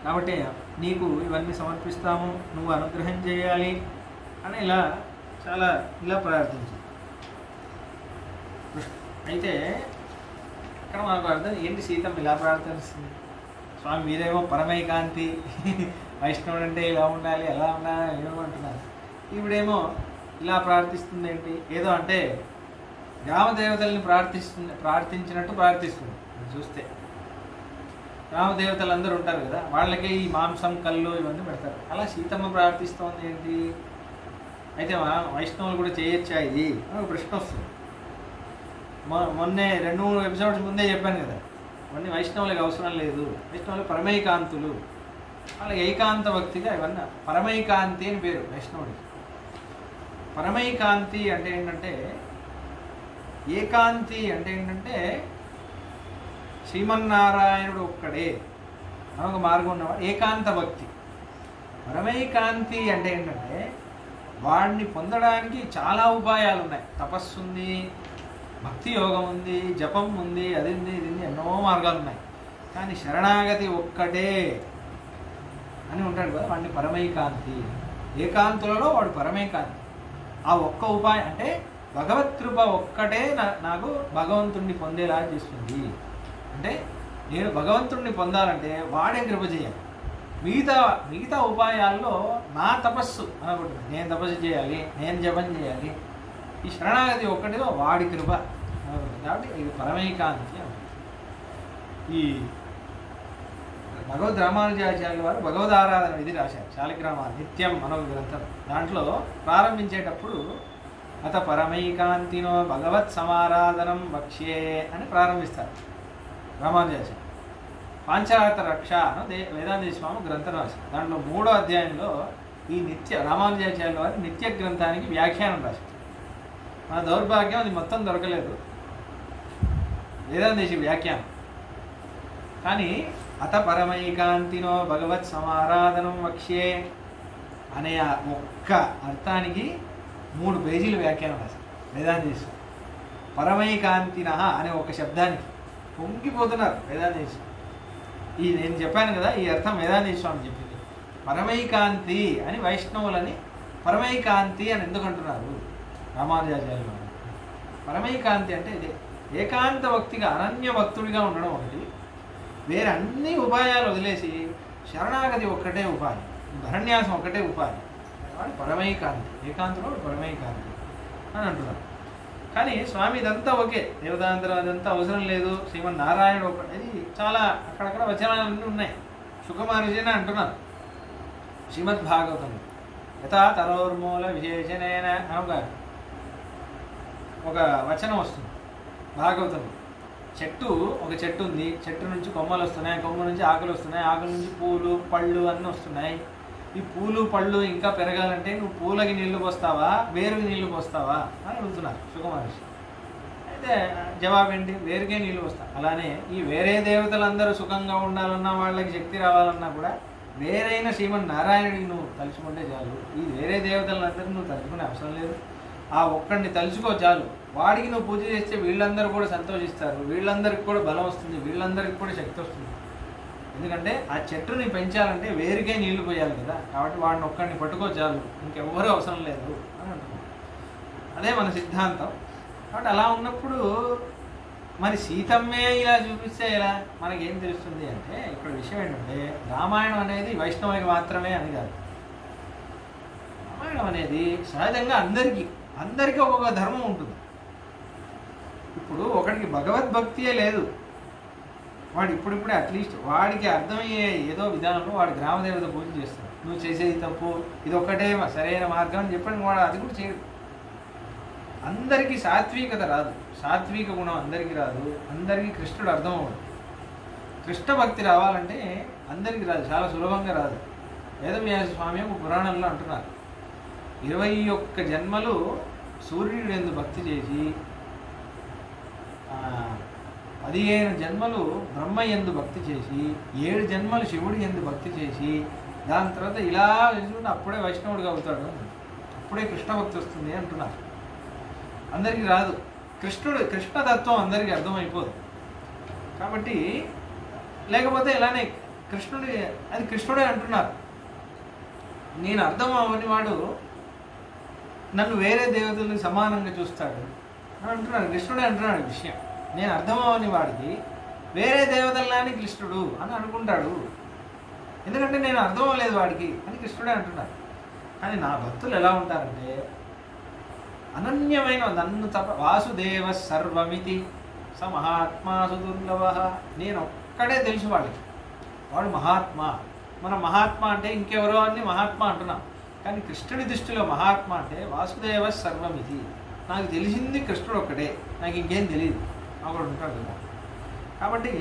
కాబట్టి నీకు ఇవన్నీ సమర్పిస్తాము, నువ్వు అనుగ్రహం చేయాలి అని ఇలా ప్రార్థించు. అయితే ఇక్కడ మనకు అర్థం ఏంటి, సీతమ్మ ఇలా ప్రార్థిస్తుంది, స్వామి మీరేమో పరమైకాంతి, వైష్ణవుడు అంటే ఇలా ఉండాలి ఎలా ఉండాలి ఏమంటున్నారు, ఇప్పుడేమో ఇలా ప్రార్థిస్తుంది ఏంటి, ఏదో అంటే గ్రామదేవతల్ని ప్రార్థించినట్టు ప్రార్థిస్తుంది. చూస్తే గ్రామదేవతలు అందరూ ఉంటారు కదా, వాళ్ళకే ఈ మాంసం కళ్ళు ఇవన్నీ పెడతారు. అలా సీతమ్మ ప్రార్థిస్తోంది ఏంటి, అయితే వైష్ణవులు కూడా చేయొచ్చా ఇది అని ఒక ప్రశ్న వస్తుంది. మొన్నే 2-3 ఎపిసోడ్స్ ముందే చెప్పాను కదా, ఇవన్నీ వైష్ణవులకి అవసరం లేదు, వైష్ణవులు పరమైకాంతులు, వాళ్ళకి ఏకాంత భక్తిగా ఇవన్నీ పరమైకాంతి అని పేరు వైష్ణవుడికి. పరమైకాంతి అంటే ఏంటంటే, ఏకాంతి అంటే ఏంటంటే శ్రీమన్నారాయణుడు ఒక్కడే అని ఒక మార్గం ఉన్నవాడు ఏకాంత భక్తి. పరమైకాంతి అంటే ఏంటంటే వాడిని పొందడానికి చాలా ఉపాయాలు ఉన్నాయి. తపస్సు ఉంది, భక్తి యోగం ఉంది, జపం ఉంది, అది ఉంది, ఇది ఉంది, ఎన్నో మార్గాలు ఉన్నాయి. కానీ శరణాగతి ఒక్కటే అని ఉంటాడు కదా, వాడిని పరమైకాంతి. ఏకాంతులలో వాడు పరమైకాంతి. ఆ ఒక్క ఉపాయం అంటే భగవత్కృప ఒక్కటే నాకు భగవంతుణ్ణి పొందేలా చేస్తుంది. అంటే నేను భగవంతుణ్ణి పొందాలంటే వాడే కృప చేయాలి. మిగతా ఉపాయాల్లో నా తపస్సు అనకూడదు, నేను తపస్సు చేయాలి, నేను జపం చేయాలి. ఈ శరణాగతి ఒక్కటిలో వాడి కృప కాబట్టి ఇది పరమైకాంతి. ఈ భగవద్ రామానుజాచార్యుల వారు భగవదారాధన విధి రాశారు, శాలిగ్రామాలు నిత్యం అనొక గ్రంథం. దాంట్లో ప్రారంభించేటప్పుడు అత పరమైకాంతినో భగవత్ సమారాధనం వక్ష్యే అని ప్రారంభిస్తారు రామానుజాచార్య. పాంచరాత్ర రక్ష అను వేదాంత స్వామి గ్రంథం రాశారు. దాంట్లో 3వ అధ్యాయంలో ఈ రామానుజాచార్యుల వారి నిత్య గ్రంథానికి వ్యాఖ్యానం రాశారు. మన దౌర్భాగ్యం అది మొత్తం దొరకలేదు వేదాంతేశి వ్యాఖ్యానం. కానీ అత పరమైకాంతినో భగవత్ సమారాధనం వక్ష్యే అనే ఒక్క అర్థానికి 3 పేజీలు వ్యాఖ్యానం రాశారు వేదాంతేశి. పరమైకాంతిన అనే ఒక శబ్దానికి పొంగిపోతున్నారు వేదాంతేశి. నేను చెప్పాను కదా, ఈ అర్థం వేదాంతేశి స్వామి చెప్పింది. పరమైకాంతి అని వైష్ణవులని పరమైకాంతి అని ఎందుకు అంటున్నారు రామానుజాచార్యులు? పరమైకాంతి అంటే ఇదే, ఏకాంత భక్తిగా అనన్య భక్తుడిగా ఉండడం ఒకటి, వేరే అన్ని ఉపాయాలు వదిలేసి శరణాగతి ఒక్కటే ఉపాయం, ధరణ్యాసం ఒక్కటే ఉపాయం. వాడు పరమైకాంతి, ఏకాంతలో పరమైకాంతి అని అంటున్నారు. కానీ స్వామి ఇదంతా ఓకే, దేవతాంతరం అదంతా అవసరం లేదు, శ్రీమన్నారాయణుడు ఒకటి, అది చాలా అక్కడక్కడ వచనాలన్నీ ఉన్నాయి. సుఖమహర్షిని అంటున్నారు శ్రీమద్భాగవతం. యథా తరోర్మూల విశేషణేన ఒక వచనం వస్తుంది భాగవతం. ఒక చెట్టు ఉంది, చెట్టు నుంచి కొమ్మలు వస్తున్నాయి, కొమ్మ నుంచి ఆకులు వస్తున్నాయి, ఆకుల నుంచి పూలు పళ్ళు అన్నీ వస్తున్నాయి. ఈ పూలు పళ్ళు ఇంకా పెరగాలంటే నువ్వు పూలకి నీళ్లు పోస్తావా, వేరుకి నీళ్లు పోస్తావా అని అడుగుతున్నారు సుఖమహర్షి. అయితే జవాబు ఏంటి, వేరుకే నీళ్లు పోస్తా. అలానే ఈ వేరే దేవతలందరూ సుఖంగా ఉండాలన్నా, వాళ్ళకి శక్తి రావాలన్నా కూడా వేరైన శ్రీమన్నారాయణుడికి నువ్వు తలుచుకుంటే చాలు. ఈ వేరే దేవతలందరికీ నువ్వు తలుచుకునే అవసరం లేదు, ఆ ఒక్కడిని తలుచుకో చాలు. వాడికి నువ్వు పూజ చేస్తే వీళ్ళందరూ కూడా సంతోషిస్తారు, వీళ్ళందరికీ కూడా బలం వస్తుంది, వీళ్ళందరికీ కూడా శక్తి వస్తుంది. ఎందుకంటే ఆ చెట్టుని పెంచాలంటే వేరుకే నీళ్లు పోయాలి కదా, కాబట్టి వాడిని ఒక్కడిని పట్టుకో చాలు, ఇంకెవ్వరూ అవసరం లేదు అని అంటున్నాం. అదే మన సిద్ధాంతం. కాబట్టి అలా ఉన్నప్పుడు మరి సీతమ్మే ఇలా చూపిస్తే ఎలా మనకేం తెలుస్తుంది అంటే, ఇక్కడ విషయం ఏంటంటే రామాయణం అనేది వైష్ణవునికి మాత్రమే అని కాదు. రామాయణం అనేది సహజంగా అందరికీ ఒక్కొక్క ధర్మం ఉంటుంది. ఇప్పుడు ఒకడికి భగవద్భక్తియే లేదు, వాడు ఇప్పుడిప్పుడే అట్లీస్ట్ వాడికి అర్థమయ్యే ఏదో విధానంలో వాడు గ్రామదేవత పూజ చేస్తాడు. నువ్వు చేసేది తప్పు, ఇది ఒక్కటే సరైన మార్గం అని చెప్పండి, వాడు అది కూడా చేయడు. అందరికీ సాత్వికత రాదు, సాత్విక గుణం అందరికీ రాదు, అందరికీ కృష్ణుడు అర్థం అవ్వడు. కృష్ణ భక్తి రావాలంటే అందరికీ రాదు, చాలా సులభంగా రాదు. వేదవ్యాస స్వామి ఒక పురాణంలో అంటున్నారు, 21 జన్మలు సూర్యుడు ఎందు భక్తి చేసి 15 జన్మలు బ్రహ్మ ఎందు భక్తి చేసి 7 జన్మలు శివుడి ఎందు భక్తి చేసి దాని తర్వాత ఇలా వెళ్తుంటే అప్పుడే వైష్ణవుడిగా అవుతాడు, అప్పుడే కృష్ణ భక్తి వస్తుంది అంటున్నారు. అందరికీ రాదు, కృష్ణతత్వం అందరికీ అర్థమైపోదు. కాబట్టి లేకపోతే ఇలానే అది కృష్ణుడే అంటున్నారు, నేను అర్థం అవని వాడు నన్ను వేరే దేవతలకు సమానంగా చూస్తాడు అని అంటున్నాడు. కృష్ణుడే అంటున్నాడు విషయం, నేను అర్థం అవని వాడికి వేరే దేవతల్లాని కృష్ణుడు అని అనుకుంటాడు, ఎందుకంటే నేను అర్థం అవ్వలేదు వాడికి అని కృష్ణుడే అంటున్నాడు. కానీ నా భక్తులు ఎలా ఉంటారంటే అనన్యమైన నన్ను వాసుదేవ సర్వమితి స మహాత్మాసు దుర్లభ, నేను ఒక్కడే తెలుసు వాడికి, వాడు మహాత్మా. మన మహాత్మా అంటే ఇంకెవరో అని మహాత్మా అంటున్నాం, కానీ కృష్ణుడి దృష్టిలో మహాత్మా అంటే వాసుదేవ సర్వమితి, నాకు తెలిసింది కృష్ణుడు ఒక్కడే, నాకు ఇంకేం తెలియదు అక్కడ ఉంటాడు కదా. కాబట్టి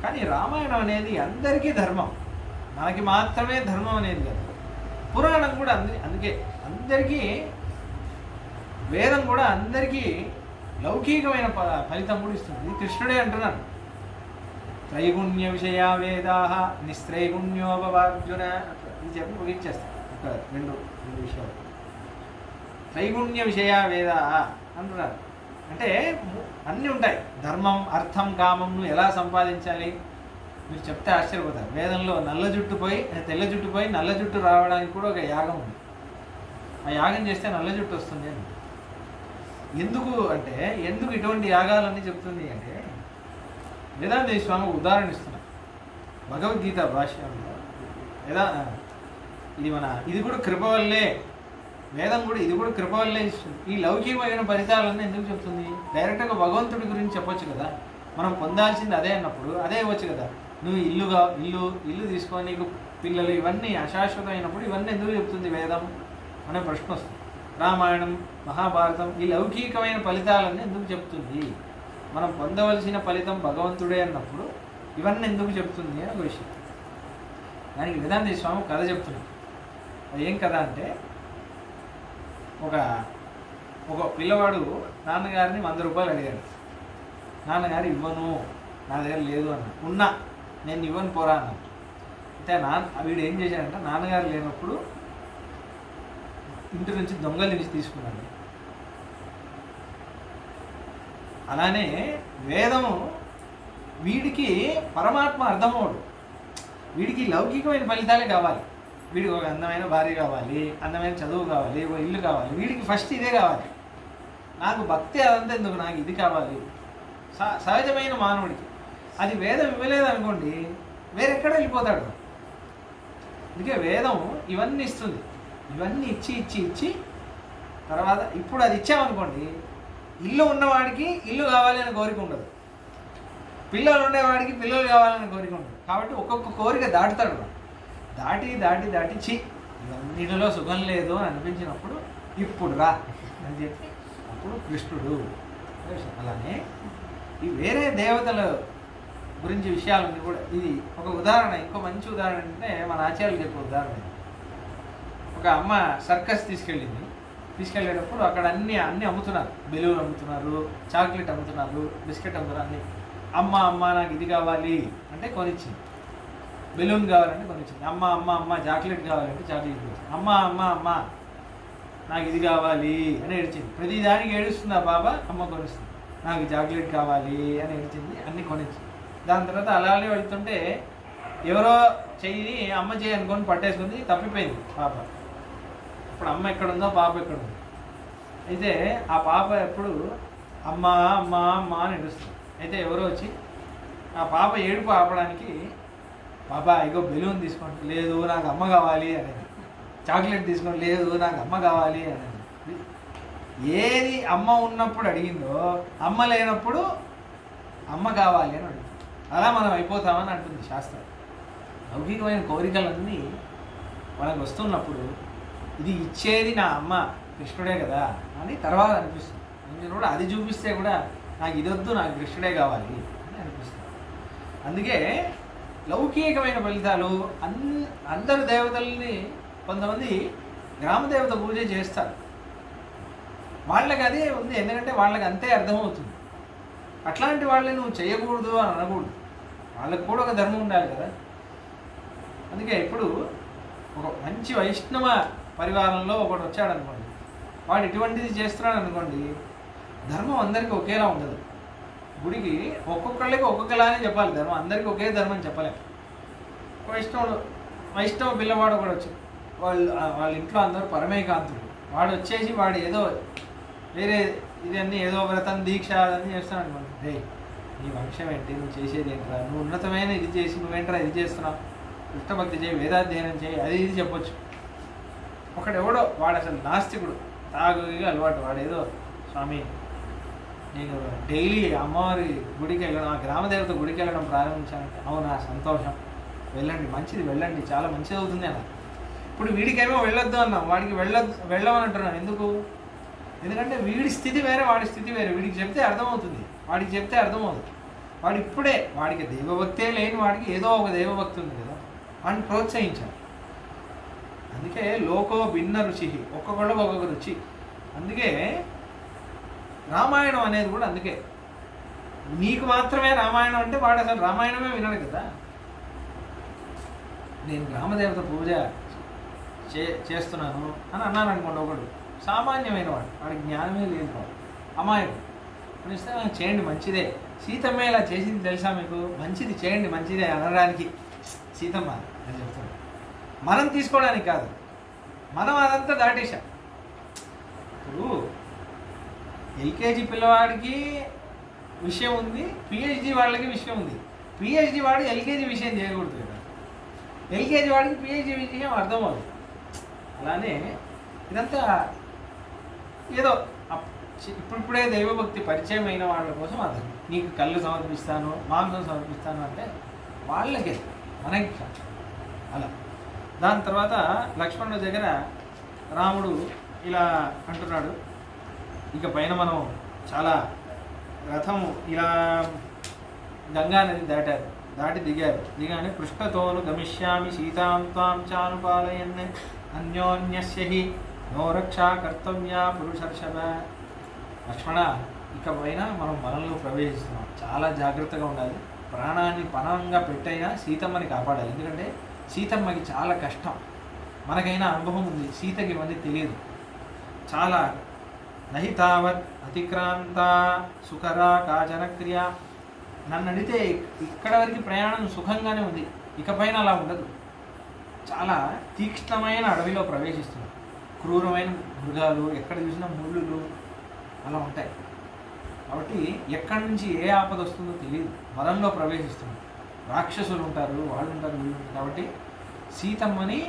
కానీ రామాయణం అనేది అందరికీ ధర్మం, మనకి మాత్రమే ధర్మం అనేది కాదు. పురాణం కూడా అందుకే అందరికీ, వేదం కూడా అందరికీ లౌకికమైన ఫలితం కూడా ఇస్తుంది. ఇది కృష్ణుడే అంటున్నాడు, త్రైగుణ్య విషయా వేదా నిస్త్రైగుణ్యోపవార్జున. ఇది చెప్పి ముగించేస్తాను ఒక రెండు విషయాలు. త్రైగుణ్య విషయా వేదా అంటున్నారు అంటే అన్నీ ఉంటాయి, ధర్మం అర్థం కామం ఎలా సంపాదించాలి మీరు చెప్తే ఆశ్చర్యపోతారు. వేదంలో తెల్ల జుట్టు పోయి నల్ల జుట్టు రావడానికి కూడా ఒక యాగం ఉంది, ఆ యాగం చేస్తే నల్ల జుట్టు వస్తుంది అని. ఎందుకు ఇటువంటి యాగాలన్నీ చెప్తుంది అంటే వేదాంత స్వామి ఉదాహరణ ఇస్తున్నారు భగవద్గీత భాష్యంలో. ఇది కూడా కృప వల్లే, వేదం కూడా ఇది కూడా కృప వల్లే ఇస్తుంది. ఈ లౌకికమైన ఫలితాలన్నీ ఎందుకు చెప్తుంది? డైరెక్ట్గా భగవంతుడి గురించి చెప్పొచ్చు కదా, మనం పొందాల్సింది అదే అన్నప్పుడు అదే ఇవ్వచ్చు కదా. నువ్వు ఇల్లు తీసుకొని నీకు పిల్లలు ఇవన్నీ అశాశ్వతమైనప్పుడు ఇవన్నీ ఎందుకు చెప్తుంది వేదం అనే ప్రశ్న వస్తుంది. రామాయణం మహాభారతం ఈ లౌకికమైన ఫలితాలన్నీ ఎందుకు చెప్తుంది? మనం పొందవలసిన ఫలితం భగవంతుడే అన్నప్పుడు ఇవన్నీ ఎందుకు చెప్తుంది అని ఒక విషయం. దానికి వేదాంత స్వామి కథ చెప్తున్నాడు. అది ఏం కథ అంటే, ఒక పిల్లవాడు నాన్నగారిని 100 రూపాయలు అడిగాడు. నాన్నగారు ఇవ్వను, నా దగ్గర లేదు అన్న. నేను ఇవ్వను పోరా అన్న. అంటే వీడు ఏం చేశాడంటే నాన్నగారు లేనప్పుడు ఇంటి నుంచి దొంగల నుంచి తీసుకున్నాడు. అలానే వేదము వీడికి పరమాత్మ అర్థమవుడు, వీడికి లౌకికమైన ఫలితాలే కావాలి. వీడికి ఒక అందమైన భార్య కావాలి, అందమైన చదువు కావాలి, ఒక ఇల్లు కావాలి, వీడికి ఫస్ట్ ఇదే కావాలి. నాకు భక్తి అదంతా ఎందుకు, నాకు ఇది కావాలి. సహజమైన మానవుడికి అది వేదం ఇవ్వలేదు అనుకోండి, వేరెక్కడ వెళ్ళిపోతాడు. అందుకే వేదం ఇవన్నీ ఇస్తుంది. ఇవన్నీ ఇచ్చి తర్వాత ఇప్పుడు అది ఇచ్చామనుకోండి, ఇల్లు ఉన్నవాడికి ఇల్లు కావాలి అని కోరిక ఉండదు, పిల్లలు ఉండేవాడికి పిల్లలు కావాలని కోరిక ఉండదు. కాబట్టి ఒక్కొక్క కోరిక దాటుతాడు. దాటి ఇవన్నిటిలో సుఖం లేదు అని అనిపించినప్పుడు ఇప్పుడు రా అని చెప్పి అప్పుడు కృష్ణుడు. అలానే ఈ వేరే దేవతల గురించి విషయాలన్నీ కూడా ఇది ఒక ఉదాహరణ. ఇంకో మంచి ఉదాహరణ అంటే మన ఆచార్యులు చెప్పే ఉదాహరణ. ఒక అమ్మ సర్కస్ తీసుకెళ్ళేటప్పుడు అక్కడ అన్నీ అమ్ముతున్నారు, బెలూన్ అమ్ముతున్నారు, చాక్లెట్ అమ్ముతున్నారు, బిస్కెట్ అమ్ముతున్నారు. అన్నీ అమ్మ నాకు ఇది కావాలి అంటే కొనిచ్చింది, బెలూన్ కావాలంటే కొనిచ్చింది. అమ్మ చాక్లెట్ కావాలంటే చాక్లెట్ కొనిచ్చింది. అమ్మ నాకు ఇది కావాలి అని ఏడ్చింది. ప్రతిదానికి ఏడుస్తుంది ఆ బాబా, అమ్మ కొనిస్తుంది. నాకు చాక్లెట్ కావాలి అని ఏడ్చింది, అన్నీ కొనిచ్చింది. దాని తర్వాత అలానే వెళ్తుంటే ఎవరో చెయ్యి అమ్మ చెయ్యి అనుకొని పట్టేసుకుంది, తప్పిపోయింది పాప. ఇప్పుడు అమ్మ ఎక్కడుందో పాప ఎక్కడుందో. అయితే ఆ పాప ఎప్పుడు అమ్మ అమ్మ అమ్మ అని ఏడుస్తుంది. అయితే ఎవరో వచ్చి ఆ పాప ఏడుపు ఆపడానికి, పాప ఇగో బెలూన్ తీసుకోండి, లేదు నాకు అమ్మ కావాలి అనేది. చాక్లెట్ తీసుకోండి, లేదు నాకు అమ్మ కావాలి అనేది. ఏది అమ్మ ఉన్నప్పుడు అడిగిందో అమ్మ లేనప్పుడు అమ్మ కావాలి అని అడుగుతుంది. అలా మనం అయిపోతామని అంటుంది శాస్త్రం. లౌకికమైన కోరికలన్నీ మనకు వస్తున్నప్పుడు ఇది ఇచ్చేది నా అమ్మ కృష్ణుడే కదా అని తర్వాత అనిపిస్తుంది. నేను కూడా అది చూపిస్తే కూడా నాకు ఇదొద్దు, నాకు కృష్ణుడే కావాలి అని అనిపిస్తుంది. అందుకే లౌకికమైన ఫలితాలు అందరు దేవతల్ని, కొంతమంది గ్రామదేవత పూజ చేస్తారు, వాళ్ళకి అదే ఉంది, ఎందుకంటే వాళ్ళకి అంతే అర్థమవుతుంది. అట్లాంటి వాళ్ళని నువ్వు చేయకూడదు అని అనకూడదు, వాళ్ళకి కూడా ఒక ధర్మం ఉండాలి కదా. అందుకే ఇప్పుడు ఒక మంచి వైష్ణవ పరివారంలో ఒకడు వచ్చాడు అనుకోండి, వాడు ఇటువంటిది చేస్తున్నాడు అనుకోండి, ధర్మం అందరికీ ఒకేలా ఉండదు. గుడికి ఒక్కొక్కళ్ళకి ఒక్కొక్కలానే చెప్పాలి ధర్మం, అందరికీ ఒకే ధర్మం చెప్పలేము. వైష్ణవ పిల్లవాడు కూడా వచ్చి వాళ్ళ ఇంట్లో అందరూ పరమేకాంతుడు, వాడు వచ్చేసి వాడు ఏదో వేరే ఇదన్నీ ఏదో వ్రతం దీక్ష అదని చేస్తాను అనుకోండి. రే నీ వంశం ఏంటి, నువ్వు చేసేది ఏంట్రా, నువ్వు ఉన్నతమైన ఇది చేసి నువ్వేంట్రా ఇది చేస్తున్నావు, కృష్ణభక్తి చేయి, వేదాధ్యయనం చేయి, అది ఇది చెప్పొచ్చు. ఒకడెవడో వాడు అసలు నాస్తికుడు, తాగుగా అలవాటు, వాడేదో స్వామి నేను డైలీ అమ్మవారి గుడికి వెళ్ళడం, ఆ గ్రామదేవత గుడికి వెళ్ళడం ప్రారంభించానంటే, అవునా సంతోషం, వెళ్ళండి మంచిది, వెళ్ళండి చాలా మంచిది అవుతుంది అన్న. ఇప్పుడు వీడికేమో వెళ్ళొద్దు అన్నాం, వాడికి వెళ్ళమని అంటున్నాను. ఎందుకు? ఎందుకంటే వీడి స్థితి వేరే, వాడి స్థితి వేరే. వీడికి చెప్తే అర్థమవుతుంది, వాడికి చెప్తే అర్థమవుతుంది. వాడు ఇప్పుడే వాడికి దైవభక్తే లేని వాడికి ఏదో ఒక దైవభక్తి ఉంది కదా, వాడిని ప్రోత్సహించాలి. అందుకే లోకో భిన్న రుచి, ఒక్కొక్కళ్ళకి ఒక్కొక్క రుచి. అందుకే రామాయణం అనేది కూడా అందుకే, నీకు మాత్రమే రామాయణం అంటే వాడు అసలు రామాయణమే వినడు కదా. నేను గ్రామదేవత పూజ చేస్తున్నాను అని అన్నాను అనుకోండి, ఒకడు సామాన్యమైన వాడు, వాడికి జ్ఞానమే లేదు, వాడు అమాయకుడు అనిస్తే చేయండి మంచిదే, సీతమ్మ ఇలా చేసింది తెలుసా మీకు, మంచిది చేయండి మంచిదే అనడానికి సీతమ్మ అని చెప్తాడు. మనం తీసుకోవడానికి కాదు, మనం అదంతా దాటేశాం. ఇప్పుడు ఎల్కేజీ పిల్లవాడికి విషయం ఉంది, పిహెచ్డి వాళ్ళకి విషయం ఉంది. పిహెచ్డి వాడు ఎల్కేజీ విషయం చేయకూడదు కదా, ఎల్కేజీ వాడికి పిహెచ్డి విషయం అర్థమవుతుంది. అలానే ఇదంతా ఏదో ఇప్పుడిప్పుడే దైవభక్తి పరిచయం అయిన వాళ్ళ కోసం అది, నీకు కళ్ళు సమర్పిస్తాను, మాంసం సమర్పిస్తాను అంటే వాళ్ళకే, మనకి అలా. దాని తర్వాత లక్ష్మణుడి దగ్గర రాముడు ఇలా అంటున్నాడు, ఇక పైన మనం చాలా రథం ఇలా గంగా నది దాటారు, దాటి దిగారు. దిగానే పృష్ఠతోను గమిష్యామి సీతాం త్వాం చానుపాలయన్ అన్యోన్యస్య హి నో రక్షా కర్తవ్య పురుషర్షభ. లక్ష్మణ, ఇక పైన మనం వనంలో ప్రవేశిస్తున్నాం, చాలా జాగ్రత్తగా ఉండాలి, ప్రాణాన్ని పణంగా పెట్టైనా సీతమ్మని కాపాడాలి. ఎందుకంటే సీతమ్మకి చాలా కష్టం, మనకైనా అనుభవం ఉంది, సీతకి ఇవన్నీ తెలియదు. చాలా నహితావత్ అతిక్రాంత సుఖరా కాచన క్రియ. నన్ను అడిగితే ఇక్కడ వరకు ప్రయాణం సుఖంగానే ఉంది, ఇకపైన అలా ఉండదు. చాలా తీక్ష్ణమైన అడవిలో ప్రవేశిస్తున్నాం, క్రూరమైన మృగాలు, ఎక్కడ చూసినా ముళ్ళులు అలా ఉంటాయి. కాబట్టి ఎక్కడి నుంచి ఏ ఆపద వస్తుందో తెలియదు, వనంలో ప్రవేశిస్తున్నాం, రాక్షసులు ఉంటారు, వాళ్ళు ఉంటారు, వీళ్ళు ఉంటారు. కాబట్టి సీతమ్మని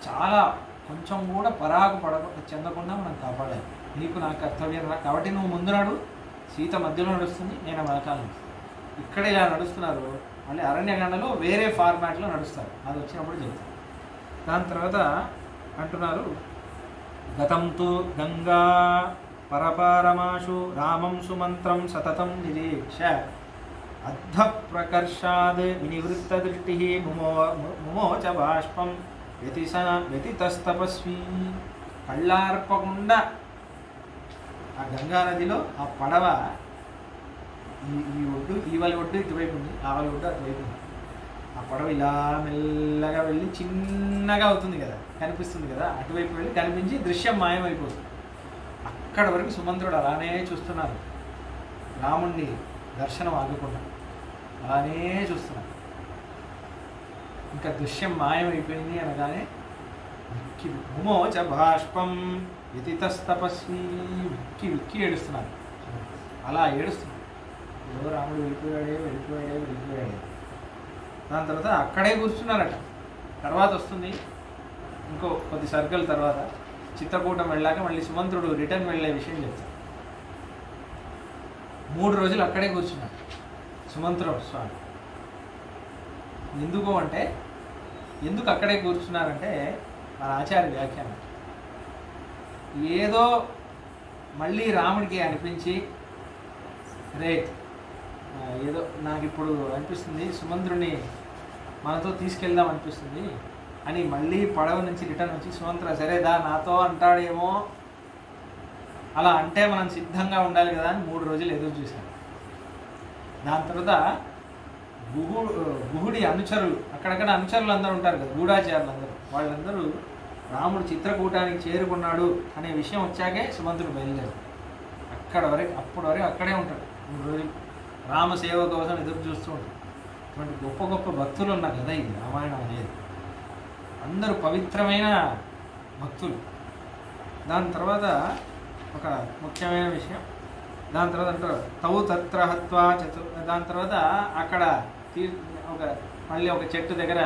చాలా కొంచెం కూడా పరాకు చెందకుండా మనం కాపాడాలి. నీకు నా కర్తవ్యం రా, కాబట్టి నువ్వు ముందు నాడు, సీత మధ్యలో నడుస్తుంది, నేను వెనకాల ఇక్కడ ఇలా నడుస్తున్నారు. మళ్ళీ అరణ్యకాండలో వేరే ఫార్మాట్లో నడుస్తారు, అది వచ్చినప్పుడు చెప్తారు. దాని తర్వాత అంటున్నారు, గతంతు గంగా పరపారమాశు రామం సుమంత్రం సతతం నిరీక్ష అద్ధ ప్రకర్షాద్ వినివృత్త దృష్టి ముమోచ బాష్పం వ్యతితస్తపస్వీ. కళ్ళార్పకుండా ఆ గంగా నదిలో ఆ పడవ ఈ ఒడ్డు, ఈవలి ఒడ్డు ఇటువైపు ఉంది, ఆవలి ఒడ్డు అటువైపు ఉంది. ఆ పడవ ఇలా మెల్లగా వెళ్ళి చిన్నగా అవుతుంది కదా, కనిపిస్తుంది కదా, అటువైపు వెళ్ళి కనిపించి దృశ్యం మాయమైపోతుంది. అక్కడ వరకు సుమంత్రుడు అలానే చూస్తున్నారు, రాముణ్ణి దర్శనం ఆగకుండా అలానే చూస్తున్నారు. ఇంకా దృశ్యం మాయమైపోయింది అనగానే భూమోచ బాష్పం యతితస్తపస్వి విక్కి విక్కి ఏడుస్తున్నారు. అలా ఏడుస్తున్నారు. ఏదో రాముడు వెళ్ళిపోయాడే. దాని తర్వాత అక్కడే కూర్చున్నారట. తర్వాత వస్తుంది ఇంకో కొద్ది సర్కిల్ తర్వాత చిత్రకూటం వెళ్ళాక మళ్ళీ సుమంత్రుడు రిటర్న్ వెళ్ళే విషయం చెప్తారు. 3 రోజులు అక్కడే కూర్చున్నాడు సుమంత్రుడు స్వామి. ఎందుకు అక్కడే కూర్చున్నారంటే మన ఆచార్య వ్యాఖ్యానం, ఏదో మళ్ళీ రాముడికి అనిపించి రే ఏదో నాకు ఇప్పుడు అనిపిస్తుంది సుమంత్రుడిని మనతో తీసుకెళ్దాం అనిపిస్తుంది అని మళ్ళీ పడవ నుంచి రిటర్న్ వచ్చి సుమంత్ర సరేదా నాతో అంటాడేమో, అలా అంటే మనం సిద్ధంగా ఉండాలి కదా అని 3 రోజులు ఎదురు చూశాను. దాని తర్వాత గుహుడి అనుచరులు, అక్కడక్కడ అనుచరులు అందరూ ఉంటారు కదా, గూఢాచారులు అందరూ, వాళ్ళందరూ రాముడు చిత్రకూటానికి చేరుకున్నాడు అనే విషయం వచ్చాకే సుమంత్రుడు బయలుదేరాడు. అప్పటి వరకు అక్కడే ఉంటాడు 3 రోజులు. రామసేవ కోసం ఎదురు చూస్తూ ఉంటాడు. అటువంటి గొప్ప గొప్ప భక్తులు ఉన్న కదా ఇది రామాయణం అనేది. అందరూ పవిత్రమైన భక్తులు. దాని తర్వాత ఒక ముఖ్యమైన విషయం, దాని తర్వాత అంటారు తౌ తత్ర హత్వా దాని తర్వాత అక్కడ మళ్ళీ ఒక చెట్టు దగ్గర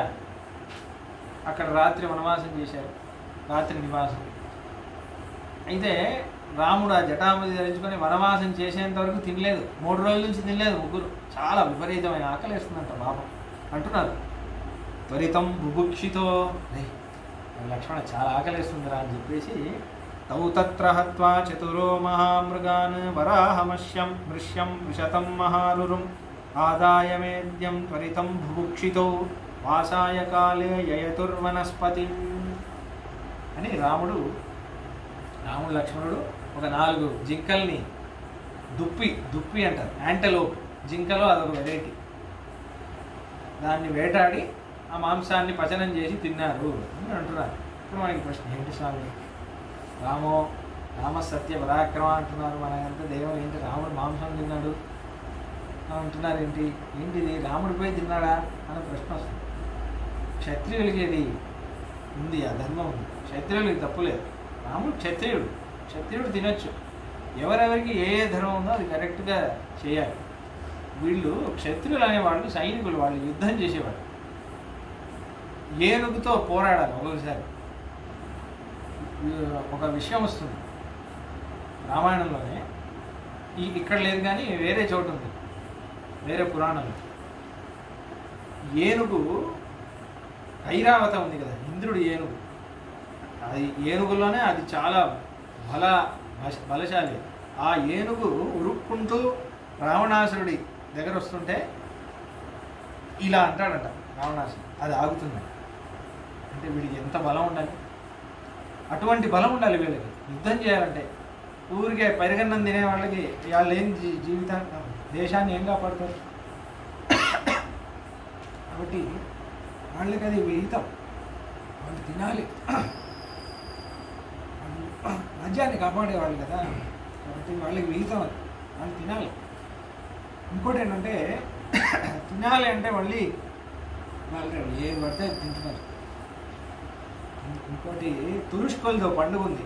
అక్కడ రాత్రి వనవాసం చేశారు, రాత్రి నివాసం. అయితే రాముడు ఆ జటాముది ధరించుకొని వనవాసం చేసేంత వరకు తినలేదు, 3 రోజుల నుంచి తినలేదు ముగ్గురు. చాలా విపరీతమైన ఆకలి వేస్తుందంట పాపం. అంటున్నారు త్వరితం బుభుక్షితో, లక్ష్మణ చాలా ఆకలిస్తుందిరా అని చెప్పేసి తౌ తత్ర హత్వా చతురో మహామృగాన్ వరాహమశ్యం మృష్యం వృషతం మహారురుం ఆదాయ మేద్యం త్వరితం బుభుక్షితో వాసాయ కాలే యయతుర్వనస్పతి అని రాముడు లక్ష్మణుడు ఒక 4 జింకల్ని దుప్పి అంటారు, యాంటలోప్ జింకలో అదొక వెరైటీ, దాన్ని వేటాడి ఆ మాంసాన్ని పచనం చేసి తిన్నారు అని అంటున్నారు. ఇప్పుడు మనకి ప్రశ్న ఏంటి స్వామి, రామ సత్య పరాక్రమ అంటున్నారు, మనకంతా దైవం ఏంటి రాముడు మాంసం తిన్నాడు అంటున్నారు ఏంటిది రాముడు పోయి తిన్నాడా అనే ప్రశ్న వస్తుంది. క్షత్రియులకి అది ఉంది, ఆ ధర్మం ఉంది, క్షత్రియులకి తప్పులేదు. రాముడు క్షత్రియుడు తినొచ్చు, ఎవరెవరికి ఏ ధర్మం ఉందో అది కరెక్ట్గా చేయాలి. వీళ్ళు క్షత్రియులు అనేవాళ్ళు సైనికులు, వాళ్ళు యుద్ధం చేసేవాళ్ళు, ఏనుగుతో పోరాడాలి. ఒక్కొక్కసారి ఒక విషయం వస్తుంది రామాయణంలోనే, ఇక్కడ లేదు కానీ వేరే చోటు ఉంది, వేరే పురాణంలో. ఏనుగు ఐరావతం ఉంది కదా, ఇంద్రుడు ఏనుగు, అది ఏనుగులోనే అది చాలా బలశాలి. ఆ ఏనుగు ఉరుక్కుంటూ రావణాసురుడి దగ్గర వస్తుంటే ఇలా అంటాడట రావణాసురుడు, అది ఆగుతుంది. అంటే వీడికి ఎంత బలం ఉండాలి, అటువంటి బలం ఉండాలి వీళ్ళకి యుద్ధం చేయాలంటే. ఊరికే పరిగన్నం తినే వాళ్ళకి వాళ్ళు ఏం జీవితాన్ని దేశాన్ని ఏం కాపాడుతారు. కాబట్టి వాళ్ళకి అది విహితం, వాళ్ళు తినాలి, రాజ్యాన్ని కాపాడేవాళ్ళు కదా, కాబట్టి వాళ్ళకి విహితం అది, వాళ్ళు తినాలి. ఇంకోటి ఏంటంటే తినాలి అంటే మళ్ళీ వాళ్ళు ఏది పడితే తింటున్నారు. ఇంకోటి తురుష్కొలతో పండుగ ఉంది,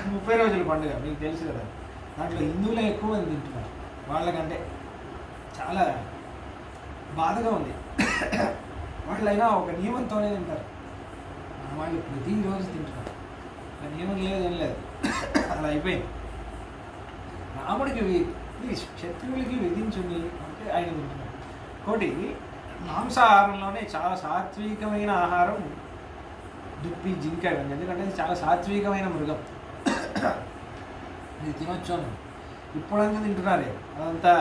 30 రోజుల పండుగ, మీకు తెలుసు కదా. దాంట్లో హిందువులే ఎక్కువ మంది తింటున్నారు, వాళ్ళకంటే చాలా బాధగా ఉంది. వాళ్ళైనా ఒక నియమంతోనే తింటారు, వాళ్ళు ప్రతిరోజు తింటున్నారు. ఆ నియమం లేదు ఏం లేదు, అలా అయిపోయింది. రాముడికి క్షత్రియులకి విధించుంది అంటే ఆయన తింటున్నాడు. ఇంకోటి మాంసాహారంలోనే చాలా సాత్వికమైన ఆహారం దుప్పి, జింక ఇవన్నీ, ఎందుకంటే ఇది చాలా సాత్వికమైన మృగం, ఇది తినొచ్చు అని ఇప్పుడంతా తింటున్నారే, అదంతా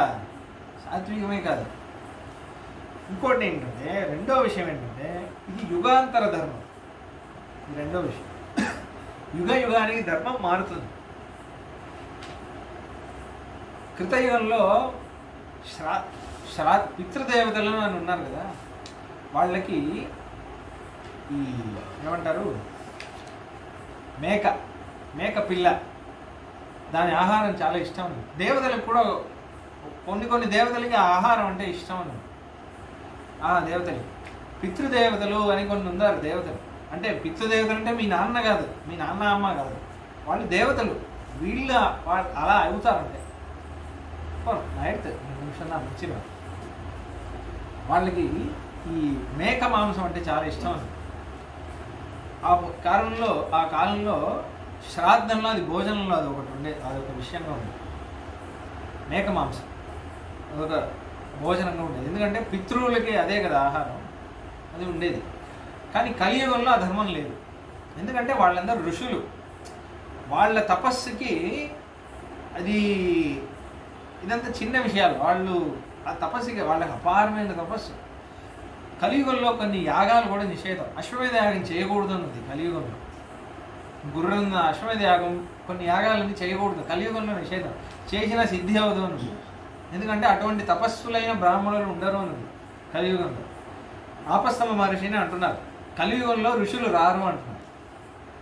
సాత్వికమే కాదు. ఇంకోటి ఏంటంటే రెండో విషయం ఏంటంటే ఇది యుగాంతర ధర్మం. ఇది రెండో విషయం, యుగానికి ధర్మం మారుతుంది. కృతయుగంలో పితృదేవతలు అని ఉన్నారు కదా, వాళ్ళకి ఈ ఏమంటారు మేక పిల్ల, దాని ఆహారం చాలా ఇష్టం ఉంది. దేవతలకు కూడా కొన్ని దేవతలకి ఆహారం అంటే ఇష్టం ఉంది. ఆ దేవతలకి పితృదేవతలు అని కొన్ని ఉన్నారు దేవతలు. అంటే పితృదేవతలు అంటే మీ నాన్న కాదు, మీ నాన్న అమ్మ కాదు, వాళ్ళు దేవతలు. వీళ్ళు అలా అవుతారంటే నైట్ నిమిషం నా వచ్చిన వాళ్ళకి ఈ మేక మాంసం అంటే చాలా ఇష్టం అని. ఆ కాలంలో శ్రాద్ధంలో అది భోజనంలో అది ఒకటి ఉండే, అదొక విషయంగా ఉంది. మేక మాంసం అదొక భోజనంగా ఉండేది. ఎందుకంటే పితృవులకి అదే కదా ఆహారం, అది ఉండేది. కానీ కలియుగంలో ఆ ధర్మం లేదు. ఎందుకంటే వాళ్ళందరూ ఋషులు, వాళ్ళ తపస్సుకి అది ఇదంతా చిన్న విషయాలు. వాళ్ళు ఆ తపస్సుకి వాళ్ళకి అపారమైన తపస్సు. కలియుగంలో కొన్ని యాగాలు కూడా నిషేధం. అశ్వమేధ యాగం చేయకూడదు అన్నది కలియుగంలో. గుర్రం అశ్వమేధ యాగం కొన్ని యాగాలన్నీ చేయకూడదు కలియుగంలో నిషేధం. చేసిన సిద్ధి అవదు అన్నది. ఎందుకంటే అటువంటి తపస్సులైన బ్రాహ్మణులు ఉండరు అన్నది కలియుగంలో. ఆపస్తమ మహర్షిని అంటున్నారు కలియుగంలో ఋషులు రారు అంటున్నారు.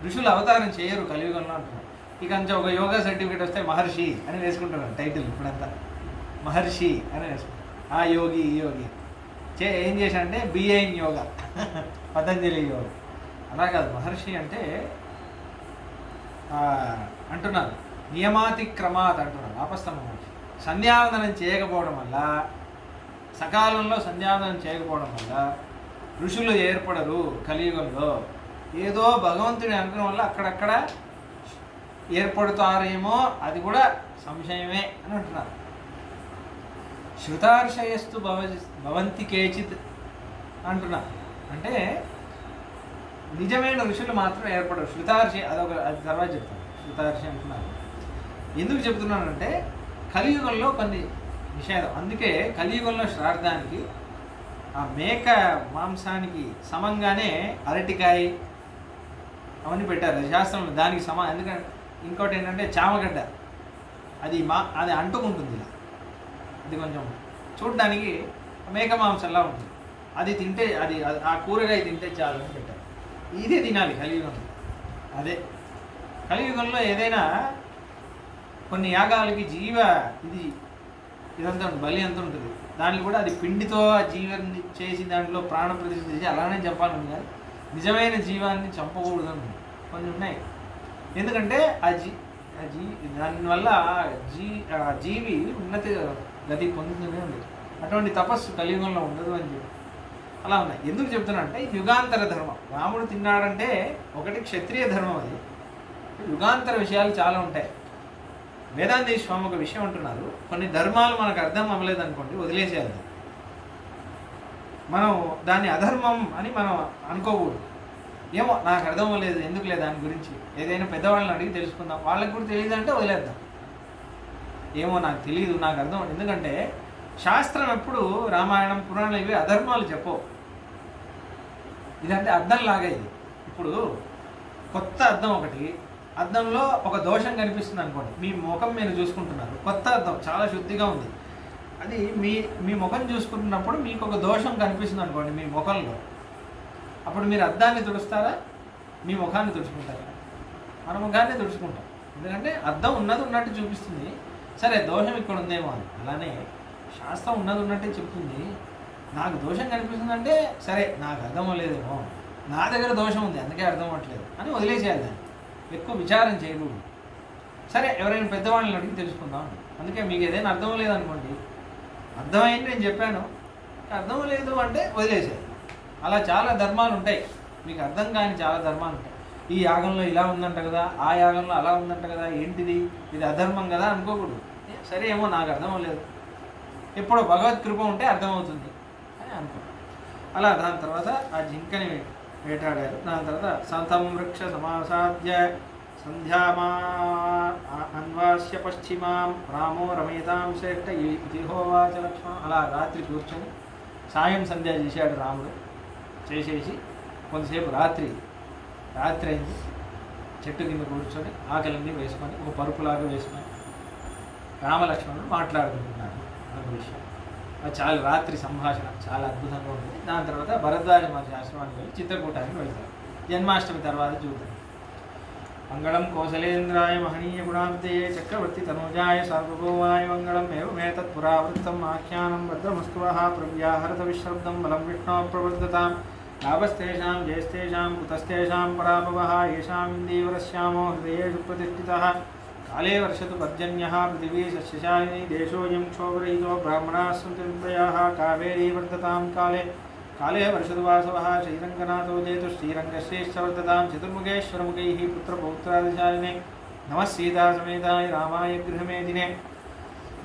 ఋషులు అవతారం చేయరు కలియుగంలో అంటున్నారు. ఇక అంతే ఒక యోగా సర్టిఫికేట్ వస్తే మహర్షి అని వేసుకుంటున్నారు టైటిల్. ఇప్పుడంతా మహర్షి అని వేసుకుంటారు. ఆ యోగి ఈ యోగి ఏం చేశాడంటే బిఏ ఇన్ యోగా, పతంజలి యోగా. అలా కాదు, మహర్షి అంటే అంటున్నారు నియమాతిక్రమాత్ అంటున్నారు ఆపస్తమ మహర్షి. సంధ్యావందనం చేయకపోవడం వల్ల, సకాలంలో సంధ్యావందనం చేయకపోవడం వల్ల ఋషులు ఏర్పడరు కలియుగంలో. ఏదో భగవంతుడి అనుగ్రహం వల్ల అక్కడక్కడ ఏర్పడుతారేమో, అది కూడా సంశయమే అని అంటున్నారు. శృతార్షయస్తు భవంతి కేచిత్ అంటున్నారు. అంటే నిజమైన ఋషులు మాత్రం ఏర్పడరు. శృతార్షి అది తర్వాత చెప్తాను. శృతార్షి అంటున్నారు. ఎందుకు చెప్తున్నానంటే కలియుగంలో కొన్ని నిషేధం. అందుకే కలియుగంలో శ్రాద్ధానికి ఆ మేక మాంసానికి సమంగానే అరటికాయ అవన్నీ పెట్టారు శాస్త్రంలో. దానికి ఎందుకంటే ఇంకోటి ఏంటంటే చామగడ్డ, అది అంటుకుంటుంది ఇలా. ఇది కొంచెం చూడడానికి మేక మాంసంలా ఉంటుంది. అది తింటే ఆ కూరగాయ తింటే చాలు అని పెట్టారు. ఇదే తినాలి కలియుగంలో. అదే కలియుగంలో ఏదైనా కొన్ని యాగాలకి ఇదంతా బలి అంతా ఉంటుంది. దాంట్లో కూడా అది పిండితో ఆ జీవాన్ని చేసి దాంట్లో ప్రాణ ప్రతిష్ఠ చేసి అలానే చంపాలని కాదు, నిజమైన జీవాన్ని చంపకూడదని కొన్ని ఉన్నాయి. ఎందుకంటే దానివల్ల జీవి ఉన్నతి గతి పొందుతూనే ఉంది. అటువంటి తపస్సు కలియుగంలో ఉండదు అని చెప్పి అలా ఉన్నాయి. ఎందుకు చెప్తున్నా అంటే యుగాంతర ధర్మం. రాముడు తిన్నాడంటే ఒకటి క్షత్రియ ధర్మం, అది యుగాంతర విషయాలు చాలా ఉంటాయి. వేదాంత స్వామి ఒక విషయం అంటున్నారు, కొన్ని ధర్మాలు మనకు అర్థం అవ్వలేదు అనుకోండి, వదిలేసేయాలి. మనం దాన్ని అధర్మం అని మనం అనుకోకూడదు. ఏమో నాకు అర్థం అవ్వలేదు, ఎందుకు లేదు దాని గురించి ఏదైనా పెద్దవాళ్ళని అడిగి తెలుసుకుందాం, వాళ్ళకి కూడా తెలియదు అంటే వదిలేద్దాం. ఏమో నాకు తెలియదు, నాకు అర్థం. ఎందుకంటే శాస్త్రం ఎప్పుడు రామాయణం పురాణాలు ఇవి అధర్మాలు చెప్పవు. ఇదంటే అర్థంలాగా. ఇది ఇప్పుడు కొత్త అర్థం ఒకటి, అద్దంలో ఒక దోషం కనిపిస్తుంది అనుకోండి, మీ ముఖం మీరు చూసుకుంటున్నారు, కొత్త అద్దం చాలా శుద్ధిగా ఉంది, అది మీ ముఖం చూసుకుంటున్నప్పుడు మీకు ఒక దోషం కనిపిస్తుంది అనుకోండి మీ ముఖంలో, అప్పుడు మీరు అద్దాన్ని తుడుస్తారా మీ ముఖాన్ని తుడుచుకుంటారా? మన ముఖాన్ని తుడుచుకుంటాం. ఎందుకంటే అద్దం ఉన్నది ఉన్నట్టు చూపిస్తుంది. సరే దోషం ఇక్కడ ఉందేమో అని. అలానే శాస్త్రం ఉన్నది ఉన్నట్టే చెప్తుంది. నాకు దోషం కనిపిస్తుందంటే సరే నాకు అర్థం అవ్వలేదేమో, నా దగ్గర దోషం ఉంది అందుకే అర్థం అవ్వట్లేదు అని వదిలేసేయాలి. దాన్ని ఎక్కువ విచారం చేయకూడదు. సరే ఎవరైనా పెద్దవాళ్ళని అడిగి తెలుసుకుందాం. అందుకే మీకు ఏదైనా అర్థం లేదనుకోండి, అర్థమైంది నేను చెప్పాను, అర్థం లేదు అంటే వదిలేసేది. అలా చాలా ధర్మాలు ఉంటాయి, మీకు అర్థం కాని చాలా ధర్మాలు ఉంటాయి. ఈ యాగంలో ఇలా ఉందంట కదా, ఆ యాగంలో అలా ఉందంట కదా, ఏంటిది ఇది అధర్మం కదా అనుకోకూడదు. సరే ఏమో నాకు అర్థం అవ్వలేదు, ఎప్పుడో భగవత్ కృప ఉంటే అర్థమవుతుంది అని అనుకో. అలా దాని తర్వాత ఆ జింకని వేటాడారు. దాని తర్వాత సంతం వృక్ష సమాసాద్య సంధ్యామా అన్వాస్య పశ్చిమాం రామో రమేతాం శ్రేష్ఠ ఇతిహోవాచ లక్ష్మణ. అలా రాత్రి కూర్చొని సాయం సంధ్య చేశాడు రాముడు. చేసేసి కొంతసేపు రాత్రి అయింది, చెట్టు కింద కూర్చొని ఆకలిని వేసుకొని ఒక పరుపులాగా వేసుకొని రామలక్ష్మణుడు మాట్లాడుకుంటున్నాడు అన్న విషయం. అది చాలా రాత్రి సంభాషణ చాలా అద్భుతంగా ఉంటుంది. దాని తర్వాత భరద్వాజ మహర్షి ఆశ్రమానికి వెళ్ళి చిత్రకూటానికి వెళ్తారు. జన్మాష్టమి తర్వాత చూద్దాం. मंगलम कौसलेन्द्राय महनीय गुणाब्दे चक्रवर्ती तनूजाय सार्वभौमाय मंगलम एवमेतत्पुरावृत्तम् आख्यानं भद्रमस्तुवः प्रव्याहरत विश्रब्दं बलं विष्णोः प्रवर्धतां लाभस्तेषां जयस्तेषां कुतस्तेषां पराभवः येषाम् इन्दीवरश्यामो हृदयेषु प्रतिष्ठितः काले वर्षतु पर्जन्यः पृथिवी सस्यशालिनी देशोऽयं क्षोभरहितो ब्राह्मणाः सन्तु निर्भयाः कावेरी वर्धतां काले काले वर्षतु वासवः श्रीरङ्गनाथो जयतु श्रीरङ्गश्रेष्ठवर्धतां चतुर्मुखेश्वरमुखैः पुत्रपौत्रादिशालिने नमः सीतासमेताय रामाय गृहमेदिने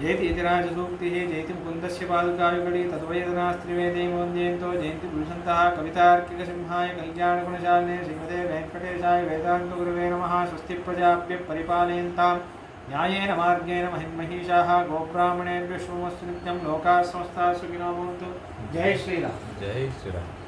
जयति यतिराजसूक्तिः जयति मुकुन्दस्य पादुकायुगली तद्वैदनास्त्रिवेदे मोञ्जयन्तो जयन्ति पुरुषन्तः कवितार्किकसिंहाय कल्याणगुणशालिने श्रीमते वेङ्कटेशाय वेदान्तगुरवे नमः स्वस्ति प्रजाभ्यः परिपालयन्तां न्यायेन मार्गेण महिन्महीषाः गोब्राह्मणेभ्यः शुभमस्तु नित्यं लोकाः समस्ताः सुखिनो भवन्तु जय श्रीराम। जय श्रीराम।